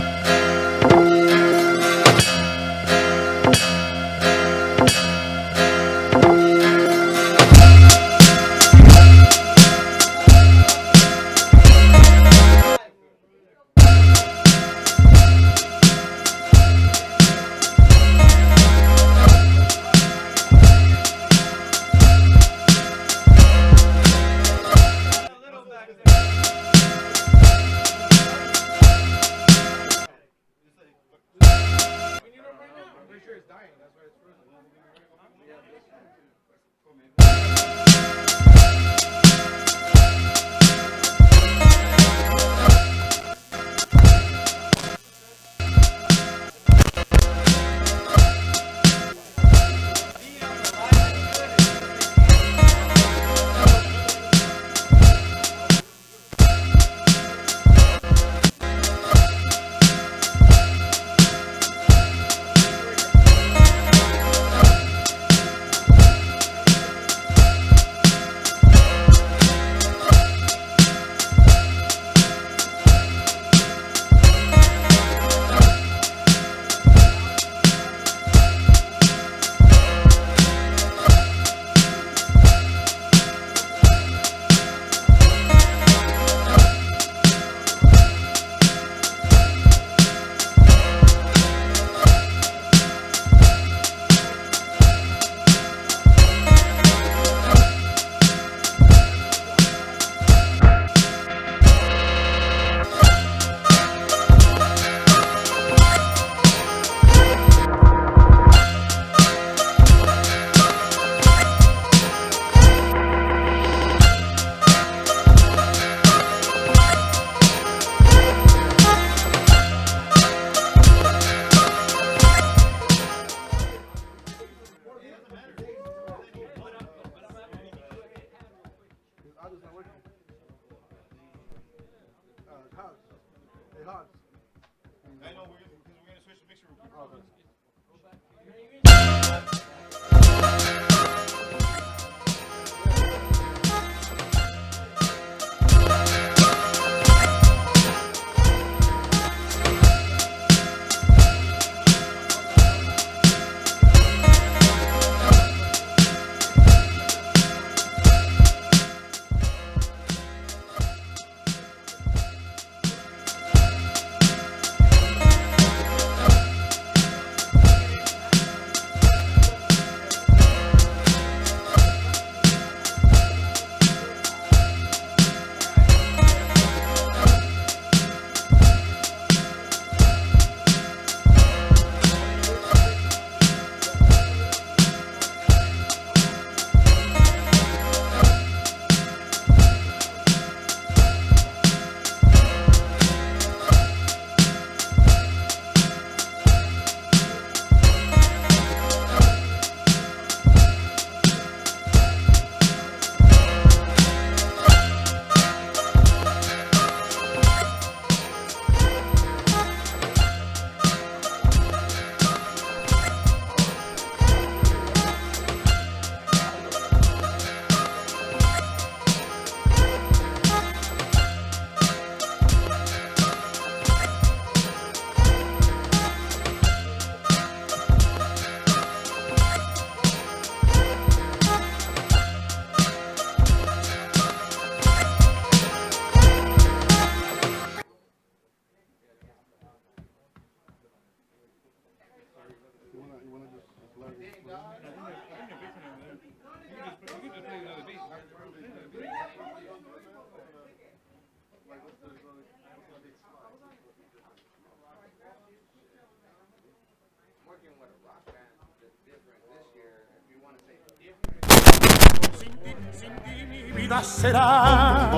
Mi vida será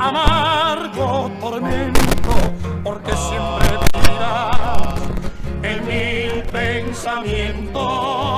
amargo tormento, porque siempre vivirás en mi pensamiento.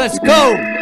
Let's go.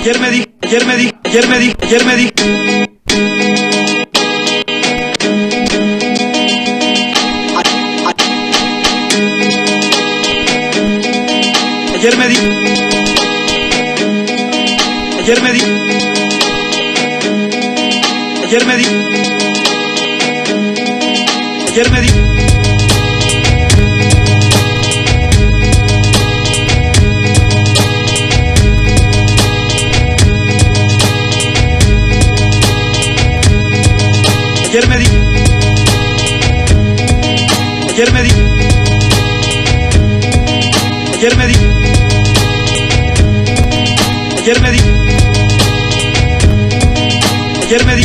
Ayer me di. Ayer me di. Ayer me di. Ayer me di. Ayer me di. Ayer me di. Ayer me di. Ayer me di. Ayer me di. Ayer me di. Ayer me di. Ayer me di.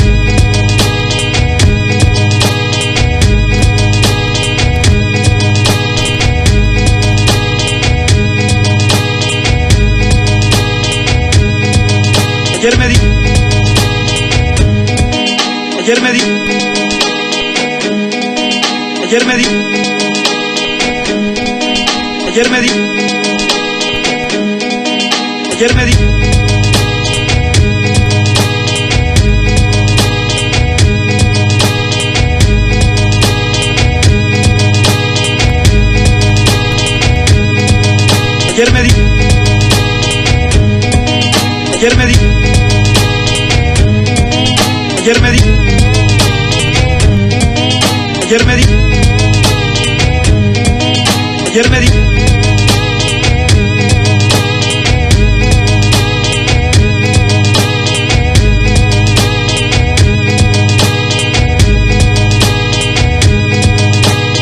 Ayer me di. Ayer me di. Ayer me di. Ayer me di. Ayer me di. Ayer me di. Ayer me di. Ayer me di. Ayer me di. Ayer me di.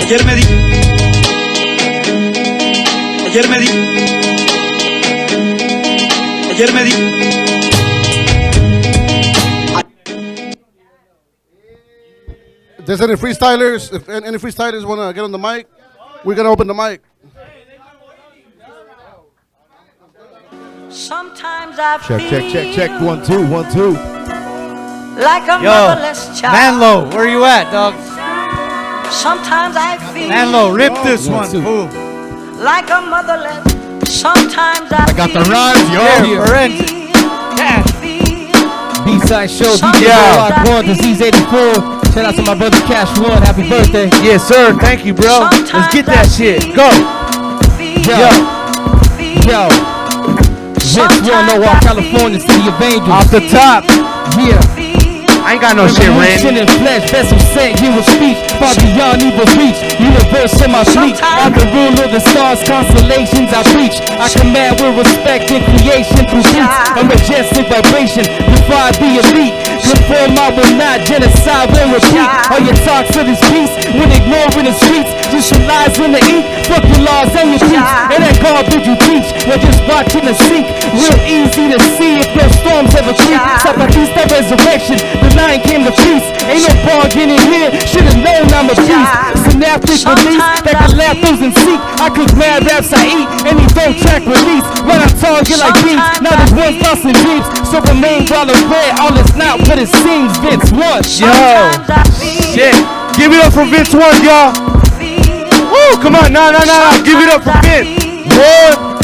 Ayer me di. Ayer me di. Ayer me di. If there's any freestylers, if any freestylers want to get on the mic, we're going to open the mic. Sometimes I Check. 1, 2, 1, 2. like a Yo, motherless child. Manlo, where you at, dog? Sometimes I feel Manlo, rip this one, fool. like a motherless. Sometimes I got the rhymes, yo. Forensic. Yeah. B-side show, DJ Warlock 1, Disease 84. Shout out to my brother Cash One. Happy birthday. Yes, sir. Thank you, bro. Let's get that shit. Go. Yo. Vince One, Norwalk, California, City of Angels. Off the top. Yeah. I ain't got no shit, Revolution Randy. in flesh, vessel sent, you will speak. Far beyond evil reach, universe in my fleet. I'm the ruler of the stars, constellations I preach. I command with respect in creation through beats. A majestic vibration, defy the elite. Conform, I will not genocide, will repeat. All your talks of this peace, when ignoring the streets. Just your lies in the ink, fuck your laws and your beats. And that garbage you teach, we're just watching the sink. Real easy to see if no storms ever creep. Zapatista resurrection, the lion came to feast. Ain't no bargain in here, should've known I'm a beast. Synaptic release, that can laugh those and seek. I cook mad raps I eat, and he don't track release. When I target like beats, now there's one lost in dreams. So remain while I'm red, all is not what it seems. Vince One, Yo. Shit. Give it up for Vince One, y'all. Woo, come on. No. Give it up for Vince. One.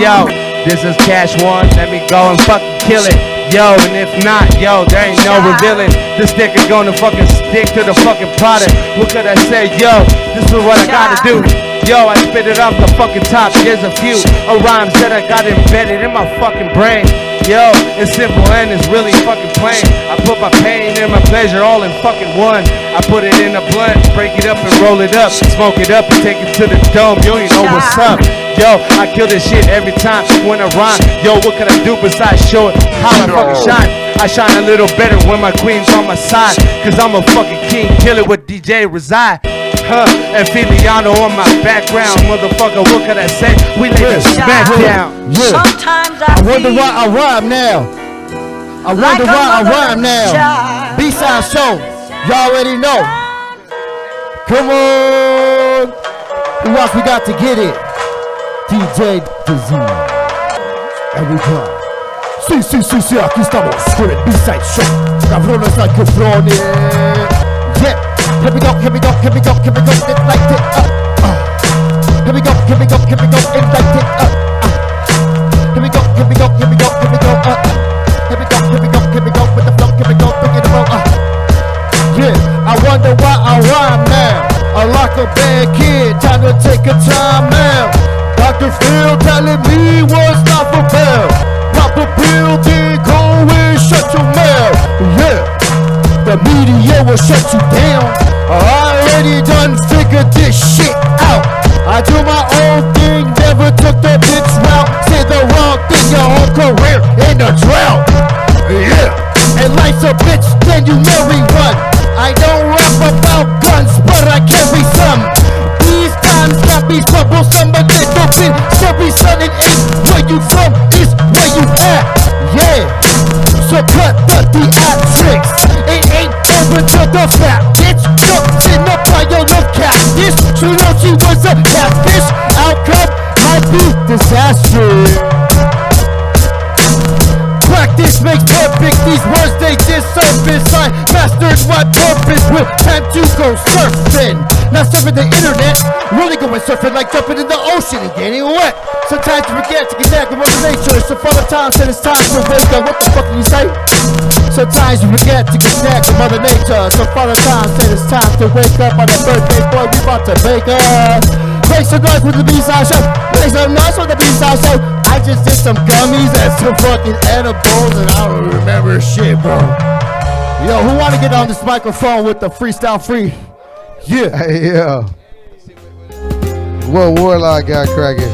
Yo. This is Cash One. Let me go and fucking kill it. Yo, and if not, yo, there ain't no revealing. This stick is gonna fucking stick to the fucking product. What could I say? Yo, this is what I gotta do. Yo, I spit it off the fucking top. There's a few rhymes that I got embedded in my fucking brain. Yo, it's simple and it's really fucking plain. I put my pain and my pleasure all in fucking one. I put it in a blunt, break it up and roll it up, smoke it up and take it to the dome. You ain't know what's up. Yo, I kill this shit every time when I rhyme. Yo, what can I do besides show it how I fucking shine? I shine a little better when my queen's on my side. Cause I'm a fucking king, kill it with DJ Resy. And Philieano on my background. Motherfucker, what could I say? We lay the smack down. Sometimes I wonder why I rhyme now. I wonder why I rhyme now. B-side show, y'all already know. Come on. Who else we got to get it? DJ Disease. Every time. Sí, aquí estamos. Con el B-side show. Cabrones like cabrones. Yeah. Here we go, it's like it up. Here we go, it's like it up. Here we go, Here we go with the flow, here we go, bring it up. Yeah, I wonder why I rhyme now. I like a bad kid, time to take a time out. Dr. Phil telling me what's not for bell. Pop a pill, then go and shut your mouth. Yeah, the media will shut you down. figure this shit out. I do my own thing, never took the bitch route. Say the wrong thing, your whole career in a drought. Yeah, and life's a bitch, then you marry one. I don't rap about guns, but I carry some. These times got me troublesome, but they don't fit. Sherry son, it ain't where you from, it's where you at. Yeah, so cut the theatrics. It ain't over till the fat bitch jumps in the pile of catfish. She know she was a catfish. Outcome might be disastrous. Practice makes perfect. These words they just surface. I mastered my purpose with time to go surfing. Not surfing the internet, really going surfing like jumping in the ocean and getting wet. Sometimes you forget to connect with Mother Nature. So for the time said it's time to wake up. What the fuck did you say? Sometimes you forget to connect with Mother Nature. So Father Time said it's time to wake up on a birthday, boy, we about to wake up. Make some noise with the B-side show. Make some noise with the B-side show. I just did some gummies and some fucking edibles and I don't remember shit, bro. Yo, who wanna get on this microphone with the freestyle free? Yeah. Hey, yo. What Warlock got cracking?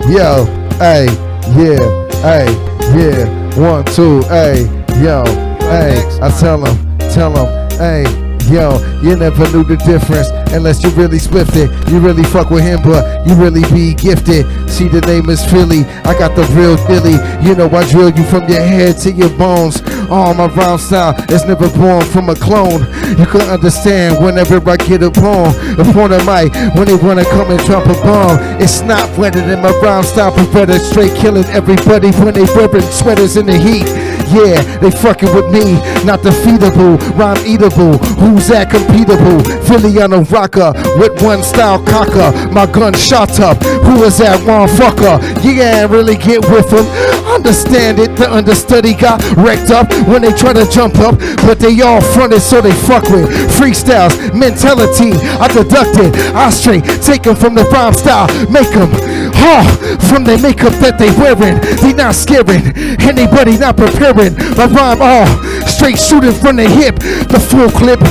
Yo, hey, yeah, hey, yeah. 1, 2, hey, yo, hey. I tell him, hey, yo, you never knew the difference unless you really spliffed it. You really fuck with him, but you really be gifted. See, the name is Philly. I got the real Dilly. You know I drill you from your head to your bones. All my rhyme style is never born from a clone. You can understand whenever I get upon a mic when they wanna come and drop a bomb. It's not wetter than my rhyme style, Beretta straight killing everybody when they wearing sweaters in the heat. Yeah, they fucking with me, not defeatable, rhyme eatable. Who's that competable? Philieano rocker with one style cocker. My gun shot up. Who is that one fucker? You can't really get with him. Understand it, the understudy got wrecked up when they try to jump up, but they all fronted so they fuck with freestyles, mentality. I deducted, I straight take them from the rhyme style, make them from the makeup that they wearing. They not scaring anybody, not preparing. My rhyme straight shooting from the hip, the full clip.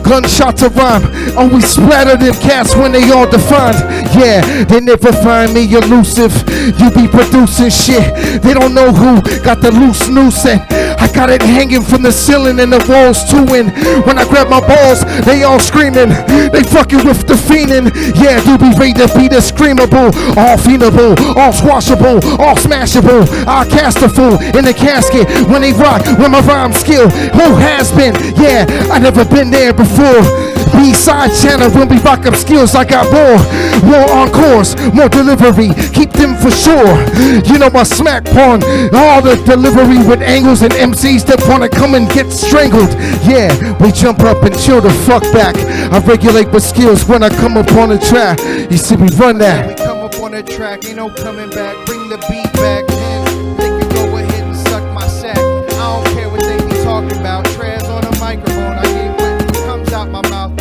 Gunshot to rhyme, always splatter them cats when they all defined. Yeah, they never find me elusive. You be producing shit, they don't know who got the loose noose and I got it hanging from the ceiling and the walls too. And when I grab my balls, they all screaming. They fucking with the fiending. Yeah, do be ready to be the screamable, all fiendable, all squashable, all smashable. I'll cast a fool in the casket when they rock with my rhyme skill. Who has been? Yeah, I never been there before. B-side channel when we rock up skills. I got more encores, more delivery. Keep them for sure. You know my smack porn, all the delivery with angles and MCs that wanna come and get strangled. Yeah, we jump up and chill the fuck back. I regulate with skills when I come up on the track. You see me run that. We come up on the track, ain't no coming back. Bring the beat back, man. They can go ahead and suck my sack. I don't care what they be talking about. Trez on a microphone, I get what comes out my mouth.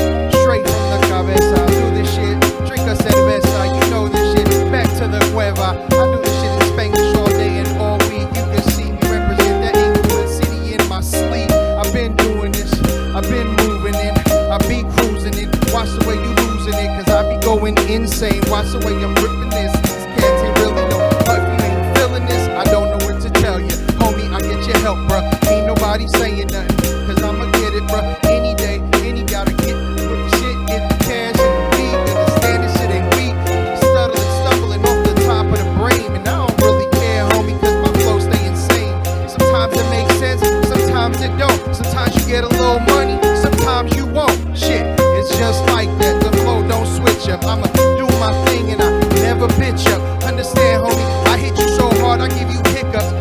Straight from the cabeza. I do this shit, drink a cerveza. You know this shit, back to the cueva. I do this shit in Spanglish all day and all week. You can see me represent that England city in my sleep. I've been doing this, I've been moving it, I be cruising it. Watch the way you losing it, cause I be going insane. Watch the way I'm ripping this. These cats ain't really know. But if you ain't feeling this, I don't know what to tell you. Homie, I get your help, bruh. Ain't nobody saying nothing, cause I'ma get it, bruh. Any day, any gotta get with the shit, get the cash and the beat. Understand this shit ain't weak. Stumbling off the top of the brain. And I don't really care, homie, cause my flow stay insane. Sometimes it makes sense, sometimes it don't. Sometimes you get a little money, sometimes you won't. Shit, it's just like that. The flow don't switch up. I'ma do my thing and I never bitch up. Understand, homie, I hit you so hard I give you hiccups.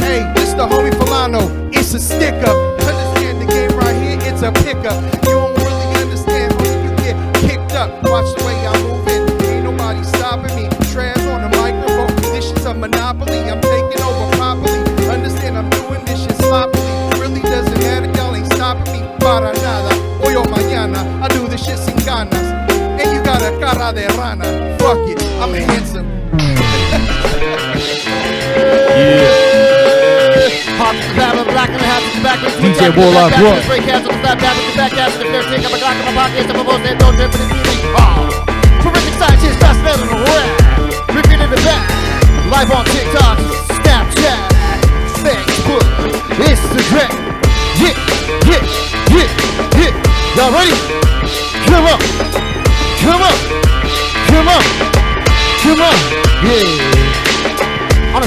Hey, this the homie Philieano, it's a stick up. Understand the game right here, it's a pickup. You don't really understand, homie, you get kicked up. Watch the way I'm moving, ain't nobody stopping me. Trez on the microphone, this shit's a monopoly. I'm taking over properly. Understand I'm doing this shit sloppily. Really doesn't matter, y'all ain't stopping me. Para nada, hoy o mañana, I do this shit sin ganas. And you got a cara de rana. Fuck it, I'm handsome. DJ Warlock, what?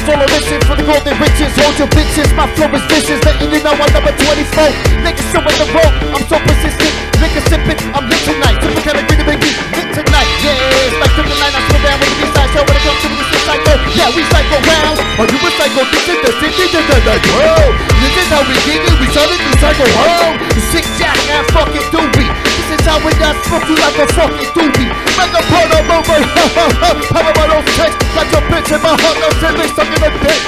was all listen for the golden riches. Hold your bitches, my flow is vicious. Letting you know I'm number 24. Niggas still in the road, I'm so persistent. Niggas sipping, I'm lit tonight. Sipping kind of green to make me lit tonight. Yeah, it's like kryptonite. I slow down with the B-side show. When it comes to this cycle, yeah, we cycle round. Are you a cycle? This is the city, whoa. This is how we get it. We started to cycle home. Sick jack and fucking doobie. This is how we got smoke you like a fucking doobie. Make a part of over. Have about those text. Got your bitch in my heart. No silly, stuck in the dick.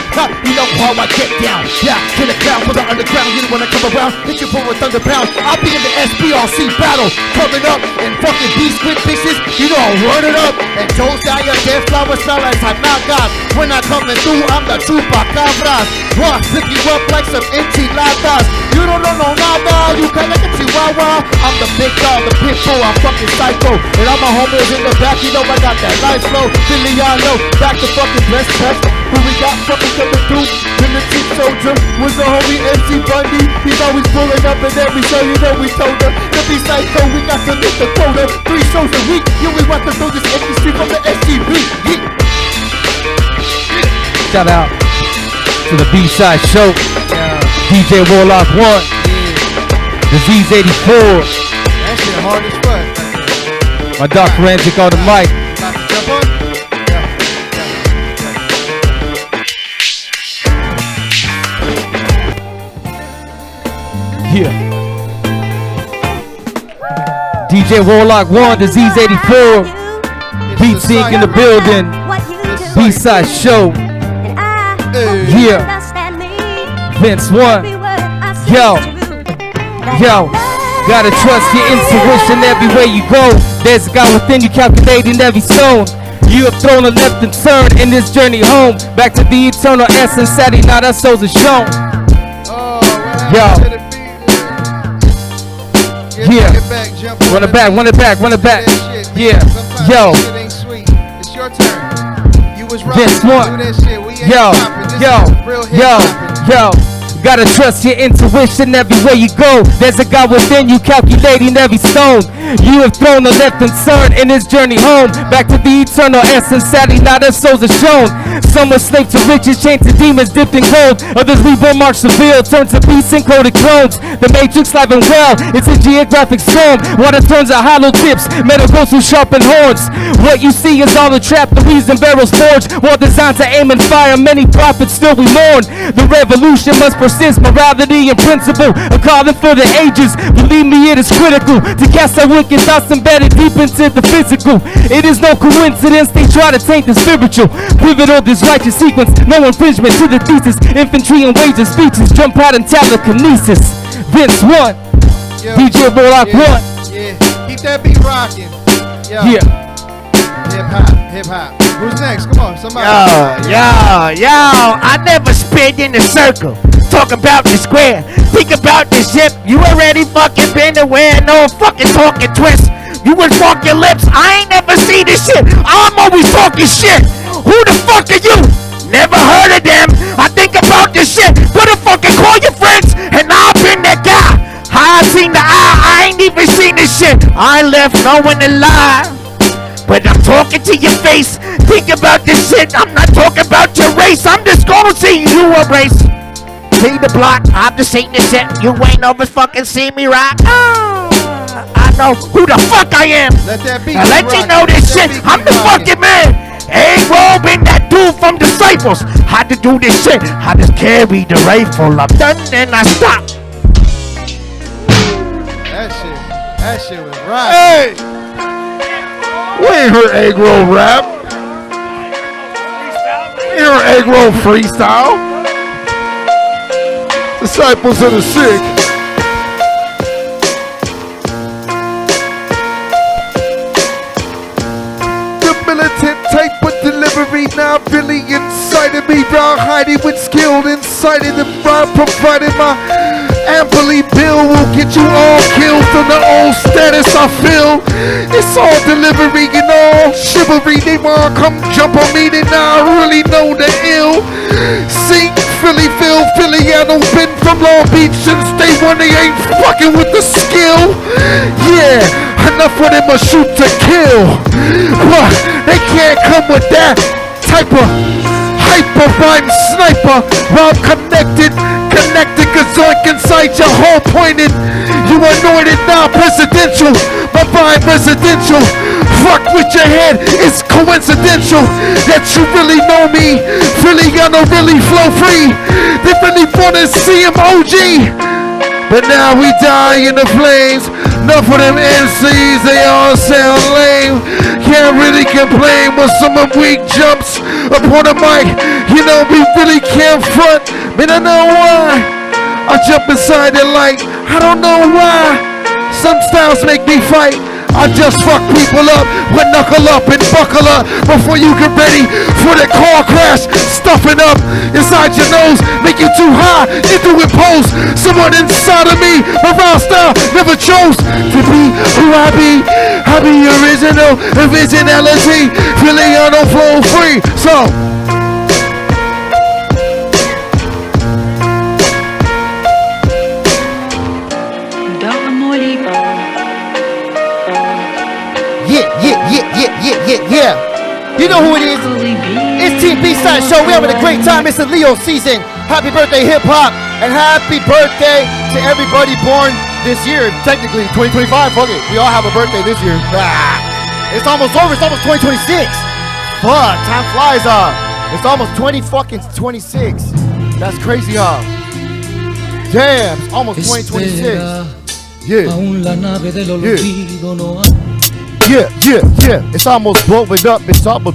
You know how I get down. Yeah, kill it down for the underground. You don't wanna come around. Hit you for a thunder pound. I'll be in the SBRC battle. Coming up and fucking beast with bitches. You know I'll run it up. And don't die your dead flower smell like God. When I coming through, I'm the chupacabras. What? Pick you up like some enchiladas. You don't know nada. You kinda like a chihuahua. I'm the big dog, the pit bull. I'm fucking psycho. And all my homies in the back. You know I got that life flow. Philieano, back to fucking blessed test. Who we got fucking coming through? Militant soldier was the homie MC Bundy. He's always pulling up in every show. You know we told her to be psycho. We got to meet the quota. 3 shows a week. You we want to throw this empty street from the SGB. Shout out to the B-side show. DJ Warlock 1. Disease 84. That shit hard as fuck. My Doc Forensic on the mic. About to jump on? Yeah. DJ Warlock 1, Disease 84. Beat Sync in the building. B-side show. Yeah. Vince 1. Yo. Gotta trust your intuition everywhere you go. There's a God within you calculating every stone. You have thrown a left and turned in this journey home. Back to the eternal essence, Saturday night our souls are shown. Yo. Yeah. Run it back. Yeah. Yo. It's your turn. You was Vince 1. Yo. Gotta trust your intuition everywhere you go. There's a God within you calculating every stone. You have thrown a left and turn in this journey home. Back to the eternal essence, sadly not our souls are shown. Some were slave to riches, chained to demons dipped in gold. Others reborn Mark Seville, turned to beasts and coded clones. The matrix live and well, it's a geographic storm. Water turns to hollow tips, metal goes to sharpened horns. What you see is all a trap, the reason barrels forged. War designed to aim and fire, many prophets still we mourn. The revolution must persist, morality and principle, a calling for the ages. Believe me, it is critical to cast our wicked thoughts embedded deep into the physical. It is no coincidence they try to taint the spiritual. Pivotal this righteous sequence, no infringement to the thesis. Infantry and wages speeches, jump out and telekinesis. Vince 1, DJ Warlock 1. Yeah, keep that beat rocking. Yeah. Hip hop. Who's next? Come on, somebody. Yo, I never spin in the circle. Talk about the square. Think about the zip. You already fucking been aware. No fucking talking twist. You would fuck your lips. I ain't never seen this shit. I'm always talking shit. Who the fuck are you? Never heard of them. I think about this shit. Better fucking call your friends. And I've been that guy. I seen the eye. I ain't even seen this shit. I left no one alive. But I'm talking to your face. Think about this shit. I'm not talking about your race. I'm just gonna see you erase. See the block. I'm just ain't the shit. You ain't never fucking see me rock. I know who the fuck I am. Let that beat I let you know this shit. I'm the fucking man. Ain't Robin, that dude from Disciples. Had to do this shit. I just carry the rifle. I'm done and I stop. That shit was right. Hey! We ain't heard egg roll rap. We ain't heard egg roll freestyle. Disciples of the sick. The militant type of delivery now really inside of me. Raw hiding with skill inside of them. Raw provided my amply bill will get you all killed from the old status I feel. It's all delivery and all chivalry. They wanna come jump on me, they now really know the ill. Sing Philly, Philieano, been from Long Beach since day one. They ain't fucking with the skill. Yeah, enough for them to shoot to kill. What? They can't come with that type of hyper rhyme sniper. While connected, gazoink inside your hole pointed. You anointed now presidential, my vibe residential. Fuck with your head, it's coincidental that you really know me. Philieano really flow free. They really wanna see him OG. But now we die in the flames. Enough of them MCs, they all sound lame. Can't really complain when someone weak jumps upon a mic. You know we really can't front. Man, I know why. I jump inside the light. I don't know why. Some styles make me fight. I just fuck people up with knuckle up and buckle up before you get ready for the car crash. Stuffing up inside your nose, make you too high, you do impose someone inside of me. My rap style never chose to be who I be. I be originality, Philieano flow free. So yeah. You know who it is. It's Team BSide Show. We're having a great time. It's the Leo season. Happy birthday, hip hop, and happy birthday to everybody born this year. Technically, 2025. Fuck it. We all have a birthday this year. It's almost over. It's almost 2026. Fuck, time flies off. It's almost 2026. That's crazy, huh? Damn, it's almost 2026. Yeah. Yeah. It's almost blowing up. It's almost blowing.